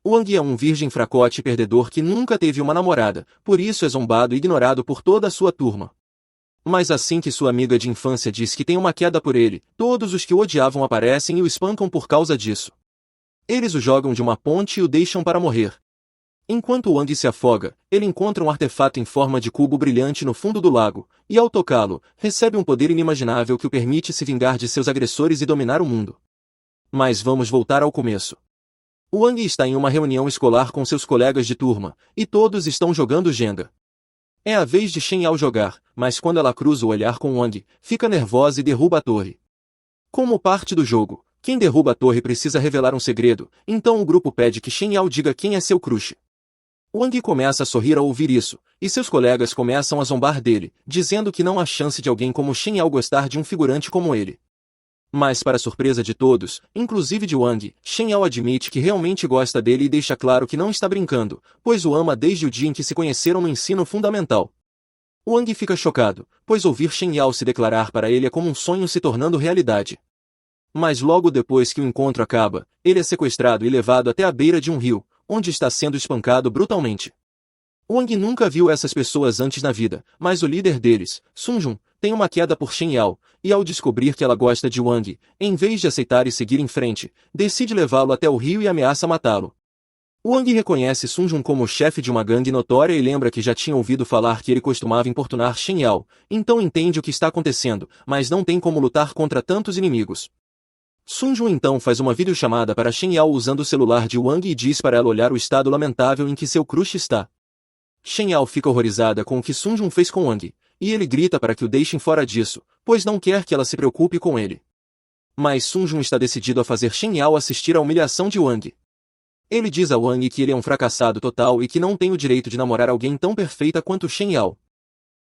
Wang é um virgem fracote e perdedor que nunca teve uma namorada, por isso é zombado e ignorado por toda a sua turma. Mas assim que sua amiga de infância diz que tem uma queda por ele, todos os que o odiavam aparecem e o espancam por causa disso. Eles o jogam de uma ponte e o deixam para morrer. Enquanto Wang se afoga, ele encontra um artefato em forma de cubo brilhante no fundo do lago, e ao tocá-lo, recebe um poder inimaginável que o permite se vingar de seus agressores e dominar o mundo. Mas vamos voltar ao começo. Wang está em uma reunião escolar com seus colegas de turma, e todos estão jogando Jenga. É a vez de Shen Yao jogar, mas quando ela cruza o olhar com Wang, fica nervosa e derruba a torre. Como parte do jogo, quem derruba a torre precisa revelar um segredo, então o grupo pede que Shen Yao diga quem é seu crush. Wang começa a sorrir ao ouvir isso, e seus colegas começam a zombar dele, dizendo que não há chance de alguém como Shen Yao gostar de um figurante como ele. Mas para surpresa de todos, inclusive de Wang, Shen Yao admite que realmente gosta dele e deixa claro que não está brincando, pois o ama desde o dia em que se conheceram no ensino fundamental. Wang fica chocado, pois ouvir Shen Yao se declarar para ele é como um sonho se tornando realidade. Mas logo depois que o encontro acaba, ele é sequestrado e levado até a beira de um rio, onde está sendo espancado brutalmente. Wang nunca viu essas pessoas antes na vida, mas o líder deles, Sunjun, tem uma queda por Shen Yao, e ao descobrir que ela gosta de Wang, em vez de aceitar e seguir em frente, decide levá-lo até o rio e ameaça matá-lo. Wang reconhece Sunjun como o chefe de uma gangue notória e lembra que já tinha ouvido falar que ele costumava importunar Shen Yao, então entende o que está acontecendo, mas não tem como lutar contra tantos inimigos. Sunjun então faz uma videochamada para Shen Yao usando o celular de Wang e diz para ela olhar o estado lamentável em que seu crush está. Shen Yao fica horrorizada com o que Sunjun fez com Wang, e ele grita para que o deixem fora disso, pois não quer que ela se preocupe com ele. Mas Sunjun está decidido a fazer Shen Yao assistir à humilhação de Wang. Ele diz a Wang que ele é um fracassado total e que não tem o direito de namorar alguém tão perfeita quanto Shen Yao.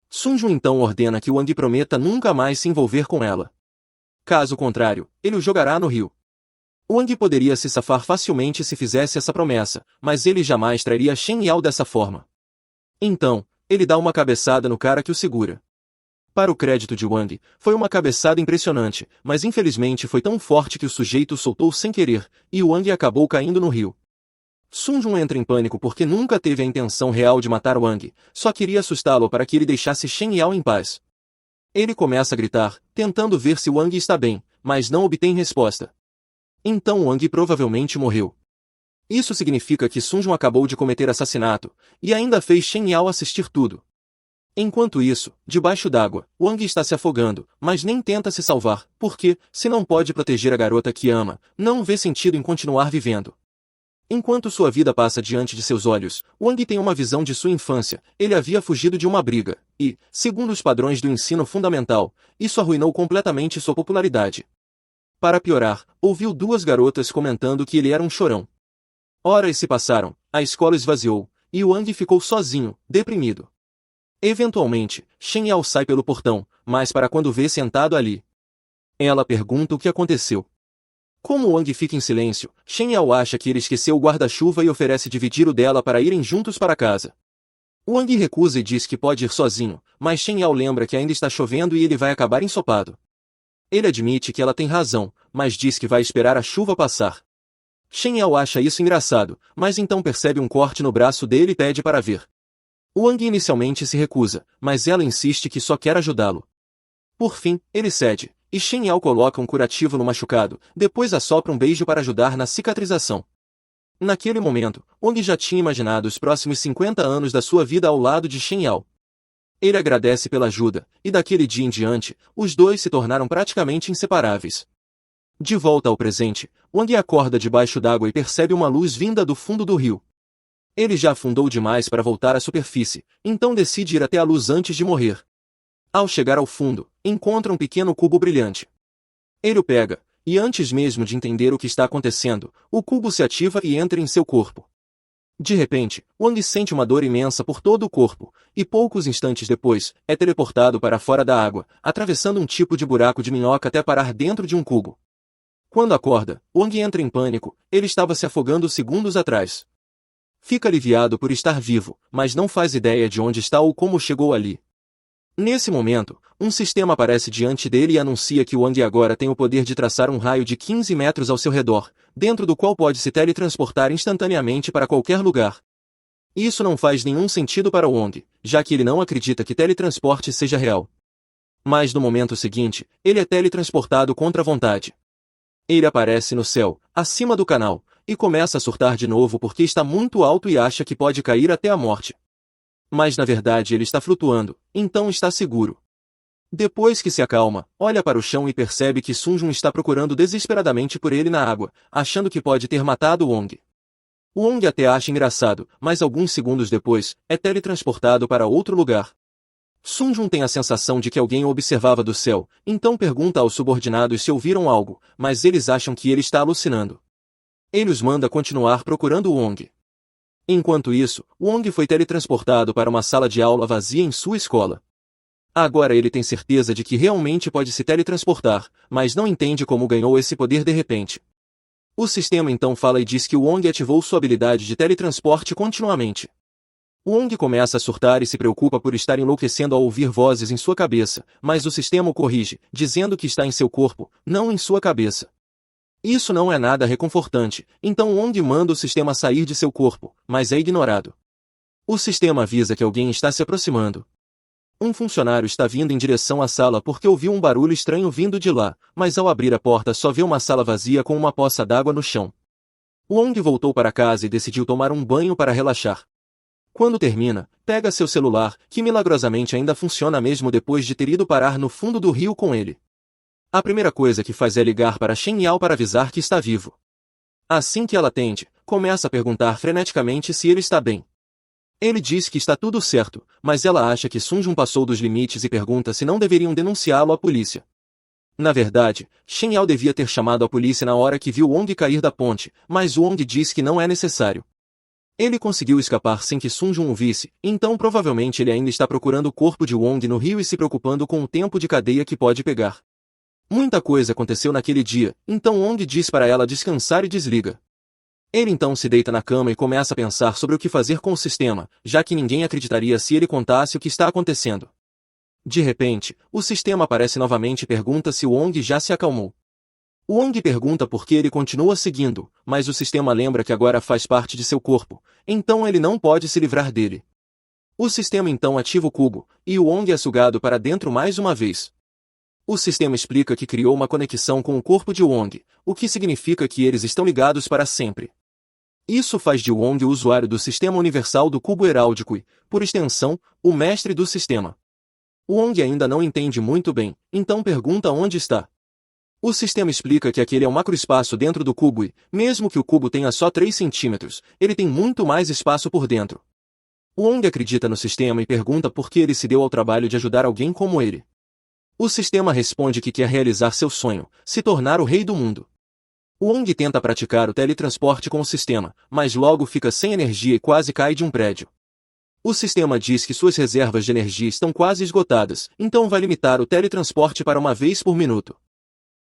Sunjun então ordena que Wang prometa nunca mais se envolver com ela. Caso contrário, ele o jogará no rio. Wang poderia se safar facilmente se fizesse essa promessa, mas ele jamais trairia Shen Yao dessa forma. Então, ele dá uma cabeçada no cara que o segura. Para o crédito de Wang, foi uma cabeçada impressionante, mas infelizmente foi tão forte que o sujeito soltou sem querer, e Wang acabou caindo no rio. Sunjun entra em pânico porque nunca teve a intenção real de matar Wang, só queria assustá-lo para que ele deixasse Shen Yao em paz. Ele começa a gritar, tentando ver se Wang está bem, mas não obtém resposta. Então Wang provavelmente morreu. Isso significa que Sunjun acabou de cometer assassinato, e ainda fez Shen Yao assistir tudo. Enquanto isso, debaixo d'água, Wang está se afogando, mas nem tenta se salvar, porque, se não pode proteger a garota que ama, não vê sentido em continuar vivendo. Enquanto sua vida passa diante de seus olhos, Wang tem uma visão de sua infância. Ele havia fugido de uma briga, e, segundo os padrões do ensino fundamental, isso arruinou completamente sua popularidade. Para piorar, ouviu duas garotas comentando que ele era um chorão. Horas se passaram, a escola esvaziou, e Wang ficou sozinho, deprimido. Eventualmente, Shen Yao sai pelo portão, mas para quando vê sentado ali. Ela pergunta o que aconteceu. Como Wang fica em silêncio, Shen Yao acha que ele esqueceu o guarda-chuva e oferece dividir o dela para irem juntos para casa. Wang recusa e diz que pode ir sozinho, mas Shen Yao lembra que ainda está chovendo e ele vai acabar ensopado. Ele admite que ela tem razão, mas diz que vai esperar a chuva passar. Shen Yao acha isso engraçado, mas então percebe um corte no braço dele e pede para ver. Wang inicialmente se recusa, mas ela insiste que só quer ajudá-lo. Por fim, ele cede, e Shen Yao coloca um curativo no machucado, depois assopra um beijo para ajudar na cicatrização. Naquele momento, Wang já tinha imaginado os próximos 50 anos da sua vida ao lado de Shen Yao. Ele agradece pela ajuda, e daquele dia em diante, os dois se tornaram praticamente inseparáveis. De volta ao presente, Wang acorda debaixo d'água e percebe uma luz vinda do fundo do rio. Ele já afundou demais para voltar à superfície, então decide ir até a luz antes de morrer. Ao chegar ao fundo, encontra um pequeno cubo brilhante. Ele o pega, e antes mesmo de entender o que está acontecendo, o cubo se ativa e entra em seu corpo. De repente, Wang sente uma dor imensa por todo o corpo, e poucos instantes depois, é teleportado para fora da água, atravessando um tipo de buraco de minhoca até parar dentro de um cubo. Quando acorda, Wang entra em pânico, ele estava se afogando segundos atrás. Fica aliviado por estar vivo, mas não faz ideia de onde está ou como chegou ali. Nesse momento, um sistema aparece diante dele e anuncia que o Wang agora tem o poder de traçar um raio de 15 metros ao seu redor, dentro do qual pode se teletransportar instantaneamente para qualquer lugar. Isso não faz nenhum sentido para o Wang, já que ele não acredita que teletransporte seja real. Mas no momento seguinte, ele é teletransportado contra a vontade. Ele aparece no céu, acima do canal, e começa a surtar de novo porque está muito alto e acha que pode cair até a morte. Mas na verdade ele está flutuando, então está seguro. Depois que se acalma, olha para o chão e percebe que Sun Jun está procurando desesperadamente por ele na água, achando que pode ter matado Wong. Wong até acha engraçado, mas alguns segundos depois, é teletransportado para outro lugar. Sun Jun tem a sensação de que alguém o observava do céu, então pergunta aos subordinados se ouviram algo, mas eles acham que ele está alucinando. Ele os manda continuar procurando Wong. Enquanto isso, Wong foi teletransportado para uma sala de aula vazia em sua escola. Agora ele tem certeza de que realmente pode se teletransportar, mas não entende como ganhou esse poder de repente. O sistema então fala e diz que Wong ativou sua habilidade de teletransporte continuamente. Wong começa a surtar e se preocupa por estar enlouquecendo ao ouvir vozes em sua cabeça, mas o sistema o corrige, dizendo que está em seu corpo, não em sua cabeça. Isso não é nada reconfortante, então Wong manda o sistema sair de seu corpo, mas é ignorado. O sistema avisa que alguém está se aproximando. Um funcionário está vindo em direção à sala porque ouviu um barulho estranho vindo de lá, mas ao abrir a porta só vê uma sala vazia com uma poça d'água no chão. Wong voltou para casa e decidiu tomar um banho para relaxar. Quando termina, pega seu celular, que milagrosamente ainda funciona mesmo depois de ter ido parar no fundo do rio com ele. A primeira coisa que faz é ligar para Shen Yao para avisar que está vivo. Assim que ela atende, começa a perguntar freneticamente se ele está bem. Ele diz que está tudo certo, mas ela acha que Sun Jun passou dos limites e pergunta se não deveriam denunciá-lo à polícia. Na verdade, Shen Yao devia ter chamado a polícia na hora que viu Wong cair da ponte, mas Wong diz que não é necessário. Ele conseguiu escapar sem que Sun Jun o visse, então provavelmente ele ainda está procurando o corpo de Wong no rio e se preocupando com o tempo de cadeia que pode pegar. Muita coisa aconteceu naquele dia, então Wong diz para ela descansar e desliga. Ele então se deita na cama e começa a pensar sobre o que fazer com o sistema, já que ninguém acreditaria se ele contasse o que está acontecendo. De repente, o sistema aparece novamente e pergunta se Wong já se acalmou. Wong pergunta por que ele continua seguindo, mas o sistema lembra que agora faz parte de seu corpo, então ele não pode se livrar dele. O sistema então ativa o cubo, e Wong é sugado para dentro mais uma vez. O sistema explica que criou uma conexão com o corpo de Wong, o que significa que eles estão ligados para sempre. Isso faz de Wong o usuário do Sistema Universal do Cubo Heráldico e, por extensão, o mestre do sistema. Wong ainda não entende muito bem, então pergunta onde está. O sistema explica que aquele é um macroespaço dentro do cubo e, mesmo que o cubo tenha só 3 centímetros, ele tem muito mais espaço por dentro. Wong acredita no sistema e pergunta por que ele se deu ao trabalho de ajudar alguém como ele. O sistema responde que quer realizar seu sonho, se tornar o rei do mundo. Wong tenta praticar o teletransporte com o sistema, mas logo fica sem energia e quase cai de um prédio. O sistema diz que suas reservas de energia estão quase esgotadas, então vai limitar o teletransporte para uma vez por minuto.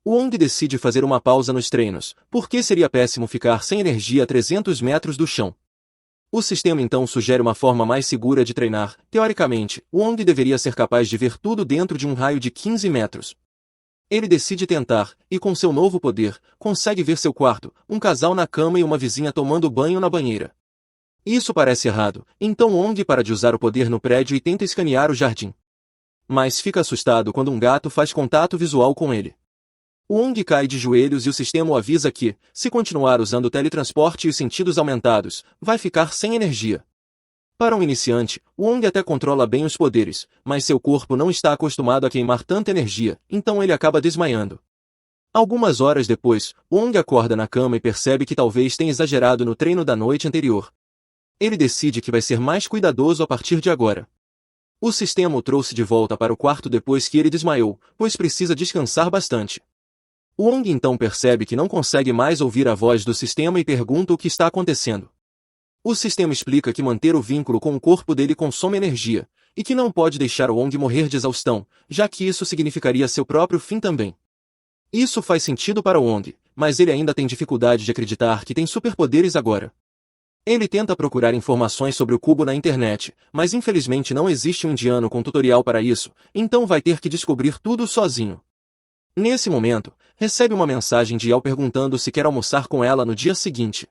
Wong decide fazer uma pausa nos treinos, porque seria péssimo ficar sem energia a 300 metros do chão. O sistema então sugere uma forma mais segura de treinar. Teoricamente, Wong deveria ser capaz de ver tudo dentro de um raio de 15 metros. Ele decide tentar, e com seu novo poder, consegue ver seu quarto, um casal na cama e uma vizinha tomando banho na banheira. Isso parece errado, então Wong para de usar o poder no prédio e tenta escanear o jardim. Mas fica assustado quando um gato faz contato visual com ele. Wong cai de joelhos e o sistema o avisa que, se continuar usando o teletransporte e os sentidos aumentados, vai ficar sem energia. Para um iniciante, Wong até controla bem os poderes, mas seu corpo não está acostumado a queimar tanta energia, então ele acaba desmaiando. Algumas horas depois, Wong acorda na cama e percebe que talvez tenha exagerado no treino da noite anterior. Ele decide que vai ser mais cuidadoso a partir de agora. O sistema o trouxe de volta para o quarto depois que ele desmaiou, pois precisa descansar bastante. Wong então percebe que não consegue mais ouvir a voz do sistema e pergunta o que está acontecendo. O sistema explica que manter o vínculo com o corpo dele consome energia, e que não pode deixar Wong morrer de exaustão, já que isso significaria seu próprio fim também. Isso faz sentido para Wong, mas ele ainda tem dificuldade de acreditar que tem superpoderes agora. Ele tenta procurar informações sobre o cubo na internet, mas infelizmente não existe um indiano com tutorial para isso, então vai ter que descobrir tudo sozinho. Nesse momento, recebe uma mensagem de Yao perguntando se quer almoçar com ela no dia seguinte.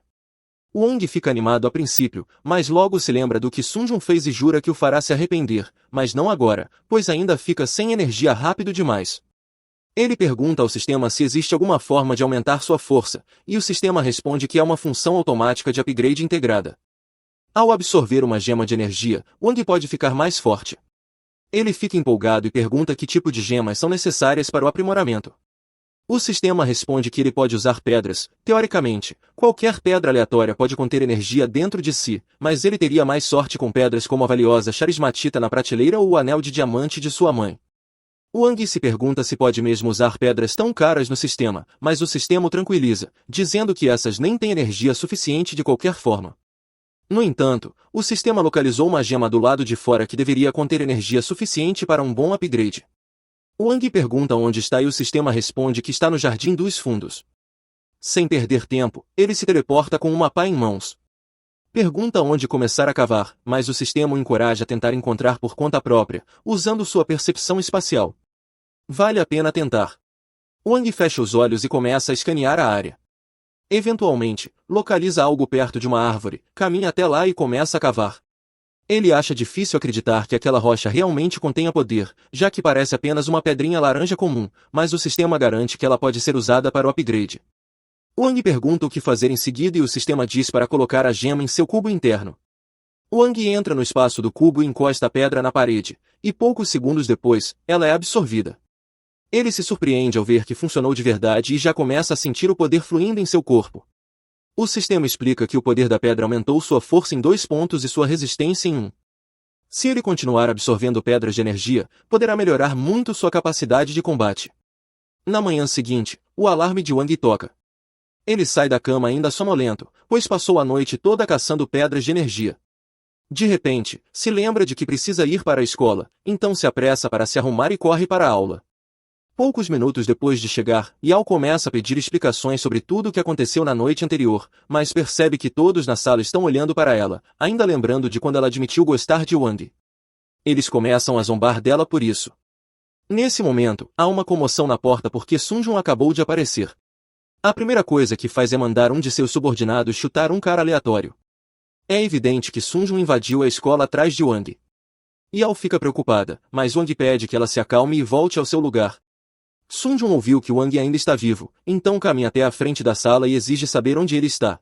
Wang fica animado a princípio, mas logo se lembra do que Sun Jun fez e jura que o fará se arrepender, mas não agora, pois ainda fica sem energia rápido demais. Ele pergunta ao sistema se existe alguma forma de aumentar sua força, e o sistema responde que é uma função automática de upgrade integrada. Ao absorver uma gema de energia, Wang pode ficar mais forte. Ele fica empolgado e pergunta que tipo de gemas são necessárias para o aprimoramento. O sistema responde que ele pode usar pedras. Teoricamente, qualquer pedra aleatória pode conter energia dentro de si, mas ele teria mais sorte com pedras como a valiosa charismatita na prateleira ou o anel de diamante de sua mãe. Wang se pergunta se pode mesmo usar pedras tão caras no sistema, mas o sistema o tranquiliza, dizendo que essas nem têm energia suficiente de qualquer forma. No entanto, o sistema localizou uma gema do lado de fora que deveria conter energia suficiente para um bom upgrade. Wang pergunta onde está e o sistema responde que está no Jardim dos Fundos. Sem perder tempo, ele se teleporta com uma pá em mãos. Pergunta onde começar a cavar, mas o sistema o encoraja a tentar encontrar por conta própria, usando sua percepção espacial. Vale a pena tentar. Wang fecha os olhos e começa a escanear a área. Eventualmente, localiza algo perto de uma árvore, caminha até lá e começa a cavar. Ele acha difícil acreditar que aquela rocha realmente contenha poder, já que parece apenas uma pedrinha laranja comum, mas o sistema garante que ela pode ser usada para o upgrade. Wang pergunta o que fazer em seguida e o sistema diz para colocar a gema em seu cubo interno. Wang entra no espaço do cubo e encosta a pedra na parede, e poucos segundos depois, ela é absorvida. Ele se surpreende ao ver que funcionou de verdade e já começa a sentir o poder fluindo em seu corpo. O sistema explica que o poder da pedra aumentou sua força em 2 pontos e sua resistência em 1. Se ele continuar absorvendo pedras de energia, poderá melhorar muito sua capacidade de combate. Na manhã seguinte, o alarme de Wang toca. Ele sai da cama ainda sonolento, pois passou a noite toda caçando pedras de energia. De repente, se lembra de que precisa ir para a escola, então se apressa para se arrumar e corre para a aula. Poucos minutos depois de chegar, Yao começa a pedir explicações sobre tudo o que aconteceu na noite anterior, mas percebe que todos na sala estão olhando para ela, ainda lembrando de quando ela admitiu gostar de Wang. Eles começam a zombar dela por isso. Nesse momento, há uma comoção na porta porque Sun Jun acabou de aparecer. A primeira coisa que faz é mandar um de seus subordinados chutar um cara aleatório. É evidente que Sun Jun invadiu a escola atrás de Wang. Yao fica preocupada, mas Wang pede que ela se acalme e volte ao seu lugar. Sun Jun ouviu que Wang ainda está vivo, então caminha até a frente da sala e exige saber onde ele está.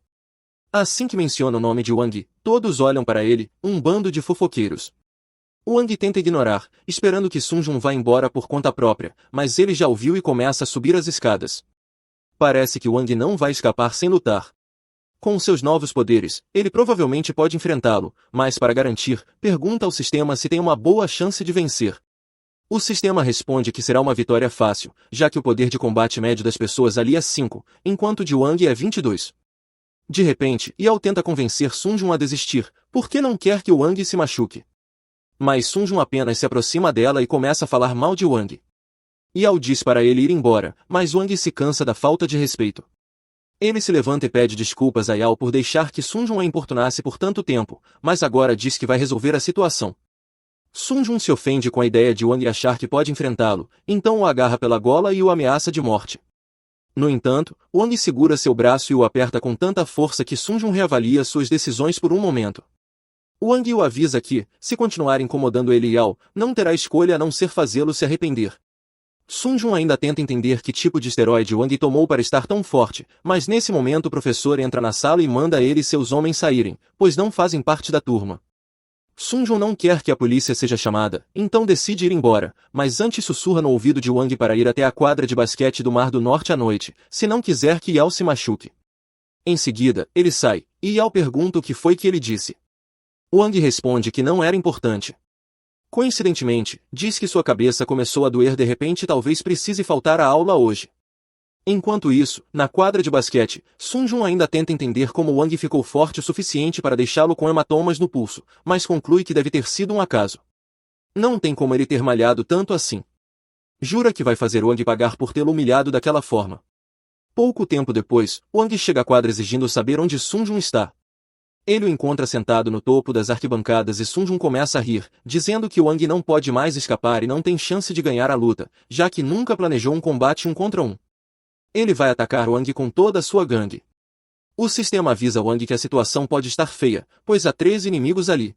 Assim que menciona o nome de Wang, todos olham para ele, um bando de fofoqueiros. Wang tenta ignorar, esperando que Sun Jun vá embora por conta própria, mas ele já o viu e começa a subir as escadas. Parece que Wang não vai escapar sem lutar. Com seus novos poderes, ele provavelmente pode enfrentá-lo, mas para garantir, pergunta ao sistema se tem uma boa chance de vencer. O sistema responde que será uma vitória fácil, já que o poder de combate médio das pessoas ali é 5, enquanto o de Wang é 22. De repente, Yao tenta convencer Sun Jun a desistir, porque não quer que Wang se machuque. Mas Sun Jun apenas se aproxima dela e começa a falar mal de Wang. Yao diz para ele ir embora, mas Wang se cansa da falta de respeito. Ele se levanta e pede desculpas a Yao por deixar que Sun Jun a importunasse por tanto tempo, mas agora diz que vai resolver a situação. Sun Jun se ofende com a ideia de Wang achar que pode enfrentá-lo, então o agarra pela gola e o ameaça de morte. No entanto, Wang segura seu braço e o aperta com tanta força que Sun Jun reavalia suas decisões por um momento. Wang o avisa que, se continuar incomodando ele e Yao, não terá escolha a não ser fazê-lo se arrepender. Sun Jun ainda tenta entender que tipo de esteroide Wang tomou para estar tão forte, mas nesse momento o professor entra na sala e manda ele e seus homens saírem, pois não fazem parte da turma. Sun Jun não quer que a polícia seja chamada, então decide ir embora, mas antes sussurra no ouvido de Wang para ir até a quadra de basquete do Mar do Norte à noite, se não quiser que Yao se machuque. Em seguida, ele sai, e Yao pergunta o que foi que ele disse. Wang responde que não era importante. Coincidentemente, diz que sua cabeça começou a doer de repente e talvez precise faltar à aula hoje. Enquanto isso, na quadra de basquete, Sun Jun ainda tenta entender como Wang ficou forte o suficiente para deixá-lo com hematomas no pulso, mas conclui que deve ter sido um acaso. Não tem como ele ter malhado tanto assim. Jura que vai fazer Wang pagar por tê-lo humilhado daquela forma. Pouco tempo depois, Wang chega à quadra exigindo saber onde Sun Jun está. Ele o encontra sentado no topo das arquibancadas e Sunjun começa a rir, dizendo que Wang não pode mais escapar e não tem chance de ganhar a luta, já que nunca planejou um combate 1 contra 1. Ele vai atacar Wang com toda a sua gangue. O sistema avisa Wang que a situação pode estar feia, pois há 13 inimigos ali.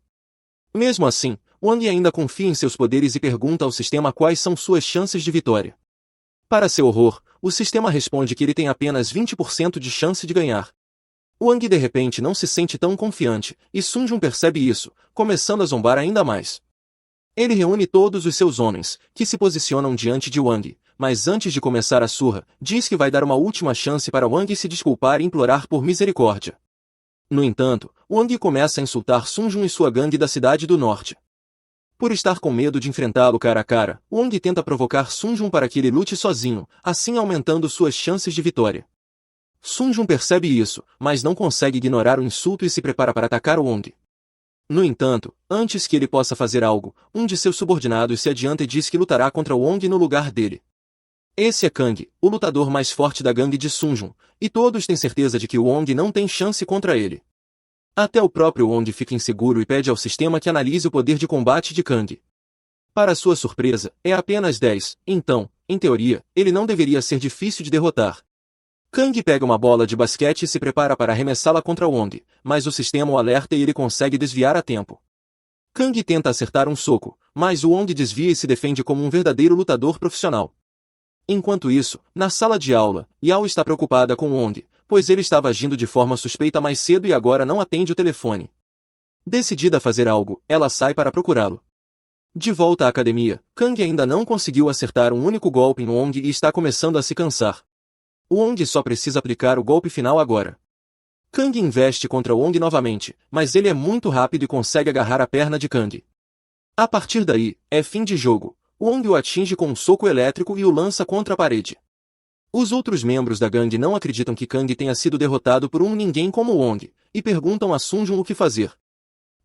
Mesmo assim, Wang ainda confia em seus poderes e pergunta ao sistema quais são suas chances de vitória. Para seu horror, o sistema responde que ele tem apenas 20% de chance de ganhar. Wang de repente não se sente tão confiante, e Sunjun percebe isso, começando a zombar ainda mais. Ele reúne todos os seus homens, que se posicionam diante de Wang, mas antes de começar a surra, diz que vai dar uma última chance para Wang se desculpar e implorar por misericórdia. No entanto, Wang começa a insultar Sunjun e sua gangue da cidade do norte. Por estar com medo de enfrentá-lo cara a cara, Wang tenta provocar Sunjun para que ele lute sozinho, assim aumentando suas chances de vitória. Sunjun percebe isso, mas não consegue ignorar o insulto e se prepara para atacar Wang. No entanto, antes que ele possa fazer algo, um de seus subordinados se adianta e diz que lutará contra Wang no lugar dele. Esse é Kang, o lutador mais forte da gangue de Sunjun, e todos têm certeza de que Wang não tem chance contra ele. Até o próprio Wang fica inseguro e pede ao sistema que analise o poder de combate de Kang. Para sua surpresa, é apenas 10, então, em teoria, ele não deveria ser difícil de derrotar. Kang pega uma bola de basquete e se prepara para arremessá-la contra Wang, mas o sistema o alerta e ele consegue desviar a tempo. Kang tenta acertar um soco, mas Wang desvia e se defende como um verdadeiro lutador profissional. Enquanto isso, na sala de aula, Yao está preocupada com Wang, pois ele estava agindo de forma suspeita mais cedo e agora não atende o telefone. Decidida a fazer algo, ela sai para procurá-lo. De volta à academia, Kang ainda não conseguiu acertar um único golpe em Wang e está começando a se cansar. Wang só precisa aplicar o golpe final agora. Kang investe contra Wang novamente, mas ele é muito rápido e consegue agarrar a perna de Kang. A partir daí, é fim de jogo. Wang o atinge com um soco elétrico e o lança contra a parede. Os outros membros da gangue não acreditam que Kang tenha sido derrotado por um ninguém como Wang, e perguntam a Sunjun o que fazer.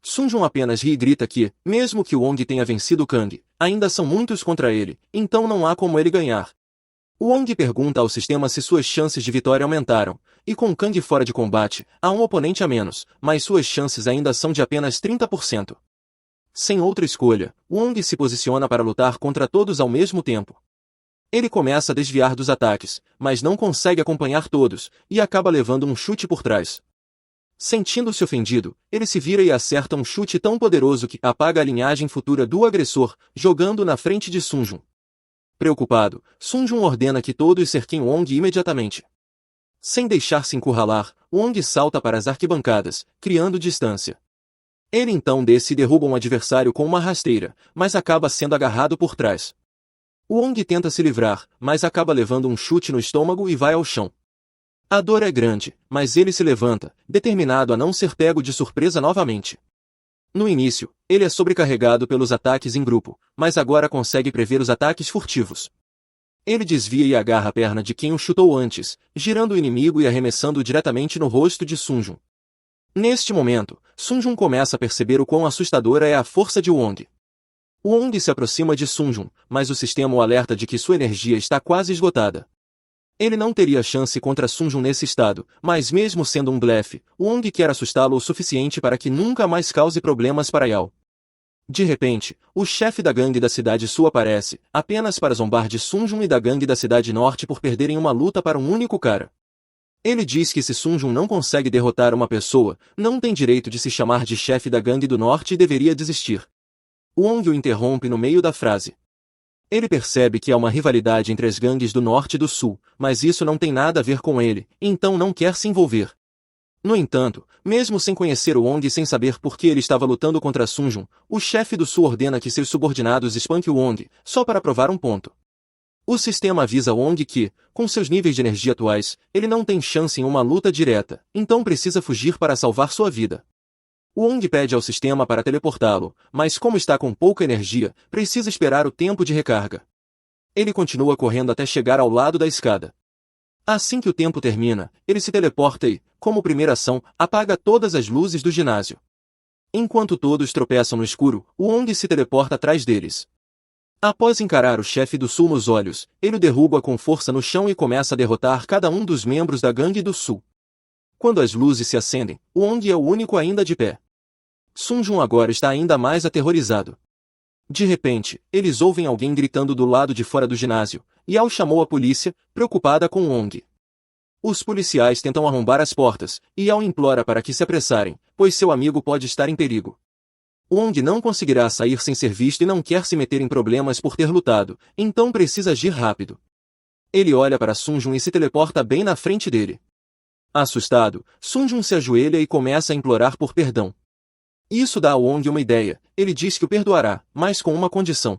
Sunjun apenas ri e grita que, mesmo que Wang tenha vencido Kang, ainda são muitos contra ele, então não há como ele ganhar. Wang pergunta ao sistema se suas chances de vitória aumentaram, e com Kang fora de combate, há um oponente a menos, mas suas chances ainda são de apenas 30%. Sem outra escolha, Wang se posiciona para lutar contra todos ao mesmo tempo. Ele começa a desviar dos ataques, mas não consegue acompanhar todos, e acaba levando um chute por trás. Sentindo-se ofendido, ele se vira e acerta um chute tão poderoso que apaga a linhagem futura do agressor, jogando na frente de Sunjun. Preocupado, Sunjun ordena que todos cerquem Wang imediatamente. Sem deixar-se encurralar, Wang salta para as arquibancadas, criando distância. Ele então desce e derruba um adversário com uma rasteira, mas acaba sendo agarrado por trás. Wang tenta se livrar, mas acaba levando um chute no estômago e vai ao chão. A dor é grande, mas ele se levanta, determinado a não ser pego de surpresa novamente. No início, ele é sobrecarregado pelos ataques em grupo, mas agora consegue prever os ataques furtivos. Ele desvia e agarra a perna de quem o chutou antes, girando o inimigo e arremessando diretamente no rosto de Sunjun. Neste momento, Sunjun começa a perceber o quão assustadora é a força de Wang. Wang se aproxima de Sunjun, mas o sistema o alerta de que sua energia está quase esgotada. Ele não teria chance contra Sunjun nesse estado, mas mesmo sendo um blefe, Wang quer assustá-lo o suficiente para que nunca mais cause problemas para Yao. De repente, o chefe da gangue da cidade sul aparece, apenas para zombar de Sunjun e da gangue da cidade norte por perderem uma luta para um único cara. Ele diz que se Sunjun não consegue derrotar uma pessoa, não tem direito de se chamar de chefe da gangue do norte e deveria desistir. Wang o interrompe no meio da frase. Ele percebe que há uma rivalidade entre as gangues do norte e do sul, mas isso não tem nada a ver com ele, então não quer se envolver. No entanto, mesmo sem conhecer o Wang e sem saber por que ele estava lutando contra Sunjun, o chefe do sul ordena que seus subordinados espanquem o Wang, só para provar um ponto. O sistema avisa Wang que, com seus níveis de energia atuais, ele não tem chance em uma luta direta, então precisa fugir para salvar sua vida. Wang pede ao sistema para teleportá-lo, mas como está com pouca energia, precisa esperar o tempo de recarga. Ele continua correndo até chegar ao lado da escada. Assim que o tempo termina, ele se teleporta e, como primeira ação, apaga todas as luzes do ginásio. Enquanto todos tropeçam no escuro, Wang se teleporta atrás deles. Após encarar o chefe do sul nos olhos, ele o derruba com força no chão e começa a derrotar cada um dos membros da gangue do sul. Quando as luzes se acendem, Wong é o único ainda de pé. Sung-jun agora está ainda mais aterrorizado. De repente, eles ouvem alguém gritando do lado de fora do ginásio, e Yao chamou a polícia, preocupada com Wong. Os policiais tentam arrombar as portas, e Yao implora para que se apressarem, pois seu amigo pode estar em perigo. Wong não conseguirá sair sem ser visto e não quer se meter em problemas por ter lutado, então precisa agir rápido. Ele olha para Sung-jun e se teleporta bem na frente dele. Assustado, Sung-jun se ajoelha e começa a implorar por perdão. Isso dá a Wong uma ideia, ele diz que o perdoará, mas com uma condição.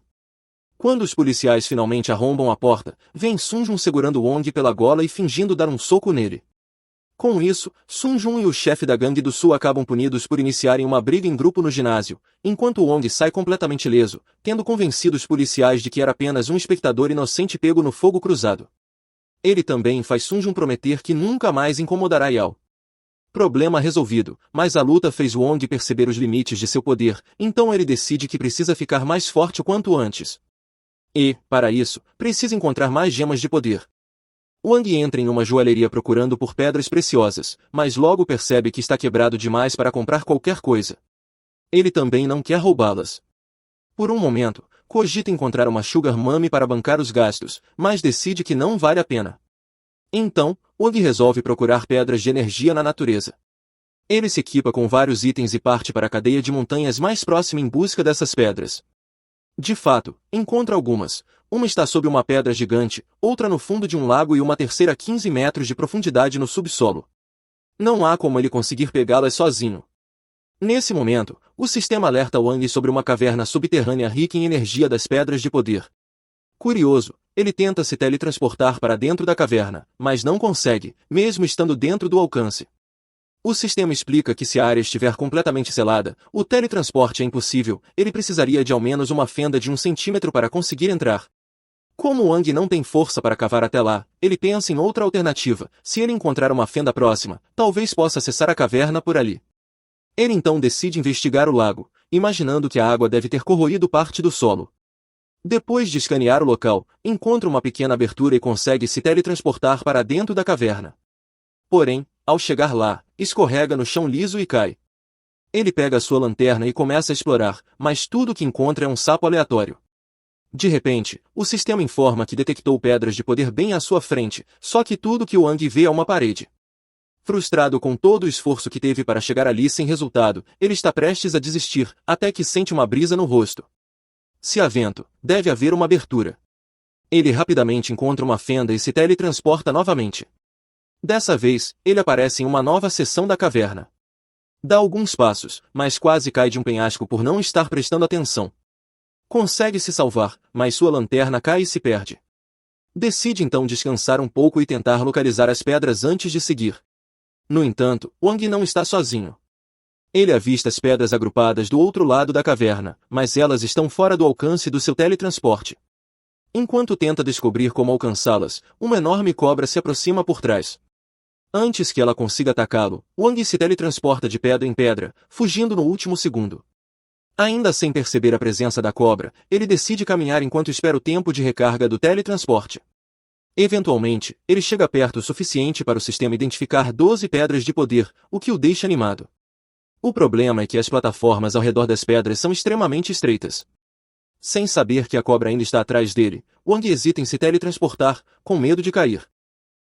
Quando os policiais finalmente arrombam a porta, vem Sung-jun segurando Wong pela gola e fingindo dar um soco nele. Com isso, Sung-jun e o chefe da gangue do sul acabam punidos por iniciarem uma briga em grupo no ginásio, enquanto Wong sai completamente ileso, tendo convencido os policiais de que era apenas um espectador inocente pego no fogo cruzado. Ele também faz Sung-jun prometer que nunca mais incomodará Yao. Problema resolvido, mas a luta fez Wong perceber os limites de seu poder, então ele decide que precisa ficar mais forte o quanto antes. E, para isso, precisa encontrar mais gemas de poder. Wang entra em uma joalheria procurando por pedras preciosas, mas logo percebe que está quebrado demais para comprar qualquer coisa. Ele também não quer roubá-las. Por um momento, cogita encontrar uma Sugar Mummy para bancar os gastos, mas decide que não vale a pena. Então, Wang resolve procurar pedras de energia na natureza. Ele se equipa com vários itens e parte para a cadeia de montanhas mais próxima em busca dessas pedras. De fato, encontra algumas. Uma está sob uma pedra gigante, outra no fundo de um lago e uma terceira a 15 metros de profundidade no subsolo. Não há como ele conseguir pegá-las sozinho. Nesse momento, o sistema alerta Wang sobre uma caverna subterrânea rica em energia das pedras de poder. Curioso, ele tenta se teletransportar para dentro da caverna, mas não consegue, mesmo estando dentro do alcance. O sistema explica que se a área estiver completamente selada, o teletransporte é impossível, ele precisaria de ao menos uma fenda de 1 centímetro para conseguir entrar. Como Wang não tem força para cavar até lá, ele pensa em outra alternativa, se ele encontrar uma fenda próxima, talvez possa acessar a caverna por ali. Ele então decide investigar o lago, imaginando que a água deve ter corroído parte do solo. Depois de escanear o local, encontra uma pequena abertura e consegue se teletransportar para dentro da caverna. Porém, ao chegar lá, escorrega no chão liso e cai. Ele pega sua lanterna e começa a explorar, mas tudo o que encontra é um sapo aleatório. De repente, o sistema informa que detectou pedras de poder bem à sua frente, só que tudo que Wang vê é uma parede. Frustrado com todo o esforço que teve para chegar ali sem resultado, ele está prestes a desistir, até que sente uma brisa no rosto. Se há vento, deve haver uma abertura. Ele rapidamente encontra uma fenda e se teletransporta novamente. Dessa vez, ele aparece em uma nova seção da caverna. Dá alguns passos, mas quase cai de um penhasco por não estar prestando atenção. Consegue se salvar, mas sua lanterna cai e se perde. Decide então descansar um pouco e tentar localizar as pedras antes de seguir. No entanto, Wang não está sozinho. Ele avista as pedras agrupadas do outro lado da caverna, mas elas estão fora do alcance do seu teletransporte. Enquanto tenta descobrir como alcançá-las, uma enorme cobra se aproxima por trás. Antes que ela consiga atacá-lo, Wang se teletransporta de pedra em pedra, fugindo no último segundo. Ainda sem perceber a presença da cobra, ele decide caminhar enquanto espera o tempo de recarga do teletransporte. Eventualmente, ele chega perto o suficiente para o sistema identificar 12 pedras de poder, o que o deixa animado. O problema é que as plataformas ao redor das pedras são extremamente estreitas. Sem saber que a cobra ainda está atrás dele, Wang hesita em se teletransportar, com medo de cair.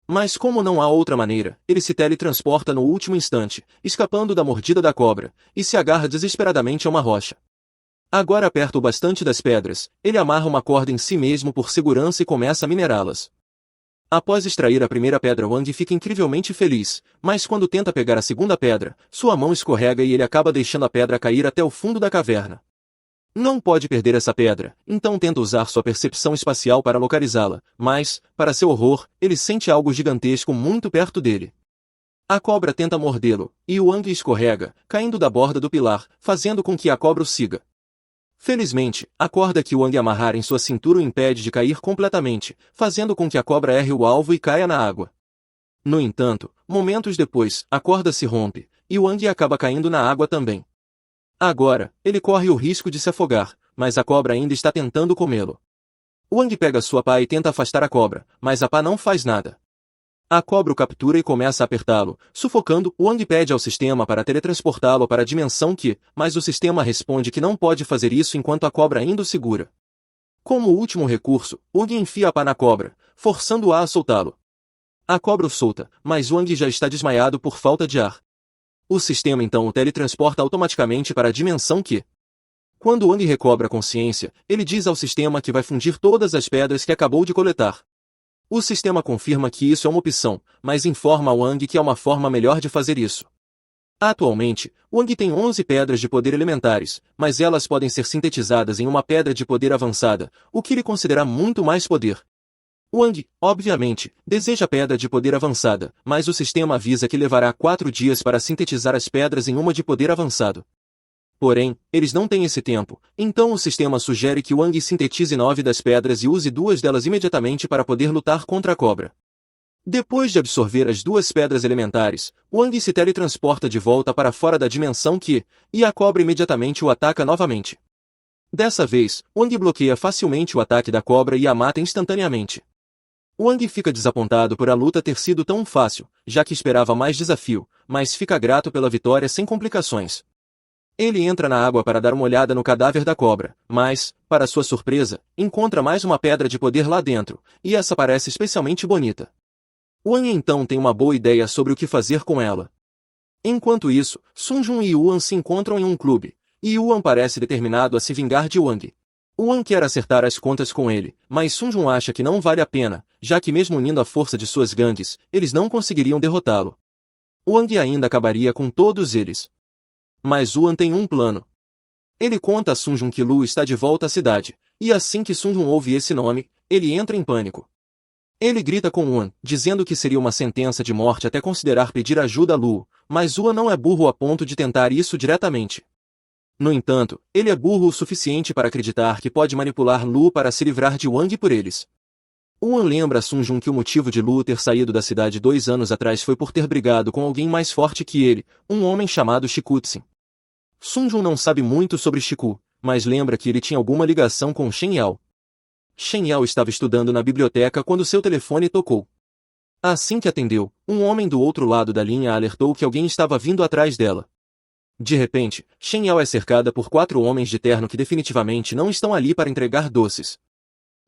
Mas como não há outra maneira, ele se teletransporta no último instante, escapando da mordida da cobra, e se agarra desesperadamente a uma rocha. Agora perto o bastante das pedras, ele amarra uma corda em si mesmo por segurança e começa a minerá-las. Após extrair a primeira pedra, Wang fica incrivelmente feliz, mas quando tenta pegar a segunda pedra, sua mão escorrega e ele acaba deixando a pedra cair até o fundo da caverna. Não pode perder essa pedra, então tenta usar sua percepção espacial para localizá-la, mas, para seu horror, ele sente algo gigantesco muito perto dele. A cobra tenta mordê-lo, e Wang escorrega, caindo da borda do pilar, fazendo com que a cobra o siga. Felizmente, a corda que Wang amarrar em sua cintura o impede de cair completamente, fazendo com que a cobra erre o alvo e caia na água. No entanto, momentos depois, a corda se rompe, e Wang acaba caindo na água também. Agora, ele corre o risco de se afogar, mas a cobra ainda está tentando comê-lo. Wang pega sua pá e tenta afastar a cobra, mas a pá não faz nada. A cobra o captura e começa a apertá-lo, sufocando. Wang pede ao sistema para teletransportá-lo para a dimensão Qi, mas o sistema responde que não pode fazer isso enquanto a cobra ainda o segura. Como último recurso, Wang enfia a pá na cobra, forçando-a a soltá-lo. A cobra o solta, mas Wang já está desmaiado por falta de ar. O sistema então o teletransporta automaticamente para a dimensão Qi. Quando Wang recobra a consciência, ele diz ao sistema que vai fundir todas as pedras que acabou de coletar. O sistema confirma que isso é uma opção, mas informa a Wang que há uma forma melhor de fazer isso. Atualmente, Wang tem 11 pedras de poder elementares, mas elas podem ser sintetizadas em uma pedra de poder avançada, o que lhe concederá muito mais poder. Wang, obviamente, deseja pedra de poder avançada, mas o sistema avisa que levará 4 dias para sintetizar as pedras em uma de poder avançado. Porém, eles não têm esse tempo, então o sistema sugere que Wang sintetize 9 das pedras e use 2 delas imediatamente para poder lutar contra a cobra. Depois de absorver as 2 pedras elementares, Wang se teletransporta de volta para fora da dimensão Qi, e a cobra imediatamente o ataca novamente. Dessa vez, Wang bloqueia facilmente o ataque da cobra e a mata instantaneamente. Wang fica desapontado por a luta ter sido tão fácil, já que esperava mais desafio, mas fica grato pela vitória sem complicações. Ele entra na água para dar uma olhada no cadáver da cobra, mas, para sua surpresa, encontra mais uma pedra de poder lá dentro, e essa parece especialmente bonita. Wang então tem uma boa ideia sobre o que fazer com ela. Enquanto isso, Sun Jun e Yuan se encontram em um clube, e Yuan parece determinado a se vingar de Wang. Wang quer acertar as contas com ele, mas Sun Jun acha que não vale a pena, já que mesmo unindo a força de suas gangues, eles não conseguiriam derrotá-lo. Wang ainda acabaria com todos eles. Mas Yuan tem um plano. Ele conta a Sun Jun que Lu está de volta à cidade, e assim que Sun Jun ouve esse nome, ele entra em pânico. Ele grita com Yuan, dizendo que seria uma sentença de morte até considerar pedir ajuda a Lu, mas Yuan não é burro a ponto de tentar isso diretamente. No entanto, ele é burro o suficiente para acreditar que pode manipular Lu para se livrar de Wang por eles. Yuan lembra a Sun Jun que o motivo de Lu ter saído da cidade 2 anos atrás foi por ter brigado com alguém mais forte que ele, um homem chamado Shikutsin. Sun Jun não sabe muito sobre Shiku, mas lembra que ele tinha alguma ligação com Shen Yao. Shen Yao estava estudando na biblioteca quando seu telefone tocou. Assim que atendeu, um homem do outro lado da linha alertou que alguém estava vindo atrás dela. De repente, Shen Yao é cercada por 4 homens de terno que definitivamente não estão ali para entregar doces.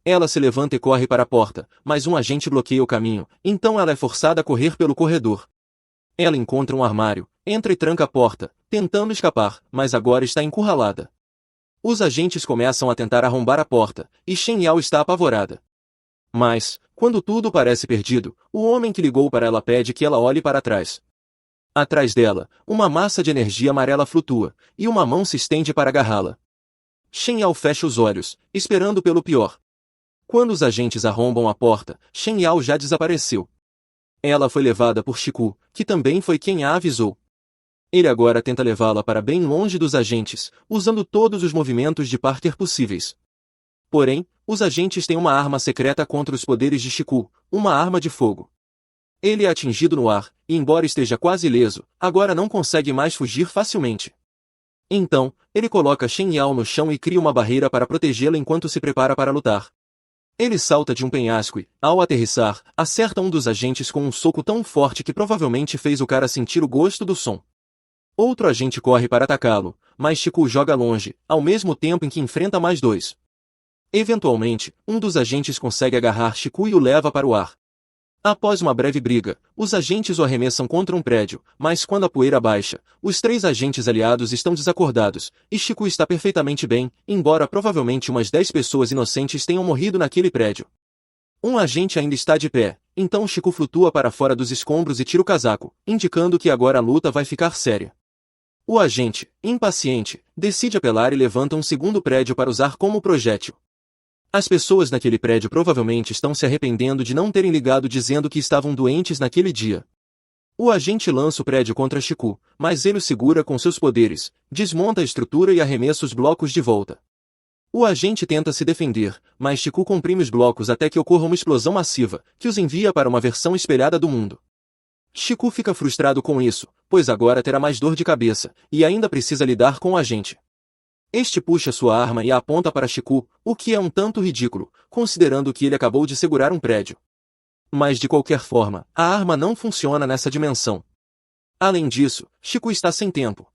Ela se levanta e corre para a porta, mas um agente bloqueia o caminho, então ela é forçada a correr pelo corredor. Ela encontra um armário, entra e tranca a porta, tentando escapar, mas agora está encurralada. Os agentes começam a tentar arrombar a porta, e Shen Yao está apavorada. Mas, quando tudo parece perdido, o homem que ligou para ela pede que ela olhe para trás. Atrás dela, uma massa de energia amarela flutua, e uma mão se estende para agarrá-la. Shen Yao fecha os olhos, esperando pelo pior. Quando os agentes arrombam a porta, Shen Yao já desapareceu. Ela foi levada por Shiku, que também foi quem a avisou. Ele agora tenta levá-la para bem longe dos agentes, usando todos os movimentos de Parker possíveis. Porém, os agentes têm uma arma secreta contra os poderes de Shiku, uma arma de fogo. Ele é atingido no ar, e embora esteja quase ileso, agora não consegue mais fugir facilmente. Então, ele coloca Shen Yao no chão e cria uma barreira para protegê-la enquanto se prepara para lutar. Ele salta de um penhasco e, ao aterrissar, acerta um dos agentes com um soco tão forte que provavelmente fez o cara sentir o gosto do som. Outro agente corre para atacá-lo, mas Shiku joga longe, ao mesmo tempo em que enfrenta mais 2. Eventualmente, um dos agentes consegue agarrar Shiku e o leva para o ar. Após uma breve briga, os agentes o arremessam contra um prédio, mas quando a poeira baixa, os 3 agentes aliados estão desacordados, e Shiku está perfeitamente bem, embora provavelmente umas 10 pessoas inocentes tenham morrido naquele prédio. Um agente ainda está de pé, então Shiku flutua para fora dos escombros e tira o casaco, indicando que agora a luta vai ficar séria. O agente, impaciente, decide apelar e levanta um segundo prédio para usar como projétil. As pessoas naquele prédio provavelmente estão se arrependendo de não terem ligado dizendo que estavam doentes naquele dia. O agente lança o prédio contra Shiku, mas ele o segura com seus poderes, desmonta a estrutura e arremessa os blocos de volta. O agente tenta se defender, mas Shiku comprime os blocos até que ocorra uma explosão massiva, que os envia para uma versão espelhada do mundo. Shiku fica frustrado com isso, pois agora terá mais dor de cabeça, e ainda precisa lidar com o agente. Este puxa sua arma e a aponta para Shiku, o que é um tanto ridículo, considerando que ele acabou de segurar um prédio. Mas de qualquer forma, a arma não funciona nessa dimensão. Além disso, Chico está sem tempo.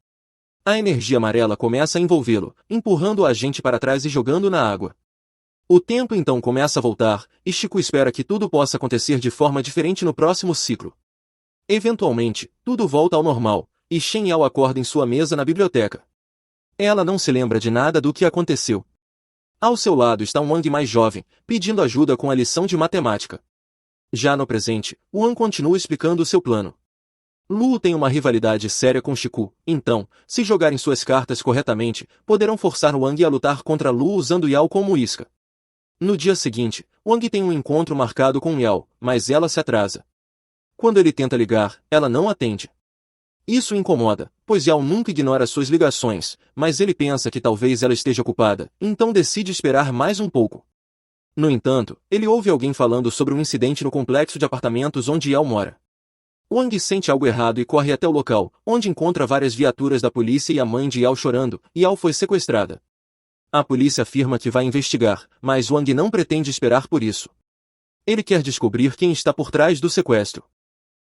A energia amarela começa a envolvê-lo, empurrando o agente para trás e jogando na água. O tempo então começa a voltar, e Chico espera que tudo possa acontecer de forma diferente no próximo ciclo. Eventualmente, tudo volta ao normal, e Shen Yao acorda em sua mesa na biblioteca. Ela não se lembra de nada do que aconteceu. Ao seu lado está um Wang mais jovem, pedindo ajuda com a lição de matemática. Já no presente, Wang continua explicando o seu plano. Luo tem uma rivalidade séria com Chiku, então, se jogarem suas cartas corretamente, poderão forçar Wang a lutar contra Luo usando Yao como isca. No dia seguinte, Wang tem um encontro marcado com Yao, mas ela se atrasa. Quando ele tenta ligar, ela não atende. Isso o incomoda, pois Yao nunca ignora suas ligações, mas ele pensa que talvez ela esteja ocupada, então decide esperar mais um pouco. No entanto, ele ouve alguém falando sobre um incidente no complexo de apartamentos onde Yao mora. Wang sente algo errado e corre até o local, onde encontra várias viaturas da polícia e a mãe de Yao chorando. Yao foi sequestrada. A polícia afirma que vai investigar, mas Wang não pretende esperar por isso. Ele quer descobrir quem está por trás do sequestro.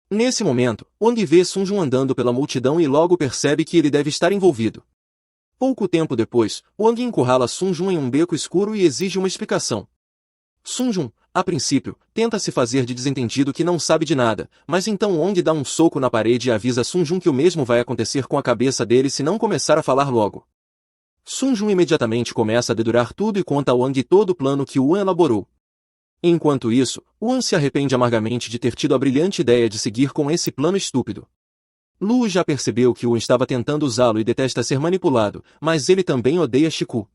Nesse momento, Wang vê Sun Jun andando pela multidão e logo percebe que ele deve estar envolvido. Pouco tempo depois, Wang encurrala Sun Jun em um beco escuro e exige uma explicação. Sun Jun, a princípio, tenta se fazer de desentendido que não sabe de nada, mas então Wang dá um soco na parede e avisa Sun Jun que o mesmo vai acontecer com a cabeça dele se não começar a falar logo. Sun Jun imediatamente começa a dedurar tudo e conta a Wang todo o plano que Wan elaborou. Enquanto isso, Wan se arrepende amargamente de ter tido a brilhante ideia de seguir com esse plano estúpido. Lu já percebeu que Wan estava tentando usá-lo e detesta ser manipulado, mas ele também odeia Chiku.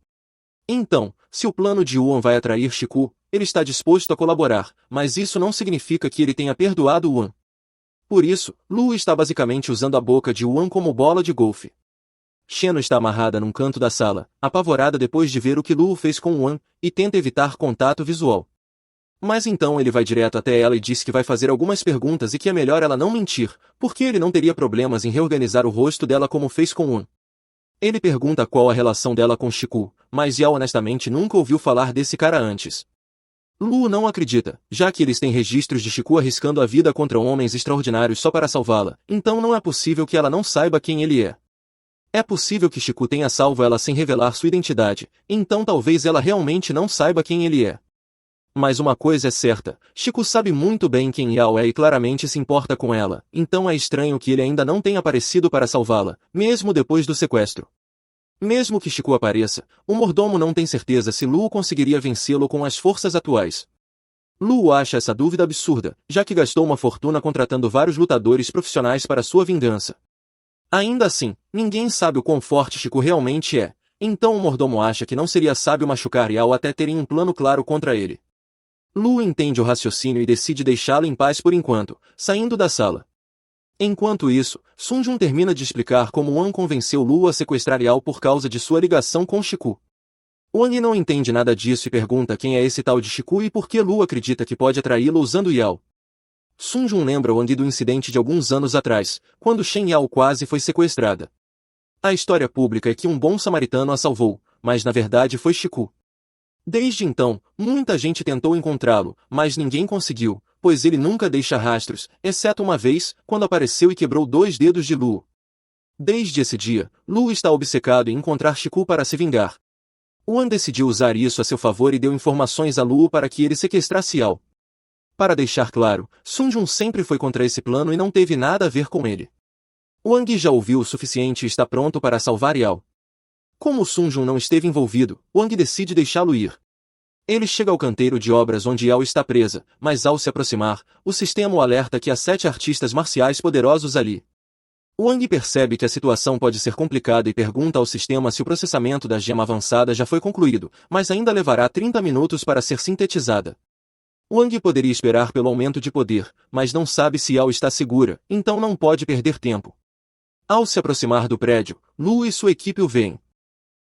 Então, se o plano de Wan vai atrair Chiku, ele está disposto a colaborar, mas isso não significa que ele tenha perdoado Wan. Por isso, Lu está basicamente usando a boca de Wan como bola de golfe. Sheno está amarrada num canto da sala, apavorada depois de ver o que Lu fez com Wan, e tenta evitar contato visual. Mas então ele vai direto até ela e diz que vai fazer algumas perguntas e que é melhor ela não mentir, porque ele não teria problemas em reorganizar o rosto dela como fez com Wan. Ele pergunta qual a relação dela com Chiku, mas Yao honestamente nunca ouviu falar desse cara antes. Lu não acredita, já que eles têm registros de Chiku arriscando a vida contra homens extraordinários só para salvá-la, então não é possível que ela não saiba quem ele é. É possível que Chiku tenha salvo ela sem revelar sua identidade, então talvez ela realmente não saiba quem ele é. Mas uma coisa é certa, Chiku sabe muito bem quem Yao é e claramente se importa com ela, então é estranho que ele ainda não tenha aparecido para salvá-la, mesmo depois do sequestro. Mesmo que Chiku apareça, o mordomo não tem certeza se Lu conseguiria vencê-lo com as forças atuais. Lu acha essa dúvida absurda, já que gastou uma fortuna contratando vários lutadores profissionais para sua vingança. Ainda assim, ninguém sabe o quão forte Chiku realmente é, então o mordomo acha que não seria sábio machucar Yao até terem um plano claro contra ele. Lu entende o raciocínio e decide deixá-lo em paz por enquanto, saindo da sala. Enquanto isso, Sun Jun termina de explicar como Wan convenceu Lu a sequestrar Yao por causa de sua ligação com Chiku. Wang não entende nada disso e pergunta quem é esse tal de Chiku e por que Lu acredita que pode atraí-lo usando Yao. Sun Jun lembra Wang do incidente de alguns anos atrás, quando Shen Yao quase foi sequestrada. A história pública é que um bom samaritano a salvou, mas na verdade foi Chiku. Desde então, muita gente tentou encontrá-lo, mas ninguém conseguiu, pois ele nunca deixa rastros, exceto uma vez, quando apareceu e quebrou 2 dedos de Lu. Desde esse dia, Lu está obcecado em encontrar Chiku para se vingar. Wan decidiu usar isso a seu favor e deu informações a Lu para que ele sequestrasse Yao. Para deixar claro, Sun Jun sempre foi contra esse plano e não teve nada a ver com ele. Wang já ouviu o suficiente e está pronto para salvar Yao. Como Sun Jun não esteve envolvido, Wang decide deixá-lo ir. Ele chega ao canteiro de obras onde Yao está presa, mas ao se aproximar, o sistema o alerta que há 7 artistas marciais poderosos ali. Wang percebe que a situação pode ser complicada e pergunta ao sistema se o processamento da gema avançada já foi concluído, mas ainda levará 30 minutos para ser sintetizada. Wang poderia esperar pelo aumento de poder, mas não sabe se Yao está segura, então não pode perder tempo. Ao se aproximar do prédio, Lu e sua equipe o veem.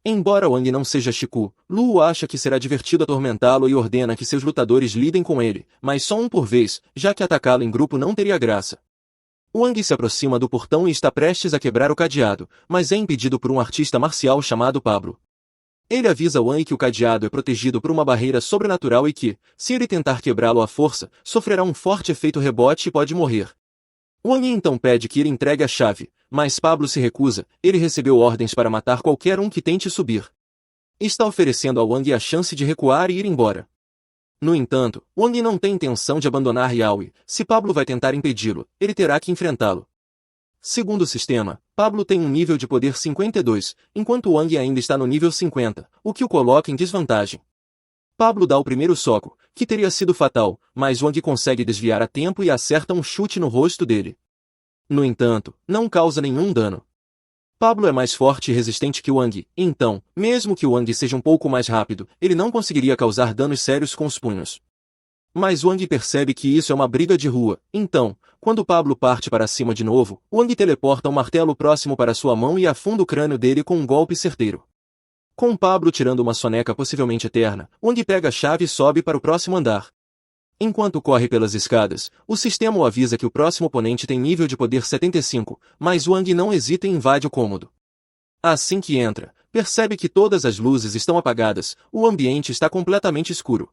Embora Wang não seja Chiku, Lu acha que será divertido atormentá-lo e ordena que seus lutadores lidem com ele, mas só um por vez, já que atacá-lo em grupo não teria graça. Wang se aproxima do portão e está prestes a quebrar o cadeado, mas é impedido por um artista marcial chamado Pablo. Ele avisa Wang que o cadeado é protegido por uma barreira sobrenatural e que, se ele tentar quebrá-lo à força, sofrerá um forte efeito rebote e pode morrer. Wang então pede que ele entregue a chave, mas Pablo se recusa. Ele recebeu ordens para matar qualquer um que tente subir. Está oferecendo a Wang a chance de recuar e ir embora. No entanto, Wang não tem intenção de abandonar Yaoi. Se Pablo vai tentar impedi-lo, ele terá que enfrentá-lo. Segundo o sistema, Pablo tem um nível de poder 52, enquanto Wang ainda está no nível 50, o que o coloca em desvantagem. Pablo dá o primeiro soco, que teria sido fatal, mas Wang consegue desviar a tempo e acerta um chute no rosto dele. No entanto, não causa nenhum dano. Pablo é mais forte e resistente que Wang, então, mesmo que Wang seja um pouco mais rápido, ele não conseguiria causar danos sérios com os punhos. Mas Wang percebe que isso é uma briga de rua, então, quando Pablo parte para cima de novo, Wang teleporta um martelo próximo para sua mão e afunda o crânio dele com um golpe certeiro. Com Pablo tirando uma soneca possivelmente eterna, Wang pega a chave e sobe para o próximo andar. Enquanto corre pelas escadas, o sistema o avisa que o próximo oponente tem nível de poder 75, mas Wang não hesita e invade o cômodo. Assim que entra, percebe que todas as luzes estão apagadas, o ambiente está completamente escuro.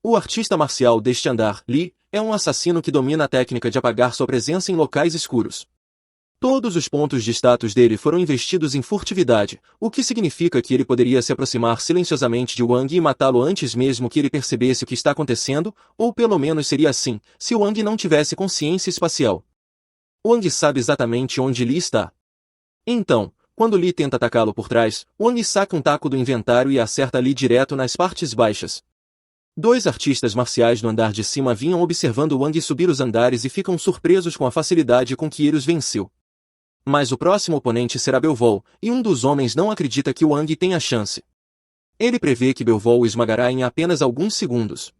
O artista marcial deste andar, Lee, é um assassino que domina a técnica de apagar sua presença em locais escuros. Todos os pontos de status dele foram investidos em furtividade, o que significa que ele poderia se aproximar silenciosamente de Wang e matá-lo antes mesmo que ele percebesse o que está acontecendo, ou pelo menos seria assim, se Wang não tivesse consciência espacial. Wang sabe exatamente onde Lee está. Então, quando Lee tenta atacá-lo por trás, Wang saca um taco do inventário e acerta Lee direto nas partes baixas. Dois artistas marciais no andar de cima vinham observando Wang subir os andares e ficam surpresos com a facilidade com que ele os venceu. Mas o próximo oponente será Belvol, e um dos homens não acredita que Wang tenha chance. Ele prevê que Belvol o esmagará em apenas alguns segundos.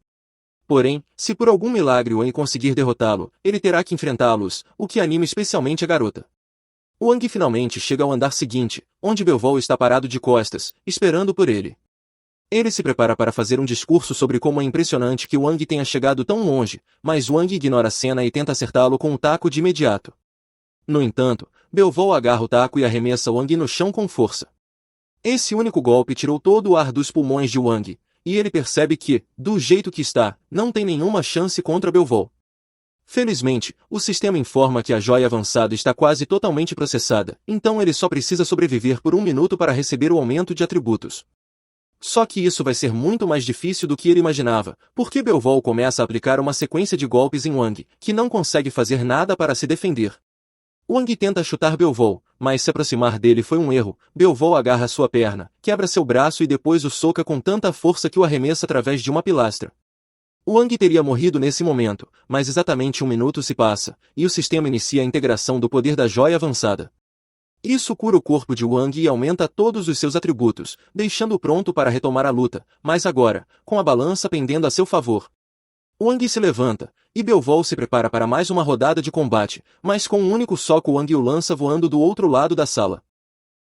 Porém, se por algum milagre Wang conseguir derrotá-lo, ele terá que enfrentá-los, o que anima especialmente a garota. Wang finalmente chega ao andar seguinte, onde Belvol está parado de costas, esperando por ele. Ele se prepara para fazer um discurso sobre como é impressionante que Wang tenha chegado tão longe, mas Wang ignora a cena e tenta acertá-lo com um taco de imediato. No entanto, Belvol agarra o taco e arremessa Wang no chão com força. Esse único golpe tirou todo o ar dos pulmões de Wang, e ele percebe que, do jeito que está, não tem nenhuma chance contra Belvol. Felizmente, o sistema informa que a joia avançada está quase totalmente processada, então ele só precisa sobreviver por 1 minuto para receber o aumento de atributos. Só que isso vai ser muito mais difícil do que ele imaginava, porque Belvol começa a aplicar uma sequência de golpes em Wang, que não consegue fazer nada para se defender. Wang tenta chutar Belvol, mas se aproximar dele foi um erro. Belvol agarra sua perna, quebra seu braço e depois o soca com tanta força que o arremessa através de uma pilastra. Wang teria morrido nesse momento, mas exatamente 1 minuto se passa, e o sistema inicia a integração do poder da joia avançada. Isso cura o corpo de Wang e aumenta todos os seus atributos, deixando-o pronto para retomar a luta, mas agora, com a balança pendendo a seu favor. Wang se levanta, e Belvol se prepara para mais uma rodada de combate, mas com um único soco Wang o lança voando do outro lado da sala.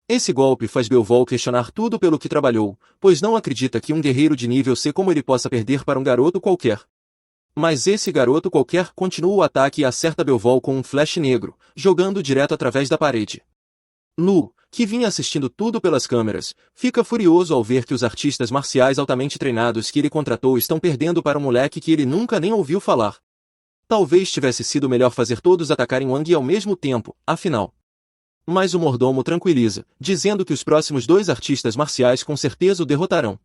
Esse golpe faz Belvol questionar tudo pelo que trabalhou, pois não acredita que um guerreiro de nível C como ele possa perder para um garoto qualquer. Mas esse garoto qualquer continua o ataque e acerta Belvol com um flash negro, jogando direto através da parede. Lu, que vinha assistindo tudo pelas câmeras, fica furioso ao ver que os artistas marciais altamente treinados que ele contratou estão perdendo para um moleque que ele nunca nem ouviu falar. Talvez tivesse sido melhor fazer todos atacarem Wang ao mesmo tempo, afinal. Mas o mordomo tranquiliza, dizendo que os próximos 2 artistas marciais com certeza o derrotarão.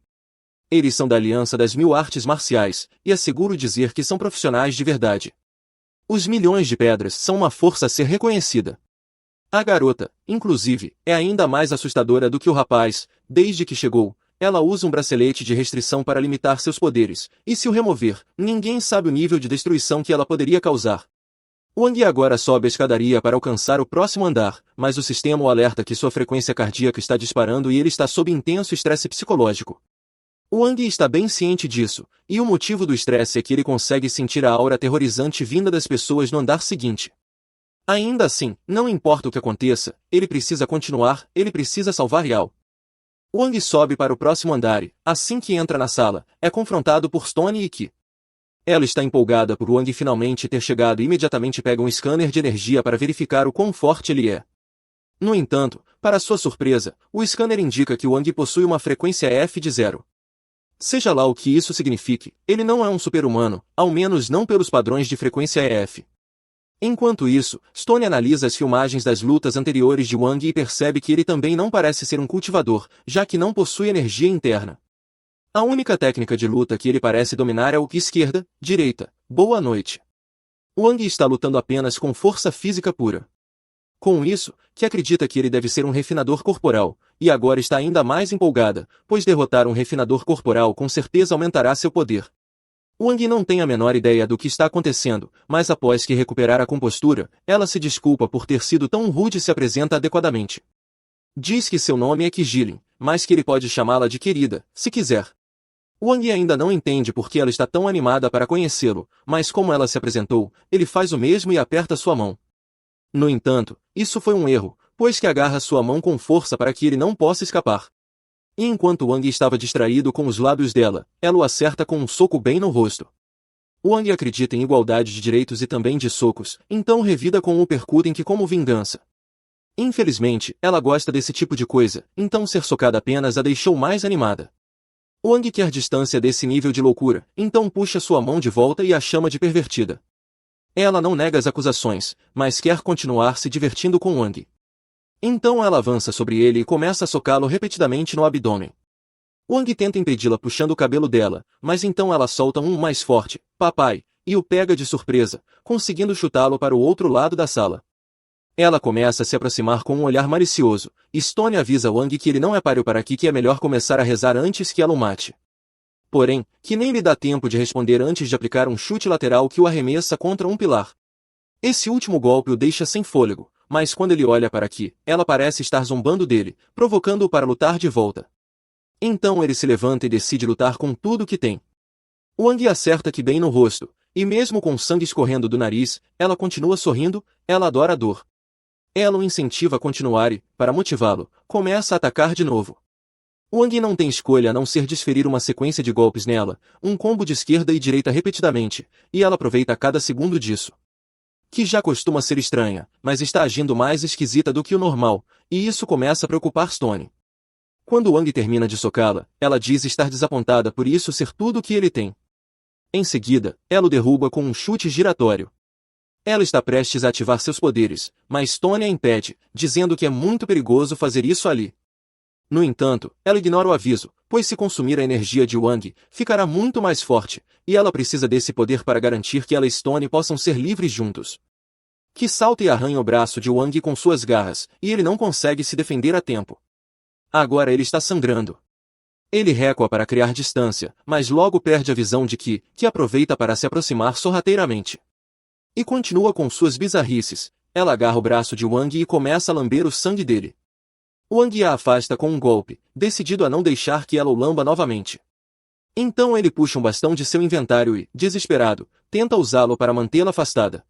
Eles são da Aliança das 1000 Artes Marciais, e é seguro dizer que são profissionais de verdade. Os milhões de pedras são uma força a ser reconhecida. A garota, inclusive, é ainda mais assustadora do que o rapaz. Desde que chegou, ela usa um bracelete de restrição para limitar seus poderes, e se o remover, ninguém sabe o nível de destruição que ela poderia causar. Wang agora sobe a escadaria para alcançar o próximo andar, mas o sistema o alerta que sua frequência cardíaca está disparando e ele está sob intenso estresse psicológico. Wang está bem ciente disso, e o motivo do estresse é que ele consegue sentir a aura aterrorizante vinda das pessoas no andar seguinte. Ainda assim, não importa o que aconteça, ele precisa continuar, ele precisa salvar Yao. Wang sobe para o próximo andar e, assim que entra na sala, é confrontado por Stone e Ki. Ela está empolgada por Wang finalmente ter chegado e imediatamente pega um scanner de energia para verificar o quão forte ele é. No entanto, para sua surpresa, o scanner indica que Wang possui uma frequência F de 0. Seja lá o que isso signifique, ele não é um super-humano, ao menos não pelos padrões de frequência EF. Enquanto isso, Stone analisa as filmagens das lutas anteriores de Wang e percebe que ele também não parece ser um cultivador, já que não possui energia interna. A única técnica de luta que ele parece dominar é o esquerda, direita, boa noite. Wang está lutando apenas com força física pura. Com isso, que acredita que ele deve ser um refinador corporal, e agora está ainda mais empolgada, pois derrotar um refinador corporal com certeza aumentará seu poder. Wang não tem a menor ideia do que está acontecendo, mas após que recuperar a compostura, ela se desculpa por ter sido tão rude e se apresenta adequadamente. Diz que seu nome é Kijilin, mas que ele pode chamá-la de querida, se quiser. Wang ainda não entende por que ela está tão animada para conhecê-lo, mas como ela se apresentou, ele faz o mesmo e aperta sua mão. No entanto, isso foi um erro, pois que agarra sua mão com força para que ele não possa escapar. E enquanto Wang estava distraído com os lábios dela, ela o acerta com um soco bem no rosto. Wang acredita em igualdade de direitos e também de socos, então revida com o percutem-que como vingança. Infelizmente, ela gosta desse tipo de coisa, então ser socada apenas a deixou mais animada. Wang quer distância desse nível de loucura, então puxa sua mão de volta e a chama de pervertida. Ela não nega as acusações, mas quer continuar se divertindo com Wang. Então ela avança sobre ele e começa a socá-lo repetidamente no abdômen. Wang tenta impedi-la puxando o cabelo dela, mas então ela solta um mais forte, papai, e o pega de surpresa, conseguindo chutá-lo para o outro lado da sala. Ela começa a se aproximar com um olhar malicioso, e Stone avisa Wang que ele não é páreo para aqui, que é melhor começar a rezar antes que ela o mate. Porém, que nem lhe dá tempo de responder antes de aplicar um chute lateral que o arremessa contra um pilar. Esse último golpe o deixa sem fôlego, mas quando ele olha para aqui, ela parece estar zombando dele, provocando-o para lutar de volta. Então ele se levanta e decide lutar com tudo que tem. Wang acerta que bem no rosto, e mesmo com sangue escorrendo do nariz, ela continua sorrindo, ela adora a dor. Ela o incentiva a continuar e, para motivá-lo, começa a atacar de novo. Wang não tem escolha a não ser desferir uma sequência de golpes nela, um combo de esquerda e direita repetidamente, e ela aproveita cada segundo disso. Que já costuma ser estranha, mas está agindo mais esquisita do que o normal, e isso começa a preocupar Stone. Quando Wang termina de socá-la, ela diz estar desapontada por isso ser tudo o que ele tem. Em seguida, ela o derruba com um chute giratório. Ela está prestes a ativar seus poderes, mas Stone a impede, dizendo que é muito perigoso fazer isso ali. No entanto, ela ignora o aviso, pois se consumir a energia de Wang, ficará muito mais forte, e ela precisa desse poder para garantir que ela e Stone possam ser livres juntos. Que salta e arranha o braço de Wang com suas garras, e ele não consegue se defender a tempo. Agora ele está sangrando. Ele recua para criar distância, mas logo perde a visão de que aproveita para se aproximar sorrateiramente. E continua com suas bizarrices. Ela agarra o braço de Wang e começa a lamber o sangue dele. Wang a afasta com um golpe, decidido a não deixar que ela o lamba novamente. Então ele puxa um bastão de seu inventário e, desesperado, tenta usá-lo para mantê-la afastada.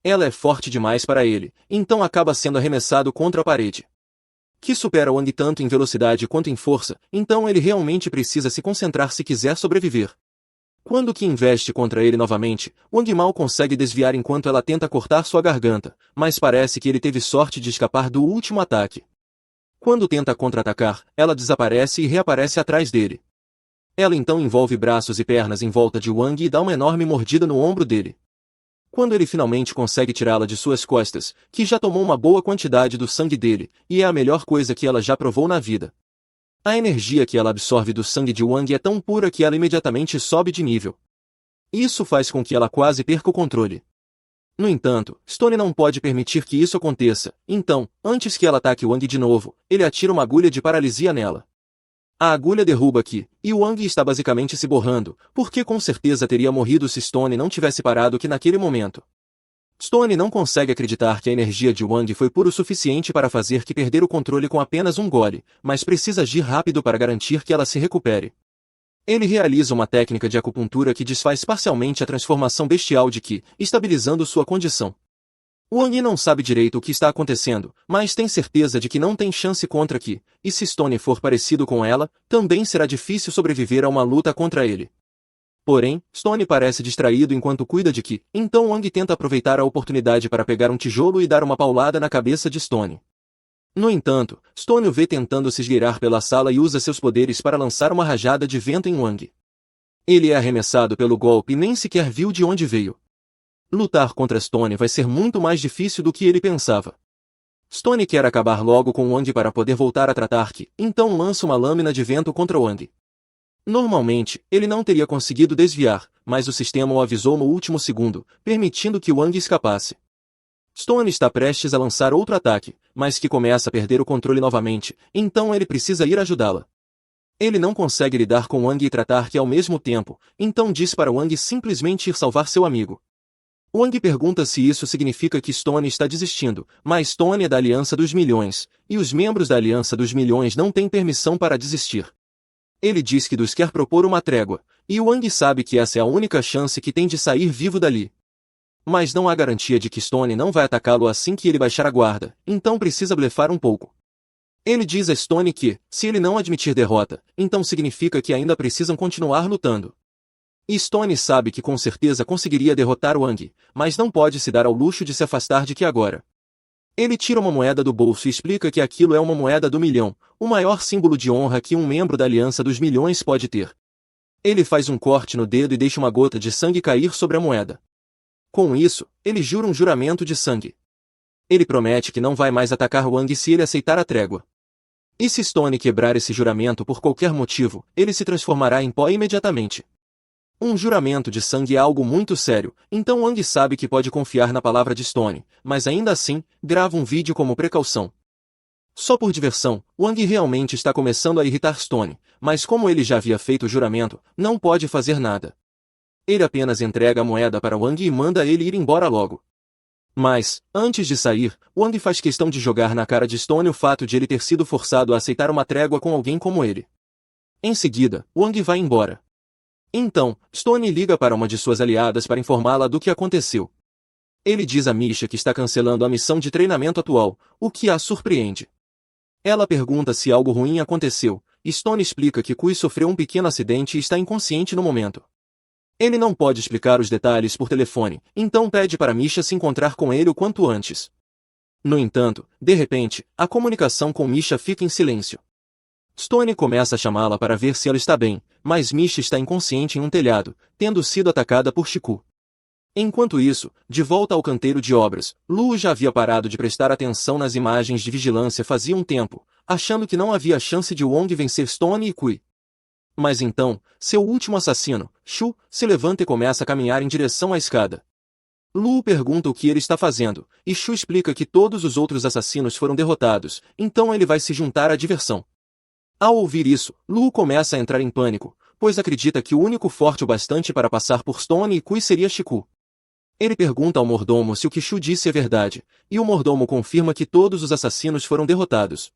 Ela é forte demais para ele, então acaba sendo arremessado contra a parede. Que supera Wang tanto em velocidade quanto em força, então ele realmente precisa se concentrar se quiser sobreviver. Quando que investe contra ele novamente, Wang mal consegue desviar enquanto ela tenta cortar sua garganta, mas parece que ele teve sorte de escapar do último ataque. Quando tenta contra-atacar, ela desaparece e reaparece atrás dele. Ela então envolve braços e pernas em volta de Wang e dá uma enorme mordida no ombro dele. Quando ele finalmente consegue tirá-la de suas costas, que já tomou uma boa quantidade do sangue dele, e é a melhor coisa que ela já provou na vida. A energia que ela absorve do sangue de Wang é tão pura que ela imediatamente sobe de nível. Isso faz com que ela quase perca o controle. No entanto, Stone não pode permitir que isso aconteça, então, antes que ela ataque Wang de novo, ele atira uma agulha de paralisia nela. A agulha derruba Ki, e Wang está basicamente se borrando, porque com certeza teria morrido se Stone não tivesse parado Ki naquele momento. Stone não consegue acreditar que a energia de Wang foi pura o suficiente para fazer Ki perder o controle com apenas um gole, mas precisa agir rápido para garantir que ela se recupere. Ele realiza uma técnica de acupuntura que desfaz parcialmente a transformação bestial de Ki, estabilizando sua condição. Wang não sabe direito o que está acontecendo, mas tem certeza de que não tem chance contra Ki, e se Stone for parecido com ela, também será difícil sobreviver a uma luta contra ele. Porém, Stone parece distraído enquanto cuida de Ki, então Wang tenta aproveitar a oportunidade para pegar um tijolo e dar uma paulada na cabeça de Stone. No entanto, Stone o vê tentando se esgueirar pela sala e usa seus poderes para lançar uma rajada de vento em Wang. Ele é arremessado pelo golpe e nem sequer viu de onde veio. Lutar contra Stone vai ser muito mais difícil do que ele pensava. Stone quer acabar logo com Wang para poder voltar a tratar Ki, então lança uma lâmina de vento contra Wang. Normalmente, ele não teria conseguido desviar, mas o sistema o avisou no último segundo, permitindo que Wang escapasse. Stone está prestes a lançar outro ataque, mas Ki começa a perder o controle novamente, então ele precisa ir ajudá-la. Ele não consegue lidar com Wang e tratar Ki ao mesmo tempo, então diz para Wang simplesmente ir salvar seu amigo. Wang pergunta se isso significa que Stone está desistindo, mas Stone é da Aliança dos Milhões, e os membros da Aliança dos Milhões não têm permissão para desistir. Ele diz que quer propor uma trégua, e Wang sabe que essa é a única chance que tem de sair vivo dali. Mas não há garantia de que Stone não vai atacá-lo assim que ele baixar a guarda, então precisa blefar um pouco. Ele diz a Stone que, se ele não admitir derrota, então significa que ainda precisam continuar lutando. E Stone sabe que com certeza conseguiria derrotar Wang, mas não pode se dar ao luxo de se afastar de Ki agora. Ele tira uma moeda do bolso e explica que aquilo é uma moeda do milhão, o maior símbolo de honra que um membro da Aliança dos Milhões pode ter. Ele faz um corte no dedo e deixa uma gota de sangue cair sobre a moeda. Com isso, ele jura um juramento de sangue. Ele promete que não vai mais atacar Wang se ele aceitar a trégua. E se Stone quebrar esse juramento por qualquer motivo, ele se transformará em pó imediatamente. Um juramento de sangue é algo muito sério, então Wang sabe que pode confiar na palavra de Stone, mas ainda assim, grava um vídeo como precaução. Só por diversão, Wang realmente está começando a irritar Stone, mas como ele já havia feito o juramento, não pode fazer nada. Ele apenas entrega a moeda para Wang e manda ele ir embora logo. Mas, antes de sair, Wang faz questão de jogar na cara de Stone o fato de ele ter sido forçado a aceitar uma trégua com alguém como ele. Em seguida, Wang vai embora. Então, Stone liga para uma de suas aliadas para informá-la do que aconteceu. Ele diz a Misha que está cancelando a missão de treinamento atual, o que a surpreende. Ela pergunta se algo ruim aconteceu, e Stone explica que Kui sofreu um pequeno acidente e está inconsciente no momento. Ele não pode explicar os detalhes por telefone, então pede para Misha se encontrar com ele o quanto antes. No entanto, de repente, a comunicação com Misha fica em silêncio. Stone começa a chamá-la para ver se ela está bem, mas Misha está inconsciente em um telhado, tendo sido atacada por Shiku. Enquanto isso, de volta ao canteiro de obras, Lu já havia parado de prestar atenção nas imagens de vigilância fazia um tempo, achando que não havia chance de Wong vencer Stone e Kui. Mas então, seu último assassino, Shu, se levanta e começa a caminhar em direção à escada. Lu pergunta o que ele está fazendo, e Shu explica que todos os outros assassinos foram derrotados, então ele vai se juntar à diversão. Ao ouvir isso, Lu começa a entrar em pânico, pois acredita que o único forte o bastante para passar por Stone e Kui seria Shiku. Ele pergunta ao mordomo se o que Shu disse é verdade, e o mordomo confirma que todos os assassinos foram derrotados.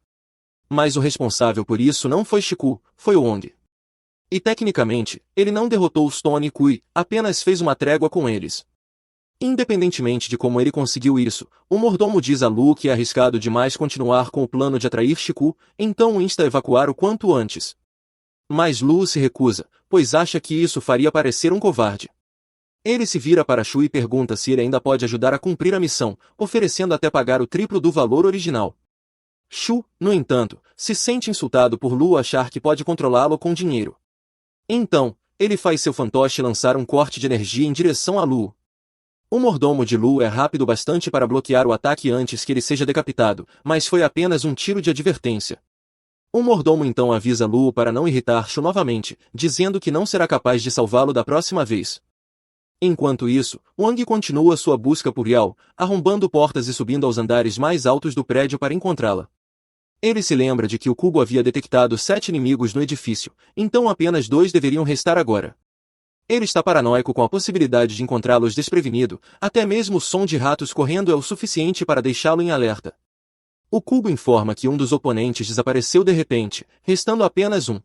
Mas o responsável por isso não foi Shiku, foi Wong. E tecnicamente, ele não derrotou Stone e Kui, apenas fez uma trégua com eles. Independentemente de como ele conseguiu isso, o mordomo diz a Lu que é arriscado demais continuar com o plano de atrair Shiku, então insta a evacuar o quanto antes. Mas Lu se recusa, pois acha que isso faria parecer um covarde. Ele se vira para Shu e pergunta se ele ainda pode ajudar a cumprir a missão, oferecendo até pagar o triplo do valor original. Shu, no entanto, se sente insultado por Lu achar que pode controlá-lo com dinheiro. Então, ele faz seu fantoche lançar um corte de energia em direção a Lu. O mordomo de Lu é rápido bastante para bloquear o ataque antes que ele seja decapitado, mas foi apenas um tiro de advertência. O mordomo então avisa Lu para não irritar Shu novamente, dizendo que não será capaz de salvá-lo da próxima vez. Enquanto isso, Wang continua sua busca por Yao, arrombando portas e subindo aos andares mais altos do prédio para encontrá-la. Ele se lembra de que o cubo havia detectado 7 inimigos no edifício, então apenas 2 deveriam restar agora. Ele está paranoico com a possibilidade de encontrá-los desprevenido, até mesmo o som de ratos correndo é o suficiente para deixá-lo em alerta. O cubo informa que um dos oponentes desapareceu de repente, restando apenas um.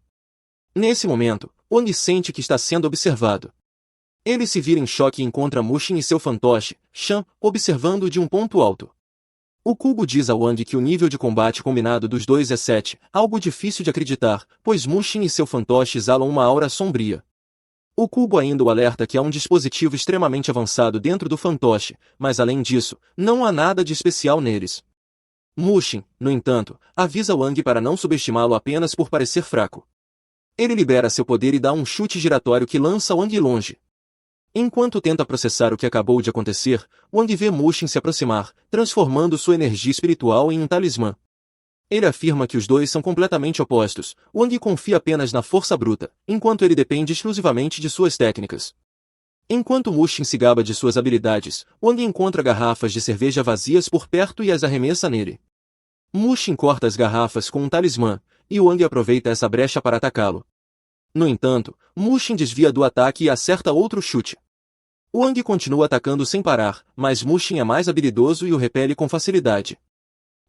Nesse momento, Wang sente que está sendo observado. Ele se vira em choque e encontra Mushin e seu fantoche, Shan, observando de um ponto alto. O cubo diz a Wang que o nível de combate combinado dos dois é 7, algo difícil de acreditar, pois Mushin e seu fantoche exalam uma aura sombria. O cubo ainda o alerta que há um dispositivo extremamente avançado dentro do fantoche, mas além disso, não há nada de especial neles. Mushin, no entanto, avisa Wang para não subestimá-lo apenas por parecer fraco. Ele libera seu poder e dá um chute giratório que lança Wang longe. Enquanto tenta processar o que acabou de acontecer, Wang vê Mushin se aproximar, transformando sua energia espiritual em um talismã. Ele afirma que os dois são completamente opostos. Wang confia apenas na força bruta, enquanto ele depende exclusivamente de suas técnicas. Enquanto Mushin se gaba de suas habilidades, Wang encontra garrafas de cerveja vazias por perto e as arremessa nele. Mushin corta as garrafas com um talismã, e Wang aproveita essa brecha para atacá-lo. No entanto, Mushin desvia do ataque e acerta outro chute. Wang continua atacando sem parar, mas Mushin é mais habilidoso e o repele com facilidade.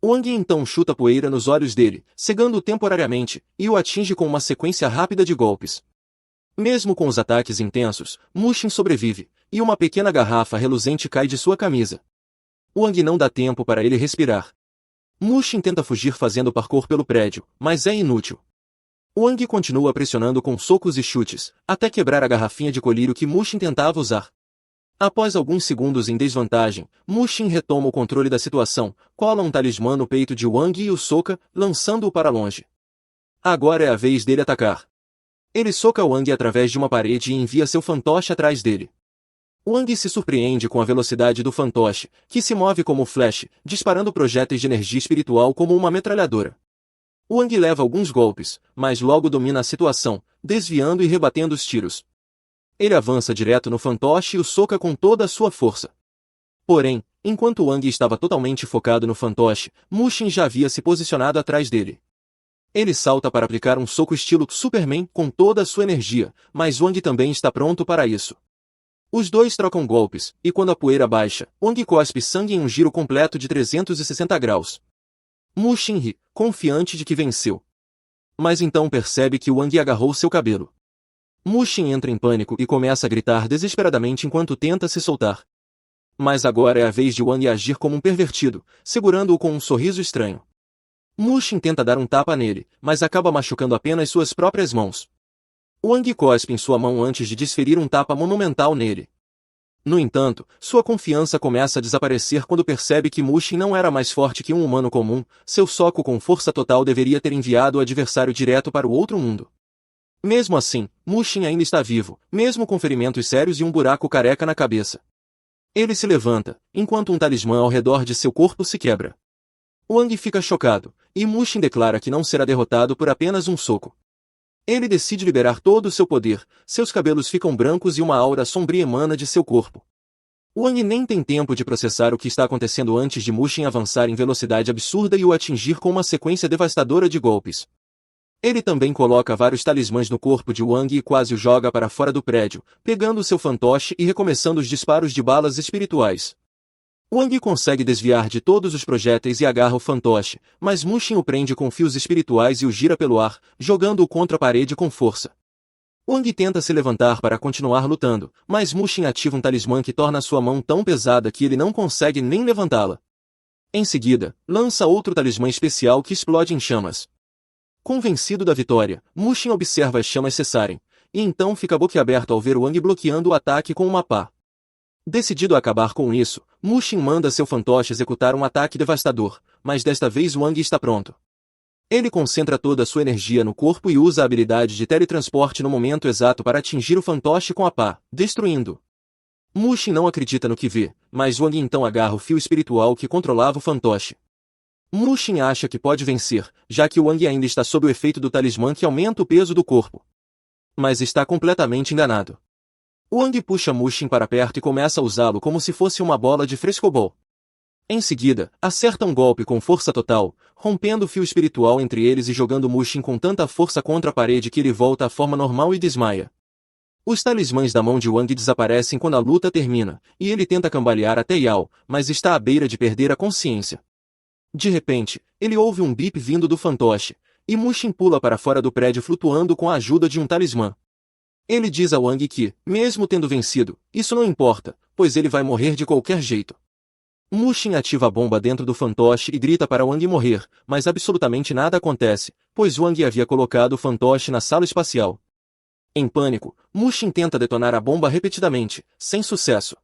Wang então chuta poeira nos olhos dele, cegando-o temporariamente, e o atinge com uma sequência rápida de golpes. Mesmo com os ataques intensos, Mushin sobrevive, e uma pequena garrafa reluzente cai de sua camisa. Wang não dá tempo para ele respirar. Mushin tenta fugir fazendo parkour pelo prédio, mas é inútil. Wang continua pressionando com socos e chutes, até quebrar a garrafinha de colírio que Mushin tentava usar. Após alguns segundos em desvantagem, Mushin retoma o controle da situação, cola um talismã no peito de Wang e o soca, lançando-o para longe. Agora é a vez dele atacar. Ele soca Wang através de uma parede e envia seu fantoche atrás dele. Wang se surpreende com a velocidade do fantoche, que se move como flash, disparando projéteis de energia espiritual como uma metralhadora. Wang leva alguns golpes, mas logo domina a situação, desviando e rebatendo os tiros. Ele avança direto no fantoche e o soca com toda a sua força. Porém, enquanto Wang estava totalmente focado no fantoche, Mushin já havia se posicionado atrás dele. Ele salta para aplicar um soco estilo Superman com toda a sua energia, mas Wang também está pronto para isso. Os dois trocam golpes, e quando a poeira baixa, Wang cospe sangue em um giro completo de 360 graus. Mushin ri, confiante de que venceu. Mas então percebe que Wang agarrou seu cabelo. Mushin entra em pânico e começa a gritar desesperadamente enquanto tenta se soltar. Mas agora é a vez de Wang agir como um pervertido, segurando-o com um sorriso estranho. Mushin tenta dar um tapa nele, mas acaba machucando apenas suas próprias mãos. Wang cospe em sua mão antes de desferir um tapa monumental nele. No entanto, sua confiança começa a desaparecer quando percebe que Mushin não era mais forte que um humano comum. Seu soco com força total deveria ter enviado o adversário direto para o outro mundo. Mesmo assim, Mushin ainda está vivo, mesmo com ferimentos sérios e um buraco careca na cabeça. Ele se levanta, enquanto um talismã ao redor de seu corpo se quebra. Wang fica chocado, e Mushin declara que não será derrotado por apenas um soco. Ele decide liberar todo o seu poder, seus cabelos ficam brancos e uma aura sombria emana de seu corpo. Wang nem tem tempo de processar o que está acontecendo antes de Mushin avançar em velocidade absurda e o atingir com uma sequência devastadora de golpes. Ele também coloca vários talismãs no corpo de Wang e quase o joga para fora do prédio, pegando seu fantoche e recomeçando os disparos de balas espirituais. Wang consegue desviar de todos os projéteis e agarra o fantoche, mas Mushin o prende com fios espirituais e o gira pelo ar, jogando-o contra a parede com força. Wang tenta se levantar para continuar lutando, mas Mushin ativa um talismã que torna sua mão tão pesada que ele não consegue nem levantá-la. Em seguida, lança outro talismã especial que explode em chamas. Convencido da vitória, Mushin observa as chamas cessarem, e então fica boquiaberto ao ver Wang bloqueando o ataque com uma pá. Decidido a acabar com isso, Mushin manda seu fantoche executar um ataque devastador, mas desta vez Wang está pronto. Ele concentra toda a sua energia no corpo e usa a habilidade de teletransporte no momento exato para atingir o fantoche com a pá, destruindo-o. Mushin não acredita no que vê, mas Wang então agarra o fio espiritual que controlava o fantoche. Mushin acha que pode vencer, já que Wang ainda está sob o efeito do talismã que aumenta o peso do corpo. Mas está completamente enganado. Wang puxa Mushin para perto e começa a usá-lo como se fosse uma bola de frescobol. Em seguida, acerta um golpe com força total, rompendo o fio espiritual entre eles e jogando Mushin com tanta força contra a parede que ele volta à forma normal e desmaia. Os talismãs da mão de Wang desaparecem quando a luta termina, e ele tenta cambalear até Yao, mas está à beira de perder a consciência. De repente, ele ouve um bip vindo do fantoche, e Mushin pula para fora do prédio flutuando com a ajuda de um talismã. Ele diz a Wang que, mesmo tendo vencido, isso não importa, pois ele vai morrer de qualquer jeito. Mushin ativa a bomba dentro do fantoche e grita para Wang morrer, mas absolutamente nada acontece, pois Wang havia colocado o fantoche na sala espacial. Em pânico, Mushin tenta detonar a bomba repetidamente, sem sucesso.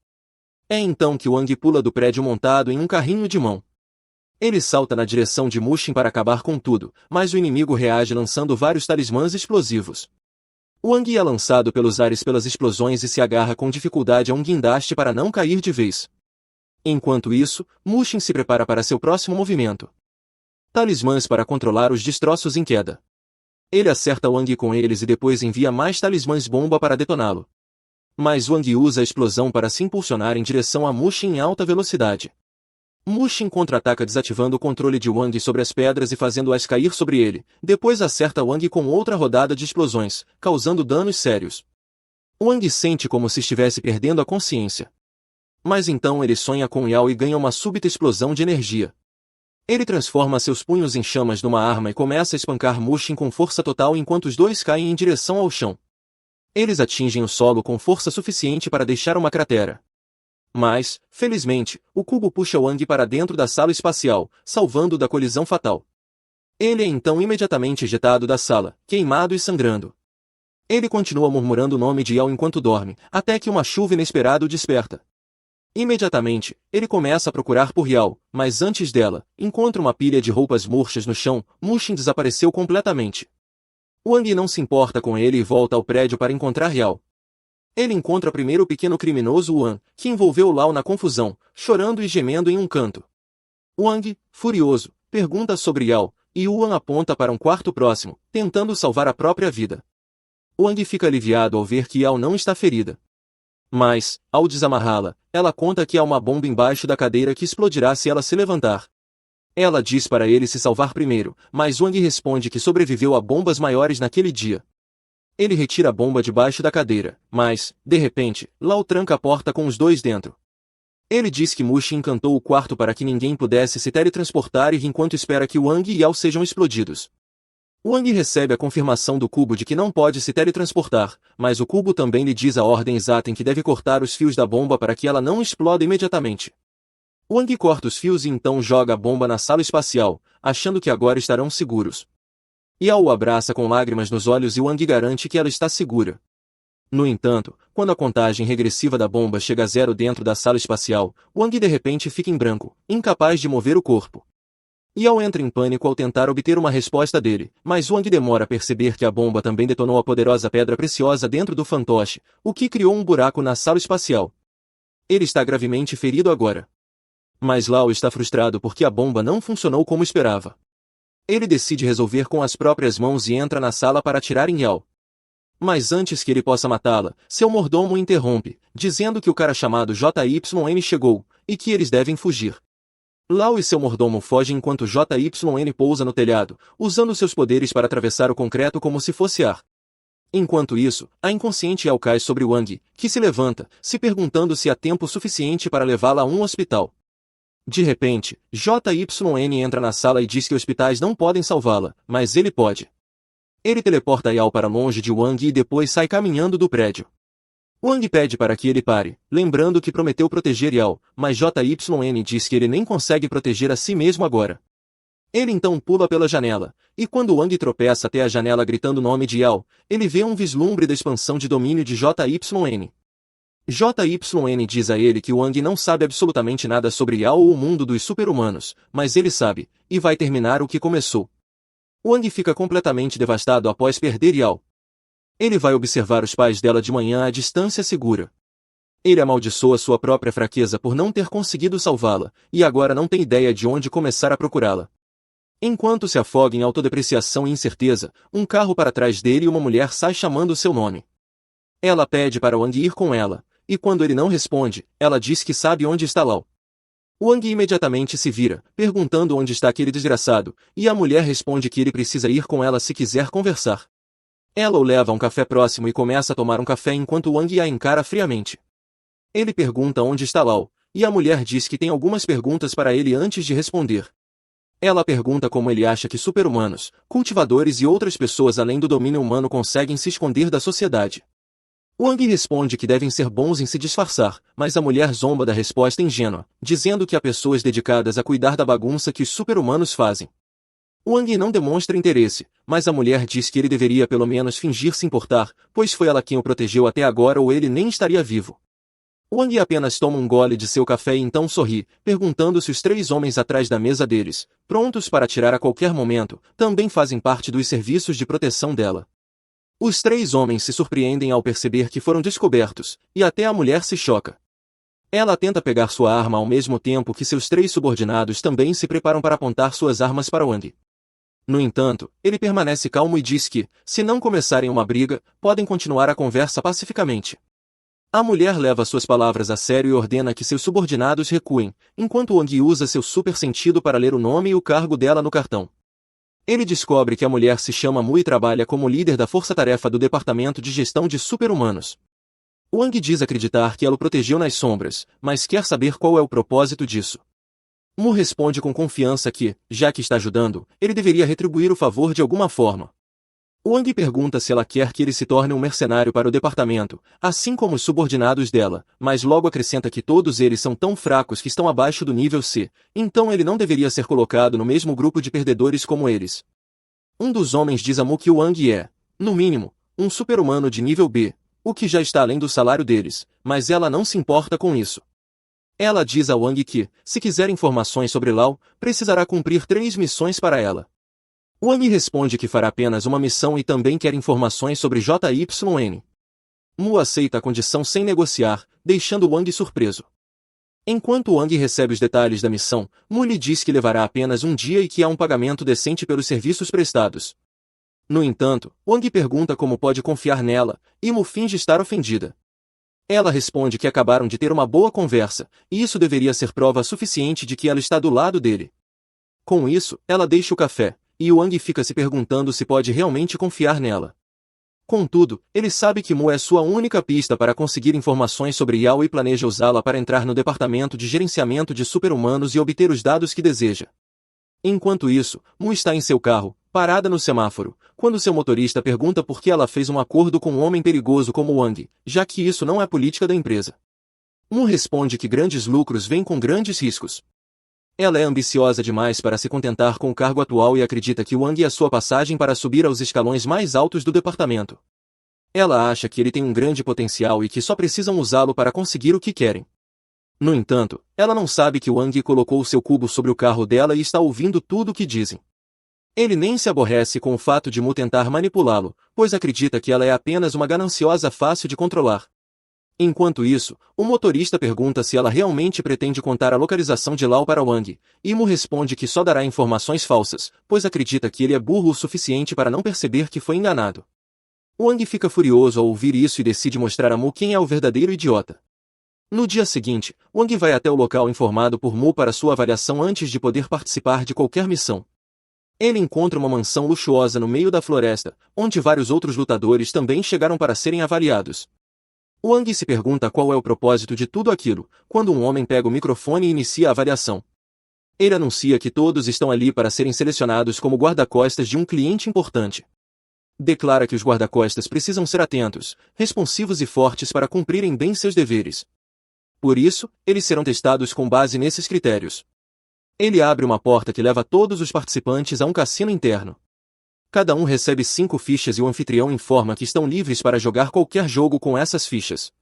É então que Wang pula do prédio montado em um carrinho de mão. Ele salta na direção de Mushin para acabar com tudo, mas o inimigo reage lançando vários talismãs explosivos. Wang é lançado pelos ares pelas explosões e se agarra com dificuldade a um guindaste para não cair de vez. Enquanto isso, Mushin se prepara para seu próximo movimento. Talismãs para controlar os destroços em queda. Ele acerta Wang com eles e depois envia mais talismãs bomba para detoná-lo. Mas Wang usa a explosão para se impulsionar em direção a Mushin em alta velocidade. Mushin contra-ataca desativando o controle de Wang sobre as pedras e fazendo-as cair sobre ele, depois acerta Wang com outra rodada de explosões, causando danos sérios. Wang sente como se estivesse perdendo a consciência. Mas então ele sonha com Yao e ganha uma súbita explosão de energia. Ele transforma seus punhos em chamas numa arma e começa a espancar Mushin com força total enquanto os dois caem em direção ao chão. Eles atingem o solo com força suficiente para deixar uma cratera. Mas, felizmente, o cubo puxa Wang para dentro da sala espacial, salvando-o da colisão fatal. Ele é então imediatamente ejetado da sala, queimado e sangrando. Ele continua murmurando o nome de Yao enquanto dorme, até que uma chuva inesperada o desperta. Imediatamente, ele começa a procurar por Yao, mas antes dela, encontra uma pilha de roupas murchas no chão. Mushin desapareceu completamente. Wang não se importa com ele e volta ao prédio para encontrar Yao. Ele encontra primeiro o pequeno criminoso Wan, que envolveu Lao na confusão, chorando e gemendo em um canto. Wang, furioso, pergunta sobre Yao, e Wan aponta para um quarto próximo, tentando salvar a própria vida. Wang fica aliviado ao ver que Yao não está ferida. Mas, ao desamarrá-la, ela conta que há uma bomba embaixo da cadeira que explodirá se ela se levantar. Ela diz para ele se salvar primeiro, mas Wang responde que sobreviveu a bombas maiores naquele dia. Ele retira a bomba debaixo da cadeira, mas, de repente, Lao tranca a porta com os dois dentro. Ele diz que Mushin encantou o quarto para que ninguém pudesse se teletransportar e enquanto espera que Wang e Yao sejam explodidos. Wang recebe a confirmação do cubo de que não pode se teletransportar, mas o cubo também lhe diz a ordem exata em que deve cortar os fios da bomba para que ela não exploda imediatamente. Wang corta os fios e então joga a bomba na sala espacial, achando que agora estarão seguros. Yao o abraça com lágrimas nos olhos e Wang garante que ela está segura. No entanto, quando a contagem regressiva da bomba chega a zero dentro da sala espacial, Wang de repente fica em branco, incapaz de mover o corpo. Yao entra em pânico ao tentar obter uma resposta dele, mas Wang demora a perceber que a bomba também detonou a poderosa pedra preciosa dentro do fantoche, o que criou um buraco na sala espacial. Ele está gravemente ferido agora. Mas Lao está frustrado porque a bomba não funcionou como esperava. Ele decide resolver com as próprias mãos e entra na sala para atirar em Yao. Mas antes que ele possa matá-la, seu mordomo o interrompe, dizendo que o cara chamado JYN chegou, e que eles devem fugir. Lao e seu mordomo fogem enquanto JYN pousa no telhado, usando seus poderes para atravessar o concreto como se fosse ar. Enquanto isso, a inconsciente Yao cai sobre Wang, que se levanta, se perguntando se há tempo suficiente para levá-la a um hospital. De repente, JYN entra na sala e diz que hospitais não podem salvá-la, mas ele pode. Ele teleporta Yao para longe de Wang e depois sai caminhando do prédio. Wang pede para que ele pare, lembrando que prometeu proteger Yao, mas JYN diz que ele nem consegue proteger a si mesmo agora. Ele então pula pela janela, e quando Wang tropeça até a janela gritando o nome de Yao, ele vê um vislumbre da expansão de domínio de JYN. JYN diz a ele que Wang não sabe absolutamente nada sobre Yao ou o mundo dos super-humanos, mas ele sabe, e vai terminar o que começou. Wang fica completamente devastado após perder Yao. Ele vai observar os pais dela de manhã à distância segura. Ele amaldiçoa sua própria fraqueza por não ter conseguido salvá-la, e agora não tem ideia de onde começar a procurá-la. Enquanto se afoga em autodepreciação e incerteza, um carro para trás dele e uma mulher sai chamando seu nome. Ela pede para Wang ir com ela, e quando ele não responde, ela diz que sabe onde está Lao. Wang imediatamente se vira, perguntando onde está aquele desgraçado, e a mulher responde que ele precisa ir com ela se quiser conversar. Ela o leva a um café próximo e começa a tomar um café enquanto Wang a encara friamente. Ele pergunta onde está Lao, e a mulher diz que tem algumas perguntas para ele antes de responder. Ela pergunta como ele acha que super-humanos, cultivadores e outras pessoas além do domínio humano conseguem se esconder da sociedade. Wang responde que devem ser bons em se disfarçar, mas a mulher zomba da resposta ingênua, dizendo que há pessoas dedicadas a cuidar da bagunça que os super-humanos fazem. Wang não demonstra interesse, mas a mulher diz que ele deveria pelo menos fingir se importar, pois foi ela quem o protegeu até agora ou ele nem estaria vivo. Wang apenas toma um gole de seu café e então sorri, perguntando se os 3 homens atrás da mesa deles, prontos para atirar a qualquer momento, também fazem parte dos serviços de proteção dela. Os 3 homens se surpreendem ao perceber que foram descobertos, e até a mulher se choca. Ela tenta pegar sua arma ao mesmo tempo que seus 3 subordinados também se preparam para apontar suas armas para Wang. No entanto, ele permanece calmo e diz que, se não começarem uma briga, podem continuar a conversa pacificamente. A mulher leva suas palavras a sério e ordena que seus subordinados recuem, enquanto Wang usa seu super sentido para ler o nome e o cargo dela no cartão. Ele descobre que a mulher se chama Mu e trabalha como líder da força-tarefa do Departamento de Gestão de Super-Humanos. Wang diz acreditar que ela o protegeu nas sombras, mas quer saber qual é o propósito disso. Mu responde com confiança que, já que está ajudando, ele deveria retribuir o favor de alguma forma. Wang pergunta se ela quer que ele se torne um mercenário para o departamento, assim como os subordinados dela, mas logo acrescenta que todos eles são tão fracos que estão abaixo do nível C, então ele não deveria ser colocado no mesmo grupo de perdedores como eles. Um dos homens diz a Mu que Wang é, no mínimo, um super-humano de nível B, o que já está além do salário deles, mas ela não se importa com isso. Ela diz a Wang que, se quiser informações sobre Lau, precisará cumprir 3 missões para ela. Wang responde que fará apenas uma missão e também quer informações sobre JYN. Mu aceita a condição sem negociar, deixando Wang surpreso. Enquanto Wang recebe os detalhes da missão, Mu lhe diz que levará apenas um dia e que há um pagamento decente pelos serviços prestados. No entanto, Wang pergunta como pode confiar nela, e Mu finge estar ofendida. Ela responde que acabaram de ter uma boa conversa, e isso deveria ser prova suficiente de que ela está do lado dele. Com isso, ela deixa o café, e Wang fica se perguntando se pode realmente confiar nela. Contudo, ele sabe que Mu é sua única pista para conseguir informações sobre Yao e planeja usá-la para entrar no departamento de gerenciamento de super-humanos e obter os dados que deseja. Enquanto isso, Mu está em seu carro, parada no semáforo, quando seu motorista pergunta por que ela fez um acordo com um homem perigoso como Wang, já que isso não é política da empresa. Mu responde que grandes lucros vêm com grandes riscos. Ela é ambiciosa demais para se contentar com o cargo atual e acredita que Wang é a sua passagem para subir aos escalões mais altos do departamento. Ela acha que ele tem um grande potencial e que só precisam usá-lo para conseguir o que querem. No entanto, ela não sabe que Wang colocou seu cubo sobre o carro dela e está ouvindo tudo o que dizem. Ele nem se aborrece com o fato de Mu tentar manipulá-lo, pois acredita que ela é apenas uma gananciosa fácil de controlar. Enquanto isso, o motorista pergunta se ela realmente pretende contar a localização de Lau para Wang, e Mu responde que só dará informações falsas, pois acredita que ele é burro o suficiente para não perceber que foi enganado. Wang fica furioso ao ouvir isso e decide mostrar a Mu quem é o verdadeiro idiota. No dia seguinte, Wang vai até o local informado por Mu para sua avaliação antes de poder participar de qualquer missão. Ele encontra uma mansão luxuosa no meio da floresta, onde vários outros lutadores também chegaram para serem avaliados. Wang se pergunta qual é o propósito de tudo aquilo, quando um homem pega o microfone e inicia a avaliação. Ele anuncia que todos estão ali para serem selecionados como guarda-costas de um cliente importante. Declara que os guarda-costas precisam ser atentos, responsivos e fortes para cumprirem bem seus deveres. Por isso, eles serão testados com base nesses critérios. Ele abre uma porta que leva todos os participantes a um cassino interno. Cada um recebe 5 fichas e o anfitrião informa que estão livres para jogar qualquer jogo com essas fichas.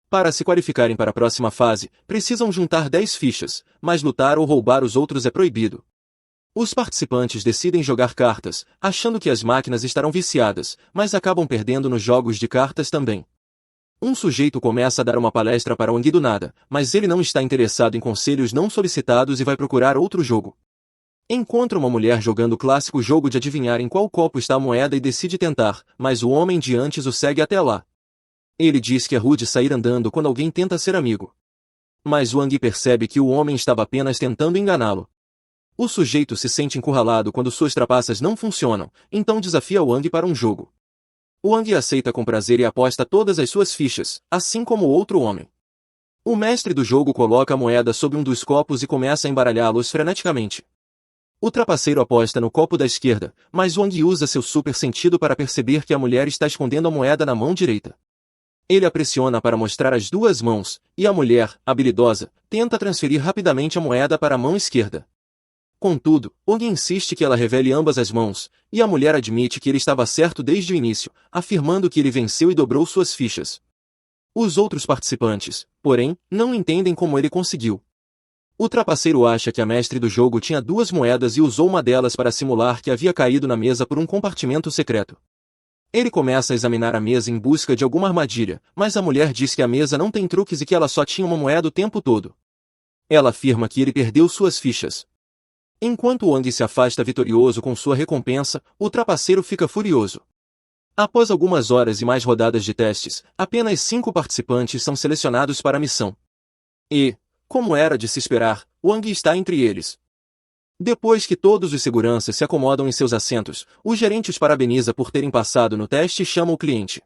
Para se qualificarem para a próxima fase, precisam juntar 10 fichas, mas lutar ou roubar os outros é proibido. Os participantes decidem jogar cartas, achando que as máquinas estarão viciadas, mas acabam perdendo nos jogos de cartas também. Um sujeito começa a dar uma palestra para Wang do nada, mas ele não está interessado em conselhos não solicitados e vai procurar outro jogo. Encontra uma mulher jogando o clássico jogo de adivinhar em qual copo está a moeda e decide tentar, mas o homem de antes o segue até lá. Ele diz que é rude sair andando quando alguém tenta ser amigo. Mas Wang percebe que o homem estava apenas tentando enganá-lo. O sujeito se sente encurralado quando suas trapaças não funcionam, então desafia Wang para um jogo. Wang aceita com prazer e aposta todas as suas fichas, assim como o outro homem. O mestre do jogo coloca a moeda sob um dos copos e começa a embaralhá-los freneticamente. O trapaceiro aposta no copo da esquerda, mas Wang usa seu super sentido para perceber que a mulher está escondendo a moeda na mão direita. Ele a pressiona para mostrar as 2 mãos, e a mulher, habilidosa, tenta transferir rapidamente a moeda para a mão esquerda. Contudo, Wang insiste que ela revele ambas as mãos, e a mulher admite que ele estava certo desde o início, afirmando que ele venceu e dobrou suas fichas. Os outros participantes, porém, não entendem como ele conseguiu. O trapaceiro acha que a mestre do jogo tinha 2 moedas e usou uma delas para simular que havia caído na mesa por um compartimento secreto. Ele começa a examinar a mesa em busca de alguma armadilha, mas a mulher diz que a mesa não tem truques e que ela só tinha uma moeda o tempo todo. Ela afirma que ele perdeu suas fichas. Enquanto Wang se afasta vitorioso com sua recompensa, o trapaceiro fica furioso. Após algumas horas e mais rodadas de testes, apenas 5 participantes são selecionados para a missão. E, como era de se esperar, Wang está entre eles. Depois que todos os seguranças se acomodam em seus assentos, o gerente os parabeniza por terem passado no teste e chama o cliente.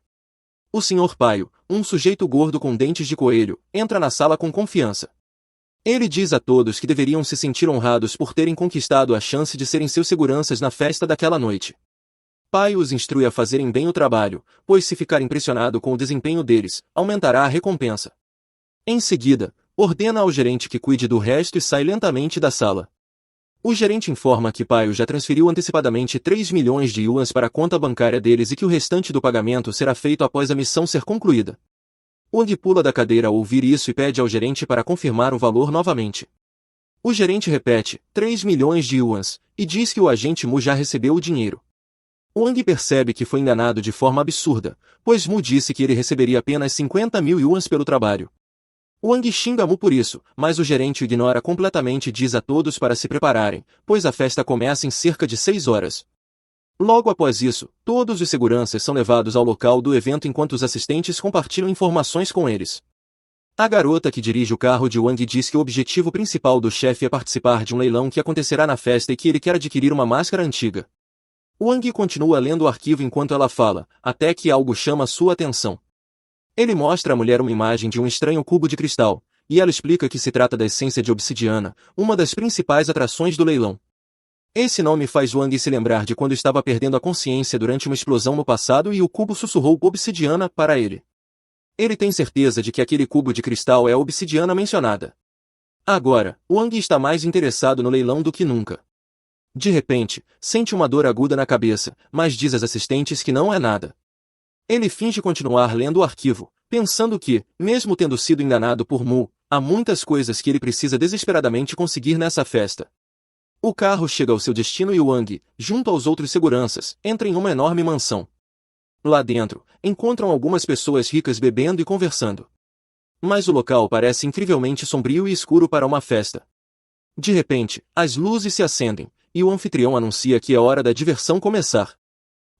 O Sr. Paio, um sujeito gordo com dentes de coelho, entra na sala com confiança. Ele diz a todos que deveriam se sentir honrados por terem conquistado a chance de serem seus seguranças na festa daquela noite. Paio os instrui a fazerem bem o trabalho, pois se ficar impressionado com o desempenho deles, aumentará a recompensa. Em seguida, ordena ao gerente que cuide do resto e sai lentamente da sala. O gerente informa que Paio já transferiu antecipadamente 3 milhões de yuans para a conta bancária deles e que o restante do pagamento será feito após a missão ser concluída. Wang pula da cadeira ao ouvir isso e pede ao gerente para confirmar o valor novamente. O gerente repete, 3 milhões de yuans, e diz que o agente Mu já recebeu o dinheiro. Wang percebe que foi enganado de forma absurda, pois Mu disse que ele receberia apenas 50 mil yuans pelo trabalho. Wang xinga Mu por isso, mas o gerente o ignora completamente e diz a todos para se prepararem, pois a festa começa em cerca de 6 horas. Logo após isso, todos os seguranças são levados ao local do evento enquanto os assistentes compartilham informações com eles. A garota que dirige o carro de Wang diz que o objetivo principal do chefe é participar de um leilão que acontecerá na festa e que ele quer adquirir uma máscara antiga. Wang continua lendo o arquivo enquanto ela fala, até que algo chama sua atenção. Ele mostra à mulher uma imagem de um estranho cubo de cristal, e ela explica que se trata da essência de obsidiana, uma das principais atrações do leilão. Esse nome faz Wang se lembrar de quando estava perdendo a consciência durante uma explosão no passado e o cubo sussurrou obsidiana para ele. Ele tem certeza de que aquele cubo de cristal é a obsidiana mencionada. Agora, Wang está mais interessado no leilão do que nunca. De repente, sente uma dor aguda na cabeça, mas diz às assistentes que não é nada. Ele finge continuar lendo o arquivo, pensando que, mesmo tendo sido enganado por Mu, há muitas coisas que ele precisa desesperadamente conseguir nessa festa. O carro chega ao seu destino e Wang, junto aos outros seguranças, entra em uma enorme mansão. Lá dentro, encontram algumas pessoas ricas bebendo e conversando. Mas o local parece incrivelmente sombrio e escuro para uma festa. De repente, as luzes se acendem, e o anfitrião anuncia que é hora da diversão começar.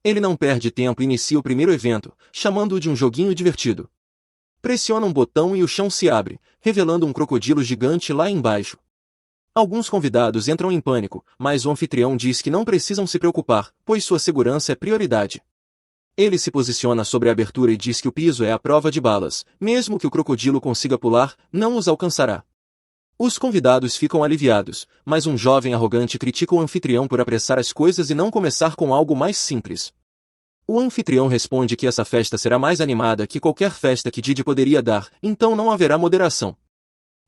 Ele não perde tempo e inicia o primeiro evento, chamando-o de um joguinho divertido. Pressiona um botão e o chão se abre, revelando um crocodilo gigante lá embaixo. Alguns convidados entram em pânico, mas o anfitrião diz que não precisam se preocupar, pois sua segurança é prioridade. Ele se posiciona sobre a abertura e diz que o piso é a prova de balas, mesmo que o crocodilo consiga pular, não os alcançará. Os convidados ficam aliviados, mas um jovem arrogante critica o anfitrião por apressar as coisas e não começar com algo mais simples. O anfitrião responde que essa festa será mais animada que qualquer festa que Didi poderia dar, então não haverá moderação.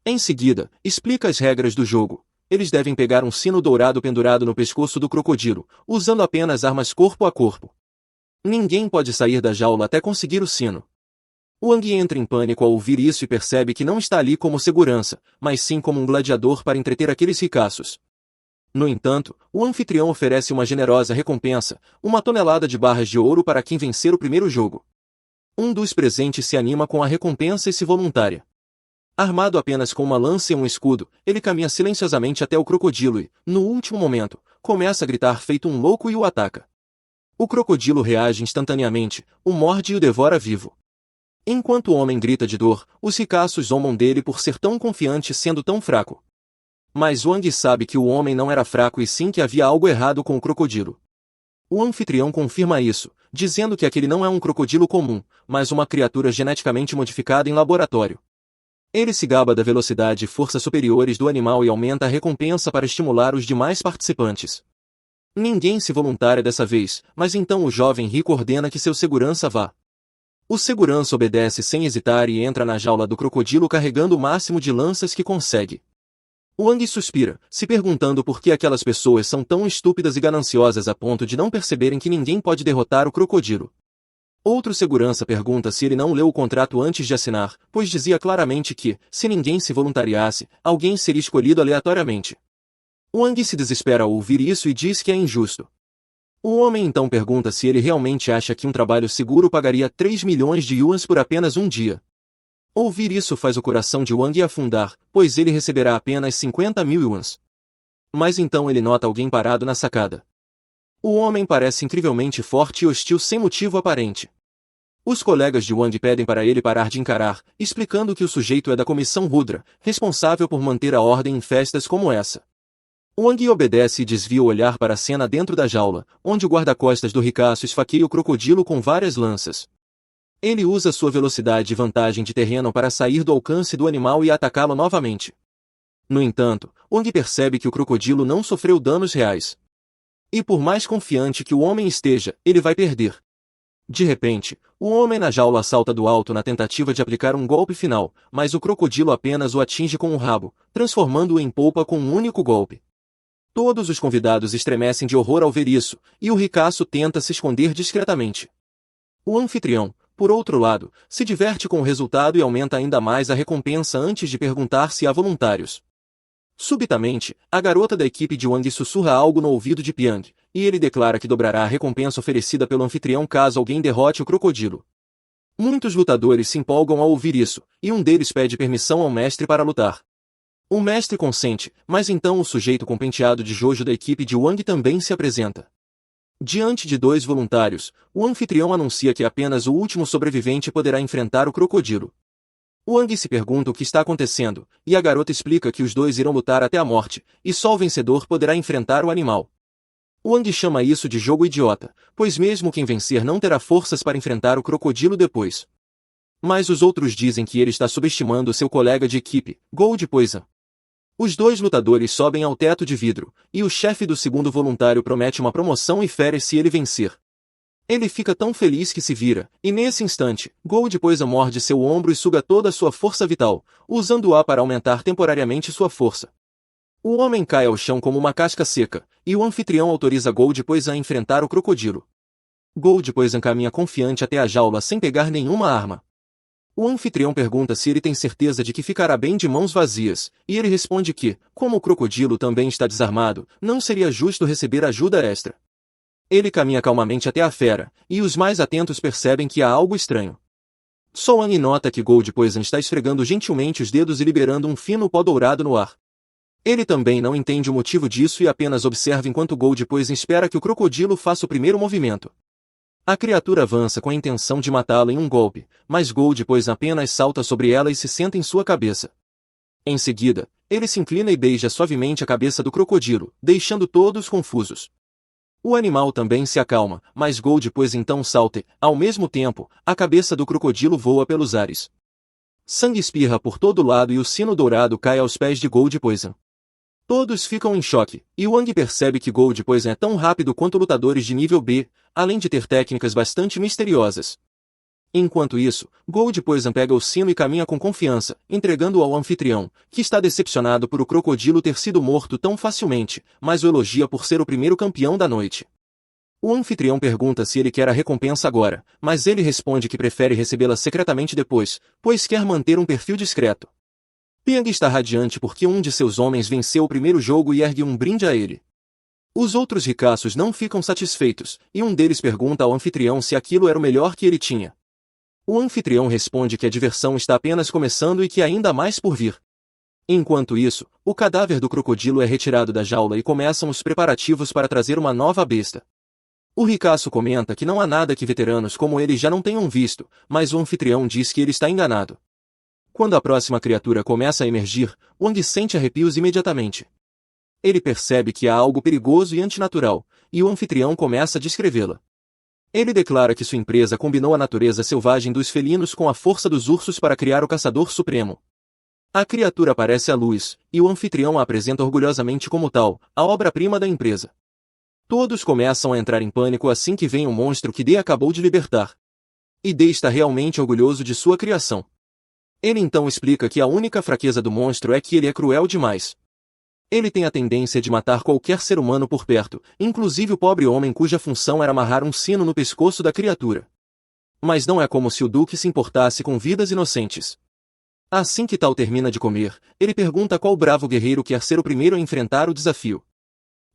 Em seguida, explica as regras do jogo. Eles devem pegar um sino dourado pendurado no pescoço do crocodilo, usando apenas armas corpo a corpo. Ninguém pode sair da jaula até conseguir o sino. Wang entra em pânico ao ouvir isso e percebe que não está ali como segurança, mas sim como um gladiador para entreter aqueles ricaços. No entanto, o anfitrião oferece uma generosa recompensa, 1 tonelada de barras de ouro para quem vencer o primeiro jogo. Um dos presentes se anima com a recompensa e se voluntária. Armado apenas com uma lança e um escudo, ele caminha silenciosamente até o crocodilo e, no último momento, começa a gritar feito um louco e o ataca. O crocodilo reage instantaneamente, o morde e o devora vivo. Enquanto o homem grita de dor, os ricaços zombam dele por ser tão confiante sendo tão fraco. Mas Wang sabe que o homem não era fraco e sim que havia algo errado com o crocodilo. O anfitrião confirma isso, dizendo que aquele não é um crocodilo comum, mas uma criatura geneticamente modificada em laboratório. Ele se gaba da velocidade e força superiores do animal e aumenta a recompensa para estimular os demais participantes. Ninguém se voluntária dessa vez, mas então o jovem rico ordena que seu segurança vá. O segurança obedece sem hesitar e entra na jaula do crocodilo carregando o máximo de lanças que consegue. Wang suspira, se perguntando por que aquelas pessoas são tão estúpidas e gananciosas a ponto de não perceberem que ninguém pode derrotar o crocodilo. Outro segurança pergunta se ele não leu o contrato antes de assinar, pois dizia claramente que, se ninguém se voluntariasse, alguém seria escolhido aleatoriamente. Wang se desespera ao ouvir isso e diz que é injusto. O homem então pergunta se ele realmente acha que um trabalho seguro pagaria 3 milhões de yuans por apenas um dia. Ouvir isso faz o coração de Wang afundar, pois ele receberá apenas 50 mil yuans. Mas então ele nota alguém parado na sacada. O homem parece incrivelmente forte e hostil sem motivo aparente. Os colegas de Wang pedem para ele parar de encarar, explicando que o sujeito é da comissão Rudra, responsável por manter a ordem em festas como essa. Wang obedece e desvia o olhar para a cena dentro da jaula, onde o guarda-costas do ricaço esfaqueia o crocodilo com várias lanças. Ele usa sua velocidade e vantagem de terreno para sair do alcance do animal e atacá-lo novamente. No entanto, Wang percebe que o crocodilo não sofreu danos reais. E por mais confiante que o homem esteja, ele vai perder. De repente, o homem na jaula salta do alto na tentativa de aplicar um golpe final, mas o crocodilo apenas o atinge com o rabo, transformando-o em polpa com um único golpe. Todos os convidados estremecem de horror ao ver isso, e o ricaço tenta se esconder discretamente. O anfitrião, por outro lado, se diverte com o resultado e aumenta ainda mais a recompensa antes de perguntar se há voluntários. Subitamente, a garota da equipe de Wang sussurra algo no ouvido de Piang, e ele declara que dobrará a recompensa oferecida pelo anfitrião caso alguém derrote o crocodilo. Muitos lutadores se empolgam ao ouvir isso, e um deles pede permissão ao mestre para lutar. O mestre consente, mas então o sujeito com penteado de Jojo da equipe de Wang também se apresenta. Diante de 2 voluntários, o anfitrião anuncia que apenas o último sobrevivente poderá enfrentar o crocodilo. Wang se pergunta o que está acontecendo, e a garota explica que os 2 irão lutar até a morte, e só o vencedor poderá enfrentar o animal. Wang chama isso de jogo idiota, pois mesmo quem vencer não terá forças para enfrentar o crocodilo depois. Mas os outros dizem que ele está subestimando seu colega de equipe, Gold Poison. Os 2 lutadores sobem ao teto de vidro, e o chefe do segundo voluntário promete uma promoção e férias se ele vencer. Ele fica tão feliz que se vira, e nesse instante, Gold Poison morde seu ombro e suga toda a sua força vital, usando-a para aumentar temporariamente sua força. O homem cai ao chão como uma casca seca, e o anfitrião autoriza Gold Poison a enfrentar o crocodilo. Gold Poison caminha confiante até a jaula sem pegar nenhuma arma. O anfitrião pergunta se ele tem certeza de que ficará bem de mãos vazias, e ele responde que, como o crocodilo também está desarmado, não seria justo receber ajuda extra. Ele caminha calmamente até a fera, e os mais atentos percebem que há algo estranho. Wang nota que Gold Poison está esfregando gentilmente os dedos e liberando um fino pó dourado no ar. Ele também não entende o motivo disso e apenas observa enquanto Gold Poison espera que o crocodilo faça o primeiro movimento. A criatura avança com a intenção de matá-lo em um golpe, mas Gold Poison apenas salta sobre ela e se senta em sua cabeça. Em seguida, ele se inclina e beija suavemente a cabeça do crocodilo, deixando todos confusos. O animal também se acalma, mas Gold Poison então salta e, ao mesmo tempo, a cabeça do crocodilo voa pelos ares. Sangue espirra por todo lado e o sino dourado cai aos pés de Gold Poison. Todos ficam em choque, e Wang percebe que Gold Poison é tão rápido quanto lutadores de nível B, além de ter técnicas bastante misteriosas. Enquanto isso, Gold Poison pega o sino e caminha com confiança, entregando-o ao anfitrião, que está decepcionado por o crocodilo ter sido morto tão facilmente, mas o elogia por ser o primeiro campeão da noite. O anfitrião pergunta se ele quer a recompensa agora, mas ele responde que prefere recebê-la secretamente depois, pois quer manter um perfil discreto. Piang está radiante porque um de seus homens venceu o primeiro jogo e ergue um brinde a ele. Os outros ricaços não ficam satisfeitos, e um deles pergunta ao anfitrião se aquilo era o melhor que ele tinha. O anfitrião responde que a diversão está apenas começando e que ainda há mais por vir. Enquanto isso, o cadáver do crocodilo é retirado da jaula e começam os preparativos para trazer uma nova besta. O ricaço comenta que não há nada que veteranos como ele já não tenham visto, mas o anfitrião diz que ele está enganado. Quando a próxima criatura começa a emergir, Wang sente arrepios imediatamente. Ele percebe que há algo perigoso e antinatural, e o anfitrião começa a descrevê-la. Ele declara que sua empresa combinou a natureza selvagem dos felinos com a força dos ursos para criar o Caçador Supremo. A criatura aparece à luz, e o anfitrião a apresenta orgulhosamente como tal, a obra-prima da empresa. Todos começam a entrar em pânico assim que veem o monstro que D acabou de libertar. E D está realmente orgulhoso de sua criação. Ele então explica que a única fraqueza do monstro é que ele é cruel demais. Ele tem a tendência de matar qualquer ser humano por perto, inclusive o pobre homem cuja função era amarrar um sino no pescoço da criatura. Mas não é como se o Duque se importasse com vidas inocentes. Assim que Tal termina de comer, ele pergunta qual bravo guerreiro quer ser o primeiro a enfrentar o desafio.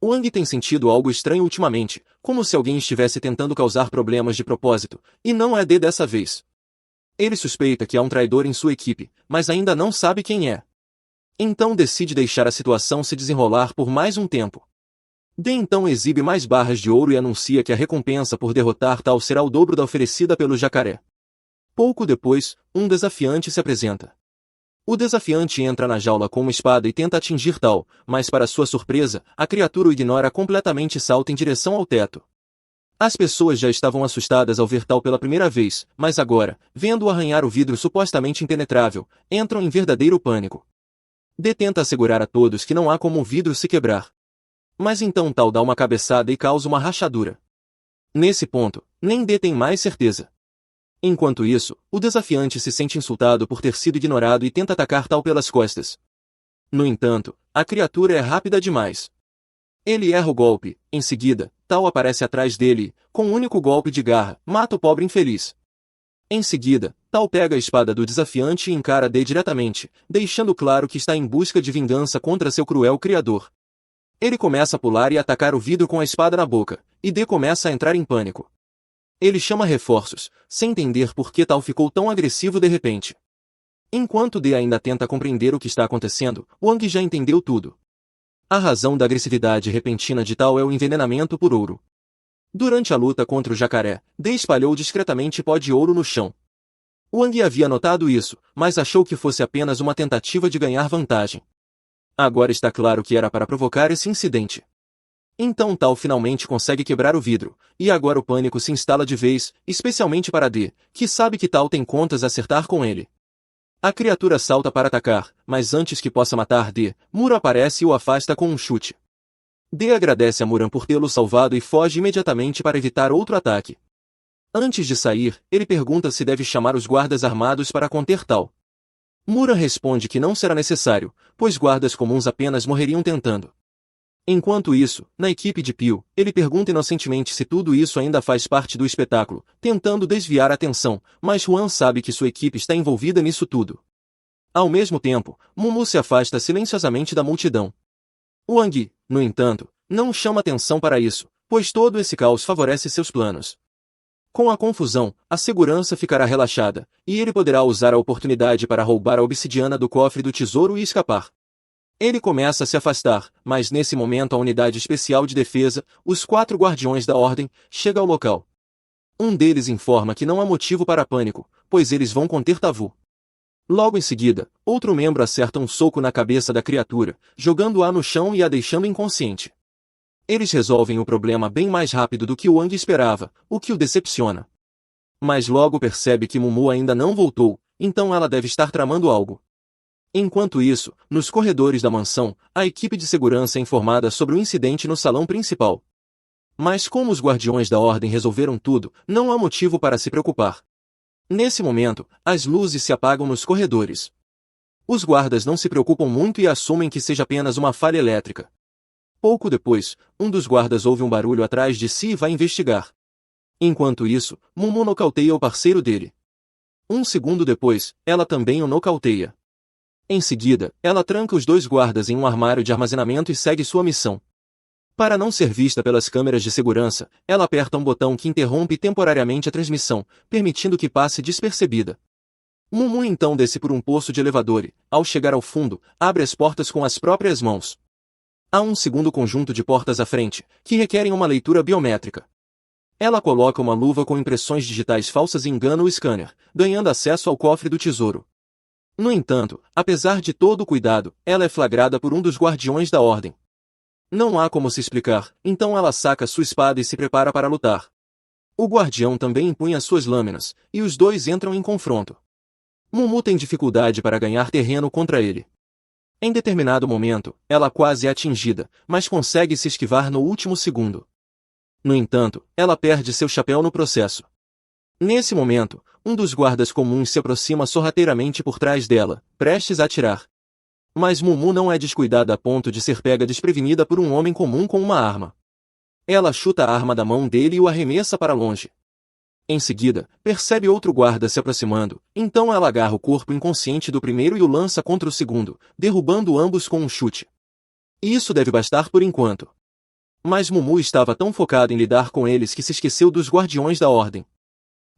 Wang tem sentido algo estranho ultimamente, como se alguém estivesse tentando causar problemas de propósito, e não é dessa vez. Ele suspeita que há um traidor em sua equipe, mas ainda não sabe quem é. Então decide deixar a situação se desenrolar por mais um tempo. D então exibe mais barras de ouro e anuncia que a recompensa por derrotar Tal será o dobro da oferecida pelo jacaré. Pouco depois, um desafiante se apresenta. O desafiante entra na jaula com uma espada e tenta atingir Tal, mas para sua surpresa, a criatura o ignora completamente e salta em direção ao teto. As pessoas já estavam assustadas ao ver Tal pela primeira vez, mas agora, vendo-o arranhar o vidro supostamente impenetrável, entram em verdadeiro pânico. D tenta assegurar a todos que não há como o vidro se quebrar. Mas então Tal dá uma cabeçada e causa uma rachadura. Nesse ponto, nem D tem mais certeza. Enquanto isso, o desafiante se sente insultado por ter sido ignorado e tenta atacar Tal pelas costas. No entanto, a criatura é rápida demais. Ele erra o golpe, em seguida, Tal aparece atrás dele e, com um único golpe de garra, mata o pobre infeliz. Em seguida, Tal pega a espada do desafiante e encara D diretamente, deixando claro que está em busca de vingança contra seu cruel criador. Ele começa a pular e atacar o vidro com a espada na boca, e D começa a entrar em pânico. Ele chama reforços, sem entender por que Tal ficou tão agressivo de repente. Enquanto D ainda tenta compreender o que está acontecendo, Wang já entendeu tudo. A razão da agressividade repentina de Tal é o envenenamento por ouro. Durante a luta contra o jacaré, D espalhou discretamente pó de ouro no chão. Wang havia notado isso, mas achou que fosse apenas uma tentativa de ganhar vantagem. Agora está claro que era para provocar esse incidente. Então Tal finalmente consegue quebrar o vidro, e agora o pânico se instala de vez, especialmente para D, que sabe que Tal tem contas a acertar com ele. A criatura salta para atacar, mas antes que possa matar D, Muran aparece e o afasta com um chute. D agradece a Muran por tê-lo salvado e foge imediatamente para evitar outro ataque. Antes de sair, ele pergunta se deve chamar os guardas armados para conter Tal. Muran responde que não será necessário, pois guardas comuns apenas morreriam tentando. Enquanto isso, na equipe de Pio, ele pergunta inocentemente se tudo isso ainda faz parte do espetáculo, tentando desviar a atenção, mas Juan sabe que sua equipe está envolvida nisso tudo. Ao mesmo tempo, Mumu se afasta silenciosamente da multidão. Wang, no entanto, não chama atenção para isso, pois todo esse caos favorece seus planos. Com a confusão, a segurança ficará relaxada, e ele poderá usar a oportunidade para roubar a obsidiana do cofre do tesouro e escapar. Ele começa a se afastar, mas nesse momento a unidade especial de defesa, os 4 guardiões da ordem, chega ao local. Um deles informa que não há motivo para pânico, pois eles vão conter Tavu. Logo em seguida, outro membro acerta um soco na cabeça da criatura, jogando-a no chão e a deixando inconsciente. Eles resolvem o problema bem mais rápido do que Wang esperava, o que o decepciona. Mas logo percebe que Mumu ainda não voltou, então ela deve estar tramando algo. Enquanto isso, nos corredores da mansão, a equipe de segurança é informada sobre o incidente no salão principal. Mas como os guardiões da ordem resolveram tudo, não há motivo para se preocupar. Nesse momento, as luzes se apagam nos corredores. Os guardas não se preocupam muito e assumem que seja apenas uma falha elétrica. Pouco depois, um dos guardas ouve um barulho atrás de si e vai investigar. Enquanto isso, Mumu nocauteia o parceiro dele. Um segundo depois, ela também o nocauteia. Em seguida, ela tranca os 2 guardas em um armário de armazenamento e segue sua missão. Para não ser vista pelas câmeras de segurança, ela aperta um botão que interrompe temporariamente a transmissão, permitindo que passe despercebida. Mumu então desce por um poço de elevador e, ao chegar ao fundo, abre as portas com as próprias mãos. Há um segundo conjunto de portas à frente, que requerem uma leitura biométrica. Ela coloca uma luva com impressões digitais falsas e engana o scanner, ganhando acesso ao cofre do tesouro. No entanto, apesar de todo o cuidado, ela é flagrada por um dos guardiões da ordem. Não há como se explicar, então ela saca sua espada e se prepara para lutar. O guardião também empunha suas lâminas, e os 2 entram em confronto. Mumu tem dificuldade para ganhar terreno contra ele. Em determinado momento, ela quase é atingida, mas consegue se esquivar no último segundo. No entanto, ela perde seu chapéu no processo. Nesse momento, um dos guardas comuns se aproxima sorrateiramente por trás dela, prestes a atirar. Mas Mumu não é descuidada a ponto de ser pega desprevenida por um homem comum com uma arma. Ela chuta a arma da mão dele e o arremessa para longe. Em seguida, percebe outro guarda se aproximando, então ela agarra o corpo inconsciente do primeiro e o lança contra o segundo, derrubando ambos com um chute. Isso deve bastar por enquanto. Mas Mumu estava tão focado em lidar com eles que se esqueceu dos guardiões da ordem.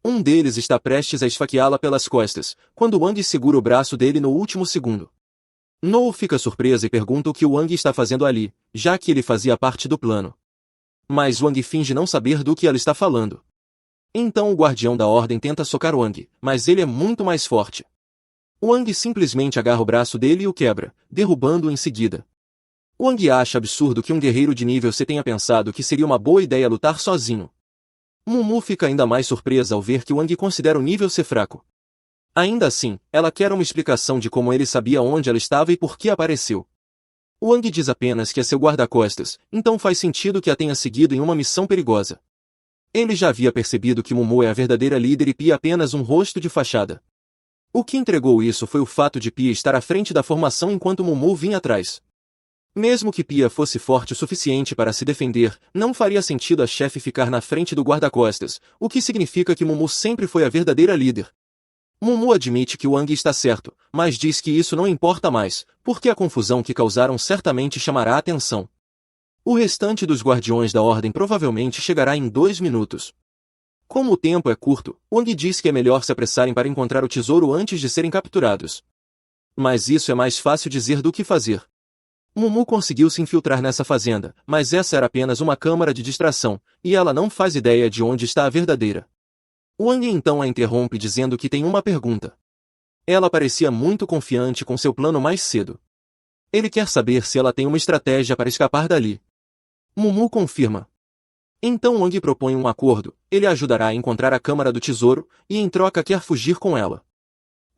Um deles está prestes a esfaqueá-la pelas costas, quando Wang segura o braço dele no último segundo. No fica surpresa e pergunta o que Wang está fazendo ali, já que ele fazia parte do plano. Mas Wang finge não saber do que ela está falando. Então o guardião da ordem tenta socar Wang, mas ele é muito mais forte. Wang simplesmente agarra o braço dele e o quebra, derrubando-o em seguida. Wang acha absurdo que um guerreiro de nível C tenha pensado que seria uma boa ideia lutar sozinho. Mumu fica ainda mais surpresa ao ver que Wang considera o nível C fraco. Ainda assim, ela quer uma explicação de como ele sabia onde ela estava e por que apareceu. Wang diz apenas que é seu guarda-costas, então faz sentido que a tenha seguido em uma missão perigosa. Ele já havia percebido que Mumu é a verdadeira líder e Pia apenas um rosto de fachada. O que entregou isso foi o fato de Pia estar à frente da formação enquanto Mumu vinha atrás. Mesmo que Pia fosse forte o suficiente para se defender, não faria sentido a chefe ficar na frente do guarda-costas, o que significa que Mumu sempre foi a verdadeira líder. Mumu admite que Wang está certo, mas diz que isso não importa mais, porque a confusão que causaram certamente chamará a atenção. O restante dos guardiões da ordem provavelmente chegará em 2 minutos. Como o tempo é curto, Wang diz que é melhor se apressarem para encontrar o tesouro antes de serem capturados. Mas isso é mais fácil dizer do que fazer. Mumu conseguiu se infiltrar nessa fazenda, mas essa era apenas uma câmara de distração, e ela não faz ideia de onde está a verdadeira. Wang então a interrompe dizendo que tem uma pergunta. Ela parecia muito confiante com seu plano mais cedo. Ele quer saber se ela tem uma estratégia para escapar dali. Mumu confirma. Então Wang propõe um acordo, ele a ajudará a encontrar a câmara do tesouro, e em troca quer fugir com ela.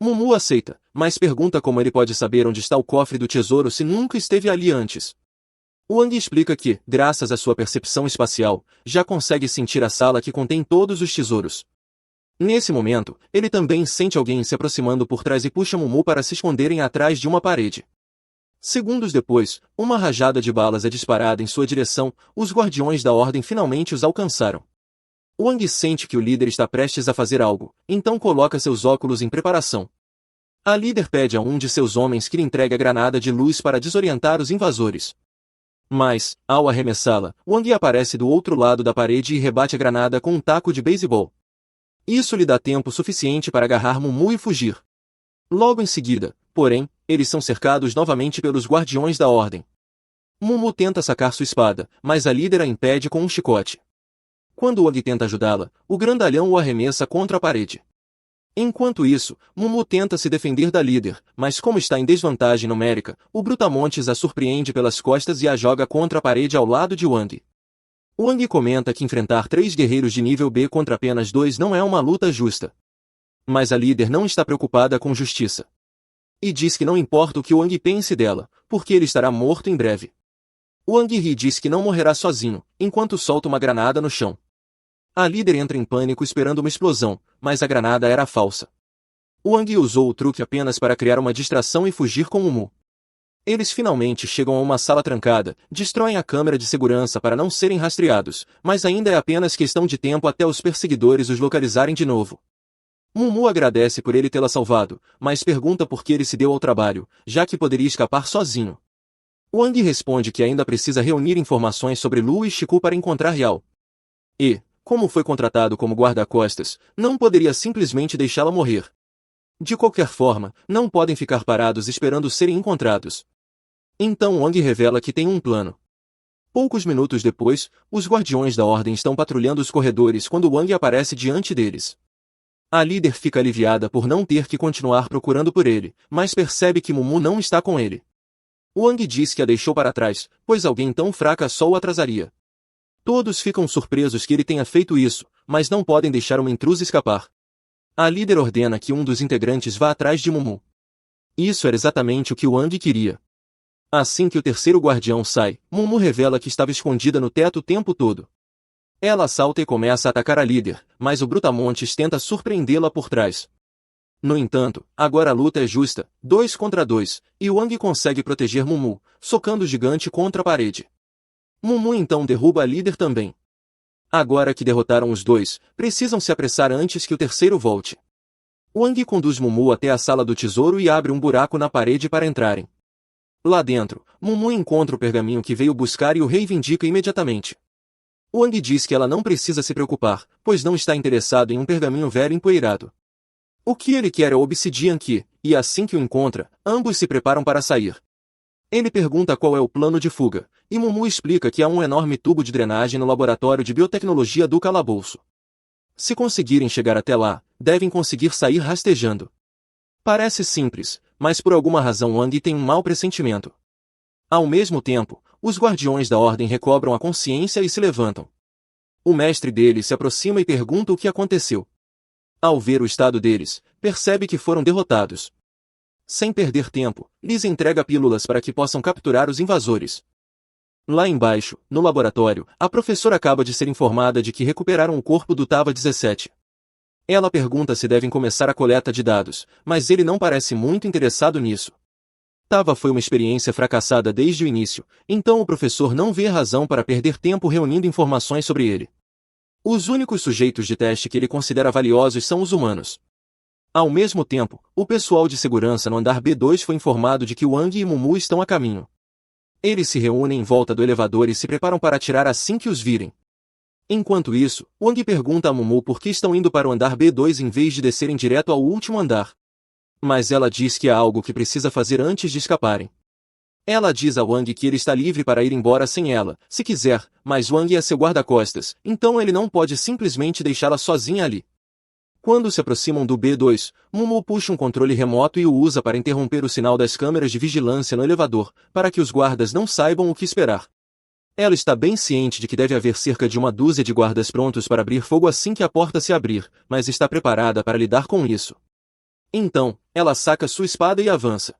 Mumu aceita, mas pergunta como ele pode saber onde está o cofre do tesouro se nunca esteve ali antes. Wang explica que, graças à sua percepção espacial, já consegue sentir a sala que contém todos os tesouros. Nesse momento, ele também sente alguém se aproximando por trás e puxa Mumu para se esconderem atrás de uma parede. Segundos depois, uma rajada de balas é disparada em sua direção, os guardiões da ordem finalmente os alcançaram. Wang sente que o líder está prestes a fazer algo, então coloca seus óculos em preparação. A líder pede a um de seus homens que lhe entregue a granada de luz para desorientar os invasores. Mas, ao arremessá-la, Wang aparece do outro lado da parede e rebate a granada com um taco de beisebol. Isso lhe dá tempo suficiente para agarrar Mumu e fugir. Logo em seguida, porém, eles são cercados novamente pelos guardiões da ordem. Mumu tenta sacar sua espada, mas a líder a impede com um chicote. Quando Wang tenta ajudá-la, o grandalhão o arremessa contra a parede. Enquanto isso, Mumu tenta se defender da líder, mas como está em desvantagem numérica, o Brutamontes a surpreende pelas costas e a joga contra a parede ao lado de Wang. Wang comenta que enfrentar 3 guerreiros de nível B contra apenas 2 não é uma luta justa. Mas a líder não está preocupada com justiça. E diz que não importa o que Wang pense dela, porque ele estará morto em breve. Wang ri e diz que não morrerá sozinho, enquanto solta uma granada no chão. A líder entra em pânico esperando uma explosão, mas a granada era falsa. Wang usou o truque apenas para criar uma distração e fugir com Mumu. Eles finalmente chegam a uma sala trancada, destroem a câmera de segurança para não serem rastreados, mas ainda é apenas questão de tempo até os perseguidores os localizarem de novo. Mumu agradece por ele tê-la salvado, mas pergunta por que ele se deu ao trabalho, já que poderia escapar sozinho. Wang responde que ainda precisa reunir informações sobre Lu e Shiku para encontrar Yao. E, como foi contratado como guarda-costas, não poderia simplesmente deixá-la morrer. De qualquer forma, não podem ficar parados esperando serem encontrados. Então Wang revela que tem um plano. Poucos minutos depois, os guardiões da ordem estão patrulhando os corredores quando Wang aparece diante deles. A líder fica aliviada por não ter que continuar procurando por ele, mas percebe que Mumu não está com ele. Wang diz que a deixou para trás, pois alguém tão fraca só o atrasaria. Todos ficam surpresos que ele tenha feito isso, mas não podem deixar uma intrusa escapar. A líder ordena que um dos integrantes vá atrás de Mumu. Isso era exatamente o que Wang queria. Assim que o terceiro guardião sai, Mumu revela que estava escondida no teto o tempo todo. Ela salta e começa a atacar a líder, mas o Brutamontes tenta surpreendê-la por trás. No entanto, agora a luta é justa, 2 contra 2, e Wang consegue proteger Mumu, socando o gigante contra a parede. Mumu então derruba a líder também. Agora que derrotaram os dois, precisam se apressar antes que o terceiro volte. Wang conduz Mumu até a sala do tesouro e abre um buraco na parede para entrarem. Lá dentro, Mumu encontra o pergaminho que veio buscar e o reivindica imediatamente. Wang diz que ela não precisa se preocupar, pois não está interessado em um pergaminho velho empoeirado. O que ele quer é o Obsidian Key, e assim que o encontra, ambos se preparam para sair. Ele pergunta qual é o plano de fuga, e Mumu explica que há um enorme tubo de drenagem no laboratório de biotecnologia do calabouço. Se conseguirem chegar até lá, devem conseguir sair rastejando. Parece simples, mas por alguma razão Wang tem um mau pressentimento. Ao mesmo tempo, os guardiões da ordem recobram a consciência e se levantam. O mestre deles se aproxima e pergunta o que aconteceu. Ao ver o estado deles, percebe que foram derrotados. Sem perder tempo, lhes entrega pílulas para que possam capturar os invasores. Lá embaixo, no laboratório, a professora acaba de ser informada de que recuperaram o corpo do Tava 17. Ela pergunta se devem começar a coleta de dados, mas ele não parece muito interessado nisso. Tava foi uma experiência fracassada desde o início, então o professor não vê razão para perder tempo reunindo informações sobre ele. Os únicos sujeitos de teste que ele considera valiosos são os humanos. Ao mesmo tempo, o pessoal de segurança no andar B2 foi informado de que Wang e Mumu estão a caminho. Eles se reúnem em volta do elevador e se preparam para atirar assim que os virem. Enquanto isso, Wang pergunta a Mumu por que estão indo para o andar B2 em vez de descerem direto ao último andar. Mas ela diz que há algo que precisa fazer antes de escaparem. Ela diz a Wang que ele está livre para ir embora sem ela, se quiser, mas Wang é seu guarda-costas, então ele não pode simplesmente deixá-la sozinha ali. Quando se aproximam do B2, Mumu puxa um controle remoto e o usa para interromper o sinal das câmeras de vigilância no elevador, para que os guardas não saibam o que esperar. Ela está bem ciente de que deve haver cerca de uma dúzia de guardas prontos para abrir fogo assim que a porta se abrir, mas está preparada para lidar com isso. Então, ela saca sua espada e avança.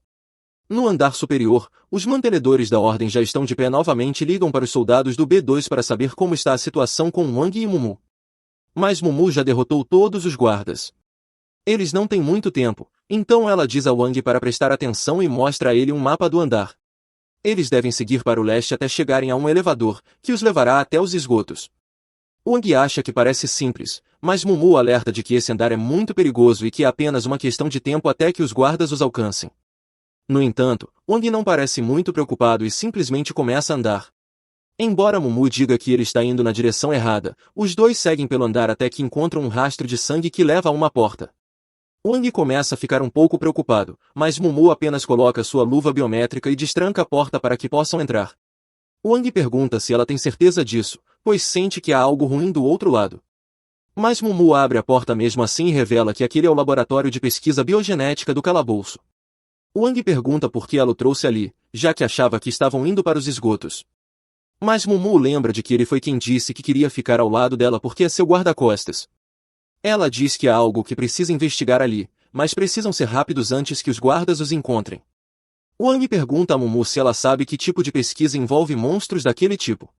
No andar superior, os mantenedores da ordem já estão de pé novamente e ligam para os soldados do B2 para saber como está a situação com Wang e Mumu. Mas Mumu já derrotou todos os guardas. Eles não têm muito tempo, então ela diz a Wang para prestar atenção e mostra a ele um mapa do andar. Eles devem seguir para o leste até chegarem a um elevador, que os levará até os esgotos. Wang acha que parece simples, mas Mumu alerta de que esse andar é muito perigoso e que é apenas uma questão de tempo até que os guardas os alcancem. No entanto, Wang não parece muito preocupado e simplesmente começa a andar. Embora Mumu diga que ele está indo na direção errada, os dois seguem pelo andar até que encontram um rastro de sangue que leva a uma porta. Wang começa a ficar um pouco preocupado, mas Mumu apenas coloca sua luva biométrica e destranca a porta para que possam entrar. Wang pergunta se ela tem certeza disso, pois sente que há algo ruim do outro lado. Mas Mumu abre a porta mesmo assim e revela que aquele é o laboratório de pesquisa biogenética do calabouço. Wang pergunta por que ela o trouxe ali, já que achava que estavam indo para os esgotos. Mas Mumu lembra de que ele foi quem disse que queria ficar ao lado dela porque é seu guarda-costas. Ela diz que há algo que precisa investigar ali, mas precisam ser rápidos antes que os guardas os encontrem. Wang pergunta a Mumu se ela sabe que tipo de pesquisa envolve monstros daquele tipo.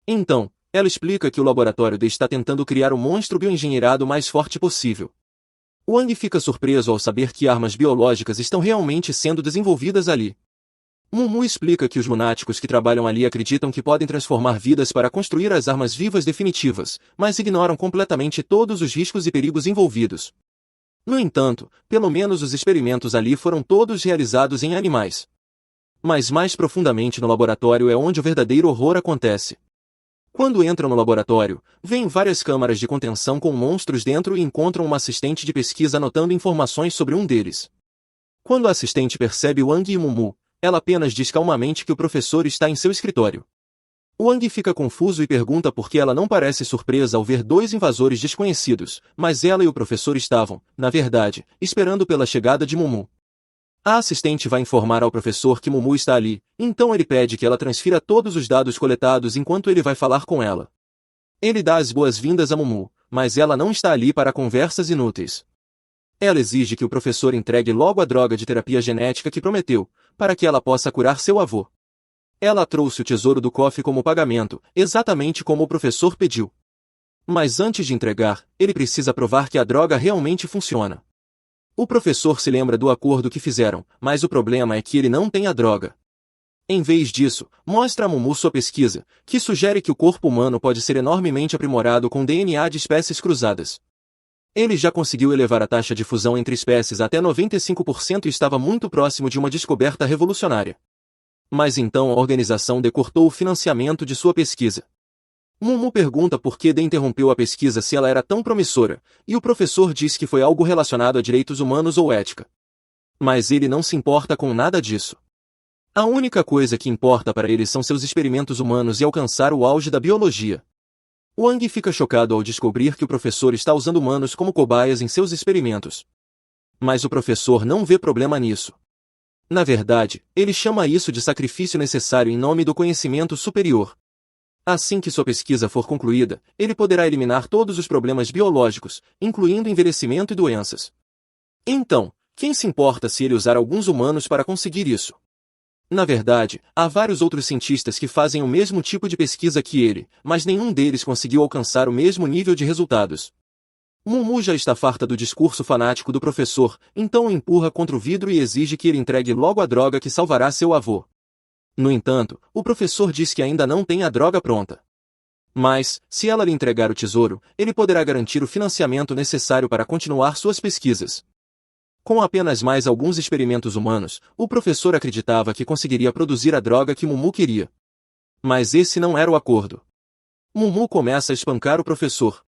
Então, ela explica que o laboratório D está tentando criar o monstro bioengenheirado mais forte possível. Wang fica surpreso ao saber que armas biológicas estão realmente sendo desenvolvidas ali. Mumu explica que os lunáticos que trabalham ali acreditam que podem transformar vidas para construir as armas vivas definitivas, mas ignoram completamente todos os riscos e perigos envolvidos. No entanto, pelo menos os experimentos ali foram todos realizados em animais. Mas mais profundamente no laboratório é onde o verdadeiro horror acontece. Quando entram no laboratório, veem várias câmaras de contenção com monstros dentro e encontram uma assistente de pesquisa anotando informações sobre um deles. Quando a assistente percebe Wang e Mumu, ela apenas diz calmamente que o professor está em seu escritório. Wang fica confuso e pergunta por que ela não parece surpresa ao ver dois invasores desconhecidos, mas ela e o professor estavam, na verdade, esperando pela chegada de Mumu. A assistente vai informar ao professor que Mumu está ali, então ele pede que ela transfira todos os dados coletados enquanto ele vai falar com ela. Ele dá as boas-vindas a Mumu, mas ela não está ali para conversas inúteis. Ela exige que o professor entregue logo a droga de terapia genética que prometeu, para que ela possa curar seu avô. Ela trouxe o tesouro do cofre como pagamento, exatamente como o professor pediu. Mas antes de entregar, ele precisa provar que a droga realmente funciona. O professor se lembra do acordo que fizeram, mas o problema é que ele não tem a droga. Em vez disso, mostra a Mumu sua pesquisa, que sugere que o corpo humano pode ser enormemente aprimorado com DNA de espécies cruzadas. Ele já conseguiu elevar a taxa de fusão entre espécies até 95% e estava muito próximo de uma descoberta revolucionária. Mas então a organização decortou o financiamento de sua pesquisa. Mumu pergunta por que interrompeu a pesquisa se ela era tão promissora, e o professor diz que foi algo relacionado a direitos humanos ou ética. Mas ele não se importa com nada disso. A única coisa que importa para ele são seus experimentos humanos e alcançar o auge da biologia. Wang fica chocado ao descobrir que o professor está usando humanos como cobaias em seus experimentos. Mas o professor não vê problema nisso. Na verdade, ele chama isso de sacrifício necessário em nome do conhecimento superior. Assim que sua pesquisa for concluída, ele poderá eliminar todos os problemas biológicos, incluindo envelhecimento e doenças. Então, quem se importa se ele usar alguns humanos para conseguir isso? Na verdade, há vários outros cientistas que fazem o mesmo tipo de pesquisa que ele, mas nenhum deles conseguiu alcançar o mesmo nível de resultados. Mumu já está farta do discurso fanático do professor, então o empurra contra o vidro e exige que ele entregue logo a droga que salvará seu avô. No entanto, o professor diz que ainda não tem a droga pronta. Mas, se ela lhe entregar o tesouro, ele poderá garantir o financiamento necessário para continuar suas pesquisas. Com apenas mais alguns experimentos humanos, o professor acreditava que conseguiria produzir a droga que Mumu queria. Mas esse não era o acordo. Mumu começa a espancar o professor.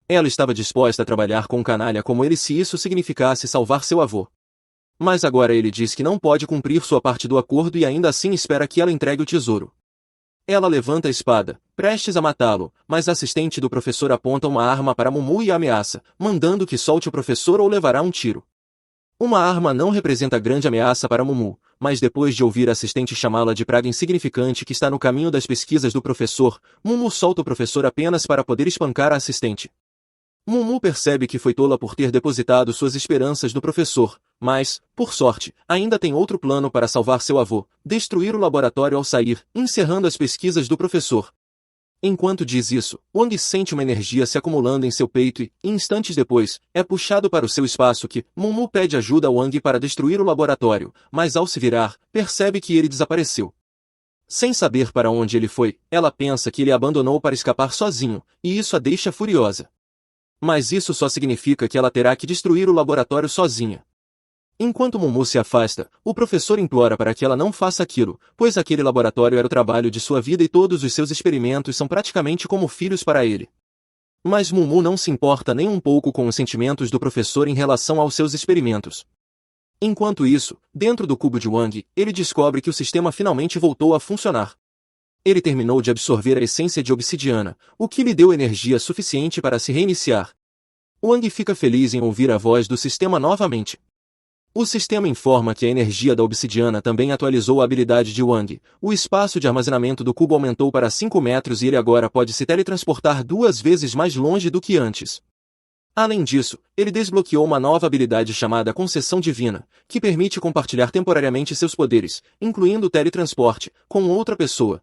Ela estava disposta a trabalhar com um canalha como ele se isso significasse salvar seu avô. Mas agora ele diz que não pode cumprir sua parte do acordo e ainda assim espera que ela entregue o tesouro. Ela levanta a espada, prestes a matá-lo, mas a assistente do professor aponta uma arma para Mumu e a ameaça, mandando que solte o professor ou levará um tiro. Uma arma não representa grande ameaça para Mumu, mas depois de ouvir a assistente chamá-la de praga insignificante que está no caminho das pesquisas do professor, Mumu solta o professor apenas para poder espancar a assistente. Mumu percebe que foi tola por ter depositado suas esperanças no professor, mas, por sorte, ainda tem outro plano para salvar seu avô, destruir o laboratório ao sair, encerrando as pesquisas do professor. Enquanto diz isso, Wang sente uma energia se acumulando em seu peito e, instantes depois, é puxado para o seu espaço que, Mumu pede ajuda a Wang para destruir o laboratório, mas ao se virar, percebe que ele desapareceu. Sem saber para onde ele foi, ela pensa que ele abandonou para escapar sozinho, e isso a deixa furiosa. Mas isso só significa que ela terá que destruir o laboratório sozinha. Enquanto Mumu se afasta, o professor implora para que ela não faça aquilo, pois aquele laboratório era o trabalho de sua vida e todos os seus experimentos são praticamente como filhos para ele. Mas Mumu não se importa nem um pouco com os sentimentos do professor em relação aos seus experimentos. Enquanto isso, dentro do cubo de Wang, ele descobre que o sistema finalmente voltou a funcionar. Ele terminou de absorver a essência de obsidiana, o que lhe deu energia suficiente para se reiniciar. Wang fica feliz em ouvir a voz do sistema novamente. O sistema informa que a energia da obsidiana também atualizou a habilidade de Wang. O espaço de armazenamento do cubo aumentou para 5 metros e ele agora pode se teletransportar 2 vezes mais longe do que antes. Além disso, ele desbloqueou uma nova habilidade chamada Concessão Divina, que permite compartilhar temporariamente seus poderes, incluindo o teletransporte, com outra pessoa.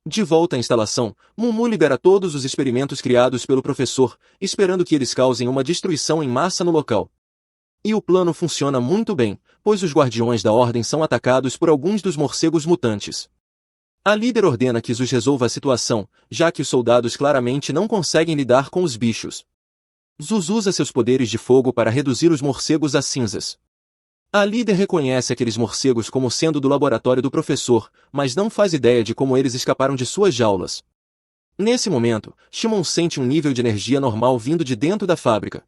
De volta à instalação, Mumu libera todos os experimentos criados pelo professor, esperando que eles causem uma destruição em massa no local. E o plano funciona muito bem, pois os guardiões da ordem são atacados por alguns dos morcegos mutantes. A líder ordena que Zeus resolva a situação, já que os soldados claramente não conseguem lidar com os bichos. Zeus usa seus poderes de fogo para reduzir os morcegos a cinzas. A líder reconhece aqueles morcegos como sendo do laboratório do professor, mas não faz ideia de como eles escaparam de suas jaulas. Nesse momento, Shimon sente um nível de energia normal vindo de dentro da fábrica.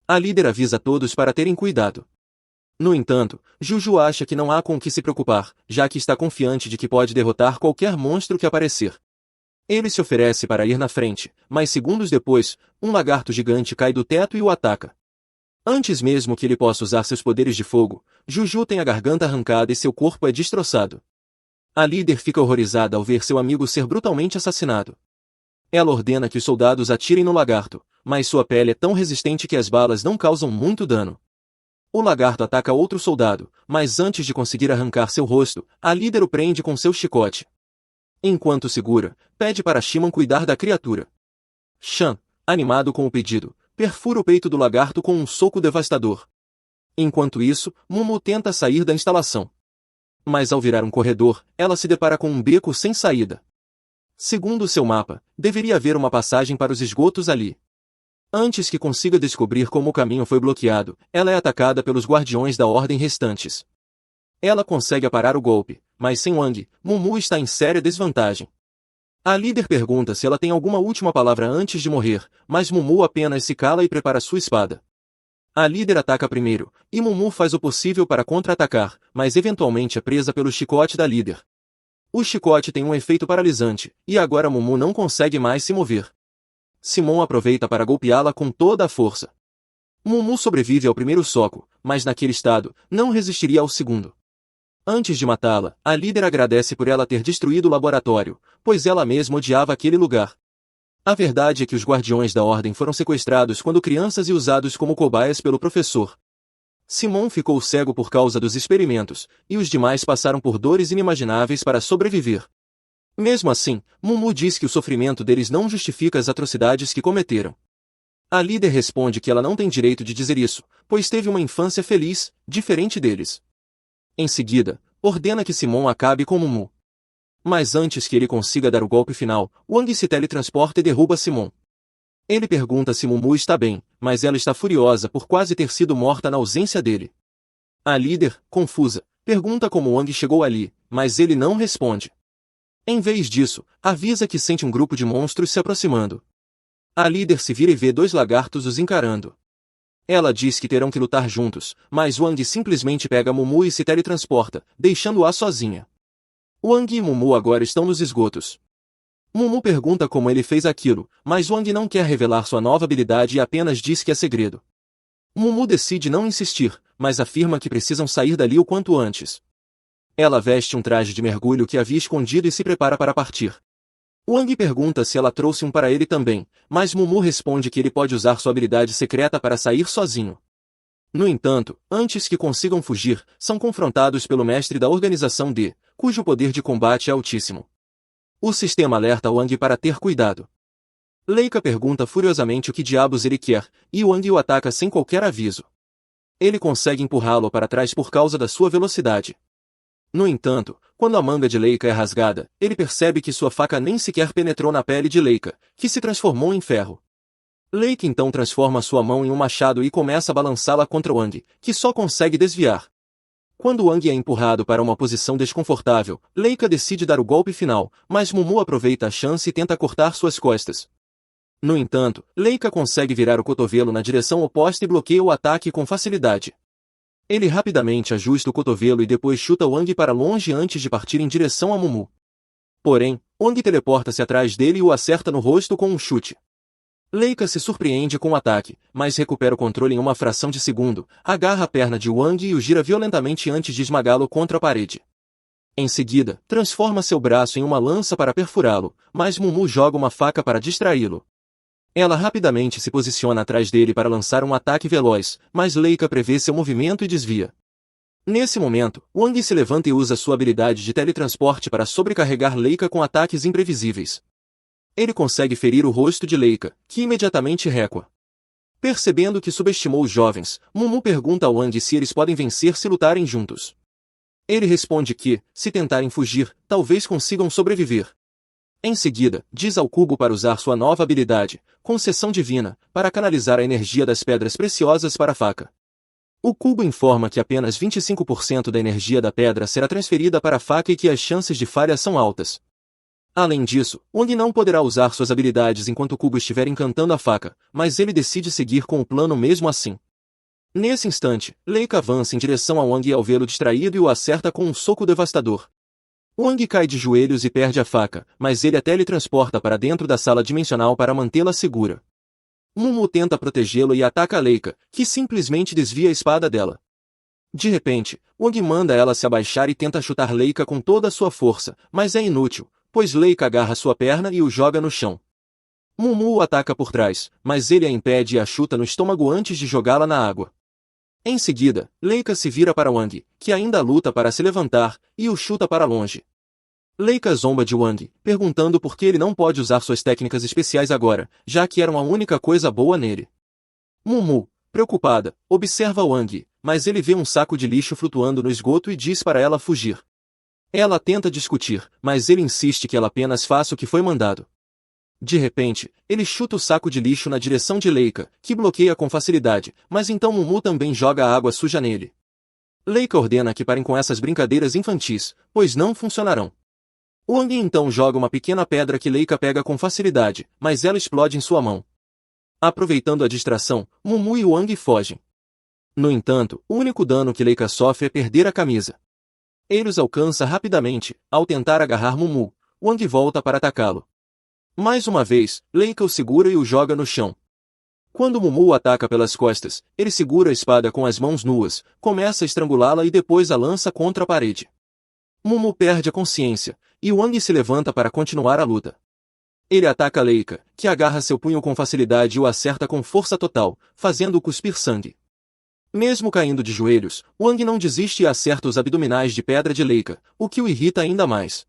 A líder avisa a todos para terem cuidado. No entanto, Juju acha que não há com o que se preocupar, já que está confiante de que pode derrotar qualquer monstro que aparecer. Ele se oferece para ir na frente, mas segundos depois, um lagarto gigante cai do teto e o ataca. Antes mesmo que ele possa usar seus poderes de fogo, Juju tem a garganta arrancada e seu corpo é destroçado. A líder fica horrorizada ao ver seu amigo ser brutalmente assassinado. Ela ordena que os soldados atirem no lagarto, mas sua pele é tão resistente que as balas não causam muito dano. O lagarto ataca outro soldado, mas antes de conseguir arrancar seu rosto, a líder o prende com seu chicote. Enquanto segura, pede para Shimon cuidar da criatura. Shan, animado com o pedido, perfura o peito do lagarto com um soco devastador. Enquanto isso, Mumu tenta sair da instalação. Mas ao virar um corredor, ela se depara com um beco sem saída. Segundo seu mapa, deveria haver uma passagem para os esgotos ali. Antes que consiga descobrir como o caminho foi bloqueado, ela é atacada pelos guardiões da ordem restantes. Ela consegue aparar o golpe, mas sem Wang, Mumu está em séria desvantagem. A líder pergunta se ela tem alguma última palavra antes de morrer, mas Mumu apenas se cala e prepara sua espada. A líder ataca primeiro, e Mumu faz o possível para contra-atacar, mas eventualmente é presa pelo chicote da líder. O chicote tem um efeito paralisante, e agora Mumu não consegue mais se mover. Simon aproveita para golpeá-la com toda a força. Mumu sobrevive ao primeiro soco, mas naquele estado, não resistiria ao segundo. Antes de matá-la, a líder agradece por ela ter destruído o laboratório, pois ela mesma odiava aquele lugar. A verdade é que os guardiões da ordem foram sequestrados quando crianças e usados como cobaias pelo professor. Simon ficou cego por causa dos experimentos, e os demais passaram por dores inimagináveis para sobreviver. Mesmo assim, Mumu diz que o sofrimento deles não justifica as atrocidades que cometeram. A líder responde que ela não tem direito de dizer isso, pois teve uma infância feliz, diferente deles. Em seguida, ordena que Simon acabe com Mumu. Mas antes que ele consiga dar o golpe final, Wang se teletransporta e derruba Simon. Ele pergunta se Mumu está bem, mas ela está furiosa por quase ter sido morta na ausência dele. A líder, confusa, pergunta como Wang chegou ali, mas ele não responde. Em vez disso, avisa que sente um grupo de monstros se aproximando. A líder se vira e vê dois lagartos os encarando. Ela diz que terão que lutar juntos, mas Wang simplesmente pega Mumu e se teletransporta, deixando-a sozinha. Wang e Mumu agora estão nos esgotos. Mumu pergunta como ele fez aquilo, mas Wang não quer revelar sua nova habilidade e apenas diz que é segredo. Mumu decide não insistir, mas afirma que precisam sair dali o quanto antes. Ela veste um traje de mergulho que havia escondido e se prepara para partir. Wang pergunta se ela trouxe um para ele também, mas Mumu responde que ele pode usar sua habilidade secreta para sair sozinho. No entanto, antes que consigam fugir, são confrontados pelo mestre da organização D, cujo poder de combate é altíssimo. O sistema alerta Wang para ter cuidado. Leica pergunta furiosamente o que diabos ele quer, e Wang o ataca sem qualquer aviso. Ele consegue empurrá-lo para trás por causa da sua velocidade. No entanto, quando a manga de Leica é rasgada, ele percebe que sua faca nem sequer penetrou na pele de Leica, que se transformou em ferro. Leica então transforma sua mão em um machado e começa a balançá-la contra Wang, que só consegue desviar. Quando Wang é empurrado para uma posição desconfortável, Leica decide dar o golpe final, mas Mumu aproveita a chance e tenta cortar suas costas. No entanto, Leica consegue virar o cotovelo na direção oposta e bloqueia o ataque com facilidade. Ele rapidamente ajusta o cotovelo e depois chuta Wang para longe antes de partir em direção a Mumu. Porém, Wang teleporta-se atrás dele e o acerta no rosto com um chute. Leica se surpreende com o ataque, mas recupera o controle em uma fração de segundo, agarra a perna de Wang e o gira violentamente antes de esmagá-lo contra a parede. Em seguida, transforma seu braço em uma lança para perfurá-lo, mas Mumu joga uma faca para distraí-lo. Ela rapidamente se posiciona atrás dele para lançar um ataque veloz, mas Leica prevê seu movimento e desvia. Nesse momento, Wang se levanta e usa sua habilidade de teletransporte para sobrecarregar Leica com ataques imprevisíveis. Ele consegue ferir o rosto de Leica, que imediatamente recua. Percebendo que subestimou os jovens, Mumu pergunta a Wang se eles podem vencer se lutarem juntos. Ele responde que, se tentarem fugir, talvez consigam sobreviver. Em seguida, diz ao cubo para usar sua nova habilidade, Concessão Divina, para canalizar a energia das pedras preciosas para a faca. O cubo informa que apenas 25% da energia da pedra será transferida para a faca e que as chances de falha são altas. Além disso, Wang não poderá usar suas habilidades enquanto o cubo estiver encantando a faca, mas ele decide seguir com o plano mesmo assim. Nesse instante, Leica avança em direção a Wang ao vê-lo distraído e o acerta com um soco devastador. Wang cai de joelhos e perde a faca, mas ele a teletransporta para dentro da sala dimensional para mantê-la segura. Mumu tenta protegê-lo e ataca Leica, que simplesmente desvia a espada dela. De repente, Wang manda ela se abaixar e tenta chutar Leica com toda a sua força, mas é inútil, pois Leica agarra sua perna e o joga no chão. Mumu o ataca por trás, mas ele a impede e a chuta no estômago antes de jogá-la na água. Em seguida, Leica se vira para Wang, que ainda luta para se levantar, e o chuta para longe. Leica zomba de Wang, perguntando por que ele não pode usar suas técnicas especiais agora, já que eram a única coisa boa nele. Mumu, preocupada, observa Wang, mas ele vê um saco de lixo flutuando no esgoto e diz para ela fugir. Ela tenta discutir, mas ele insiste que ela apenas faça o que foi mandado. De repente, ele chuta o saco de lixo na direção de Leica, que bloqueia com facilidade, mas então Mumu também joga a água suja nele. Leica ordena que parem com essas brincadeiras infantis, pois não funcionarão. Wang então joga uma pequena pedra que Leica pega com facilidade, mas ela explode em sua mão. Aproveitando a distração, Mumu e Wang fogem. No entanto, o único dano que Leica sofre é perder a camisa. Ele os alcança rapidamente. Ao tentar agarrar Mumu, Wang volta para atacá-lo. Mais uma vez, Leica o segura e o joga no chão. Quando Mumu o ataca pelas costas, ele segura a espada com as mãos nuas, começa a estrangulá-la e depois a lança contra a parede. Mumu perde a consciência, e Wang se levanta para continuar a luta. Ele ataca Leica, que agarra seu punho com facilidade e o acerta com força total, fazendo-o cuspir sangue. Mesmo caindo de joelhos, Wang não desiste e acerta os abdominais de pedra de Leica, o que o irrita ainda mais.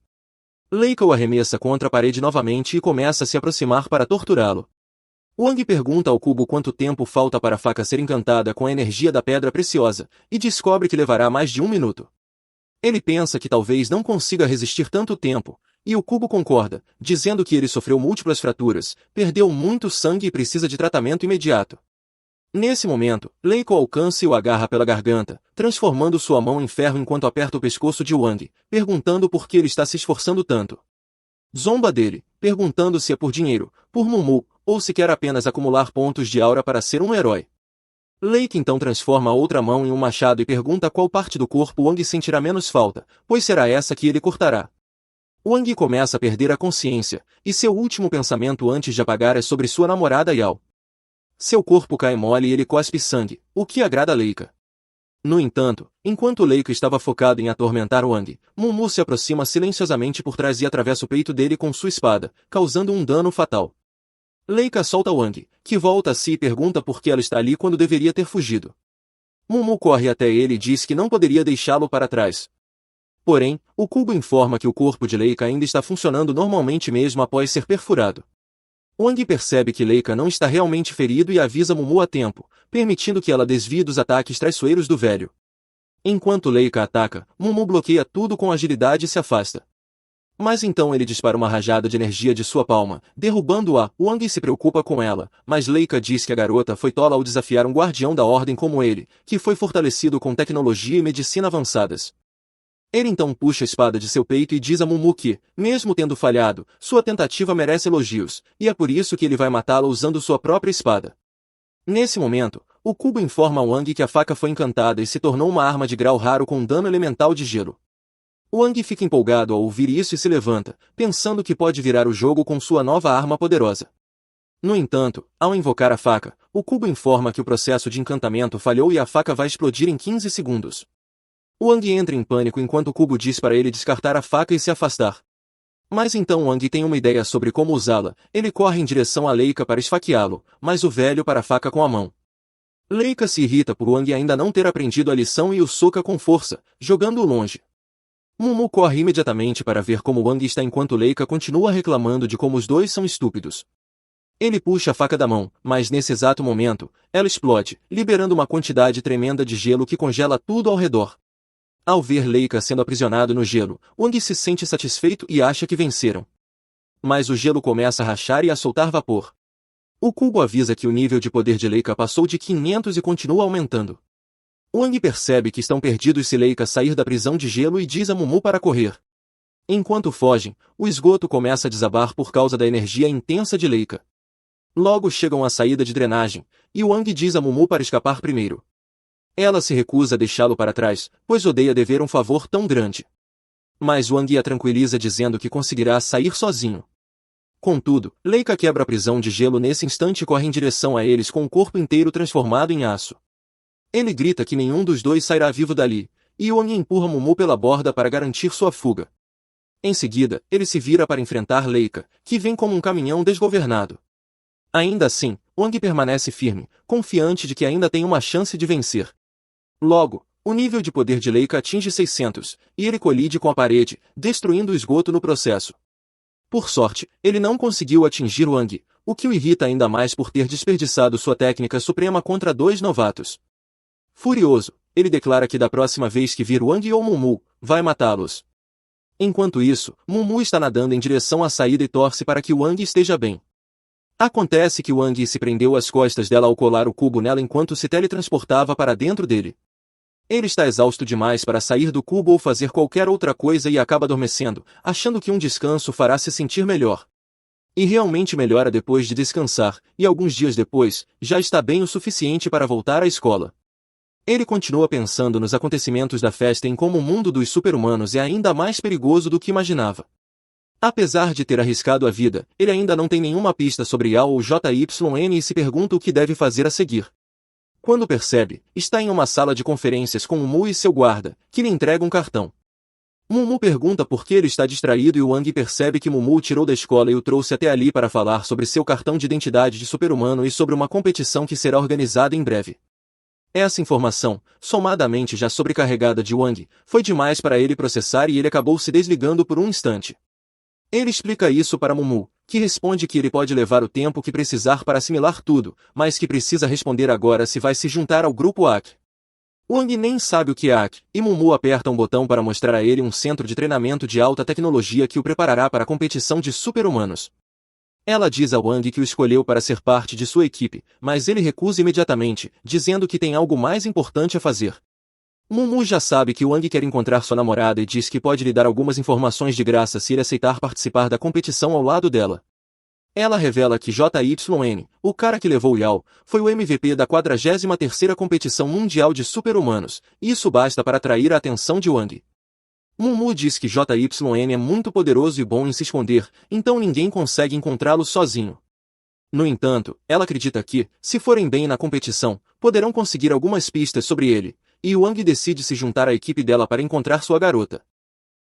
Leica o arremessa contra a parede novamente e começa a se aproximar para torturá-lo. Wang pergunta ao cubo quanto tempo falta para a faca ser encantada com a energia da pedra preciosa, e descobre que levará mais de 1 minuto. Ele pensa que talvez não consiga resistir tanto tempo, e o cubo concorda, dizendo que ele sofreu múltiplas fraturas, perdeu muito sangue e precisa de tratamento imediato. Nesse momento, Leica o alcança e o agarra pela garganta, transformando sua mão em ferro enquanto aperta o pescoço de Wang, perguntando por que ele está se esforçando tanto. Zomba dele, perguntando se é por dinheiro, por Mumu, ou se quer apenas acumular pontos de aura para ser um herói. Leica então transforma a outra mão em um machado e pergunta qual parte do corpo Wang sentirá menos falta, pois será essa que ele cortará. Wang começa a perder a consciência, e seu último pensamento antes de apagar é sobre sua namorada Yao. Seu corpo cai mole e ele cospe sangue, o que agrada Leica. No entanto, enquanto Leica estava focado em atormentar Wang, Mumu se aproxima silenciosamente por trás e atravessa o peito dele com sua espada, causando um dano fatal. Leica solta Wang, que volta a si e pergunta por que ela está ali quando deveria ter fugido. Mumu corre até ele e diz que não poderia deixá-lo para trás. Porém, o cubo informa que o corpo de Leica ainda está funcionando normalmente mesmo após ser perfurado. Wang percebe que Leica não está realmente ferido e avisa Mumu a tempo, permitindo que ela desvie dos ataques traiçoeiros do velho. Enquanto Leica ataca, Mumu bloqueia tudo com agilidade e se afasta. Mas então ele dispara uma rajada de energia de sua palma, derrubando-a. Wang se preocupa com ela, mas Leica diz que a garota foi tola ao desafiar um guardião da ordem como ele, que foi fortalecido com tecnologia e medicina avançadas. Ele então puxa a espada de seu peito e diz a Mumu que, mesmo tendo falhado, sua tentativa merece elogios, e é por isso que ele vai matá-la usando sua própria espada. Nesse momento, o cubo informa a Wang que a faca foi encantada e se tornou uma arma de grau raro com dano elemental de gelo. Wang fica empolgado ao ouvir isso e se levanta, pensando que pode virar o jogo com sua nova arma poderosa. No entanto, ao invocar a faca, o cubo informa que o processo de encantamento falhou e a faca vai explodir em 15 segundos. Wang entra em pânico enquanto o cubo diz para ele descartar a faca e se afastar. Mas então Wang tem uma ideia sobre como usá-la. Ele corre em direção a Leica para esfaqueá-lo, mas o velho para a faca com a mão. Leica se irrita por Wang ainda não ter aprendido a lição e o soca com força, jogando-o longe. Mumu corre imediatamente para ver como Wang está enquanto Leica continua reclamando de como os dois são estúpidos. Ele puxa a faca da mão, mas nesse exato momento, ela explode, liberando uma quantidade tremenda de gelo que congela tudo ao redor. Ao ver Leica sendo aprisionado no gelo, Wang se sente satisfeito e acha que venceram. Mas o gelo começa a rachar e a soltar vapor. O cubo avisa que o nível de poder de Leica passou de 500 e continua aumentando. Wang percebe que estão perdidos se Leica sair da prisão de gelo e diz a Mumu para correr. Enquanto fogem, o esgoto começa a desabar por causa da energia intensa de Leica. Logo chegam à saída de drenagem, e Wang diz a Mumu para escapar primeiro. Ela se recusa a deixá-lo para trás, pois odeia dever um favor tão grande. Mas Wang a tranquiliza dizendo que conseguirá sair sozinho. Contudo, Leica quebra a prisão de gelo nesse instante e corre em direção a eles com o corpo inteiro transformado em aço. Ele grita que nenhum dos dois sairá vivo dali, e Wang empurra Mumu pela borda para garantir sua fuga. Em seguida, ele se vira para enfrentar Leica, que vem como um caminhão desgovernado. Ainda assim, Wang permanece firme, confiante de que ainda tem uma chance de vencer. Logo, o nível de poder de Leica atinge 600, e ele colide com a parede, destruindo o esgoto no processo. Por sorte, ele não conseguiu atingir Wang, o que o irrita ainda mais por ter desperdiçado sua técnica suprema contra dois novatos. Furioso, ele declara que da próxima vez que vir Wang ou Mumu, vai matá-los. Enquanto isso, Mumu está nadando em direção à saída e torce para que Wang esteja bem. Acontece que Wang se prendeu às costas dela ao colar o cubo nela enquanto se teletransportava para dentro dele. Ele está exausto demais para sair do cubo ou fazer qualquer outra coisa e acaba adormecendo, achando que um descanso fará se sentir melhor. E realmente melhora depois de descansar, e alguns dias depois, já está bem o suficiente para voltar à escola. Ele continua pensando nos acontecimentos da festa e em como o mundo dos super-humanos é ainda mais perigoso do que imaginava. Apesar de ter arriscado a vida, ele ainda não tem nenhuma pista sobre Yao ou JYN e se pergunta o que deve fazer a seguir. Quando percebe, está em uma sala de conferências com Mumu e seu guarda, que lhe entrega um cartão. Mumu pergunta por que ele está distraído e Wang percebe que Mumu o tirou da escola e o trouxe até ali para falar sobre seu cartão de identidade de super-humano e sobre uma competição que será organizada em breve. Essa informação, somadamente já sobrecarregada de Wang, foi demais para ele processar e ele acabou se desligando por um instante. Ele explica isso para Mumu, que responde que ele pode levar o tempo que precisar para assimilar tudo, mas que precisa responder agora se vai se juntar ao grupo AK. Wang nem sabe o que é AK, e Mumu aperta um botão para mostrar a ele um centro de treinamento de alta tecnologia que o preparará para a competição de super-humanos. Ela diz a Wang que o escolheu para ser parte de sua equipe, mas ele recusa imediatamente, dizendo que tem algo mais importante a fazer. Mumu já sabe que Wang quer encontrar sua namorada e diz que pode lhe dar algumas informações de graça se ele aceitar participar da competição ao lado dela. Ela revela que JYN, o cara que levou Yao, foi o MVP da 43ª competição mundial de super-humanos, e isso basta para atrair a atenção de Wang. Mumu diz que JYN é muito poderoso e bom em se esconder, então ninguém consegue encontrá-lo sozinho. No entanto, ela acredita que, se forem bem na competição, poderão conseguir algumas pistas sobre ele, e Wang decide se juntar à equipe dela para encontrar sua garota.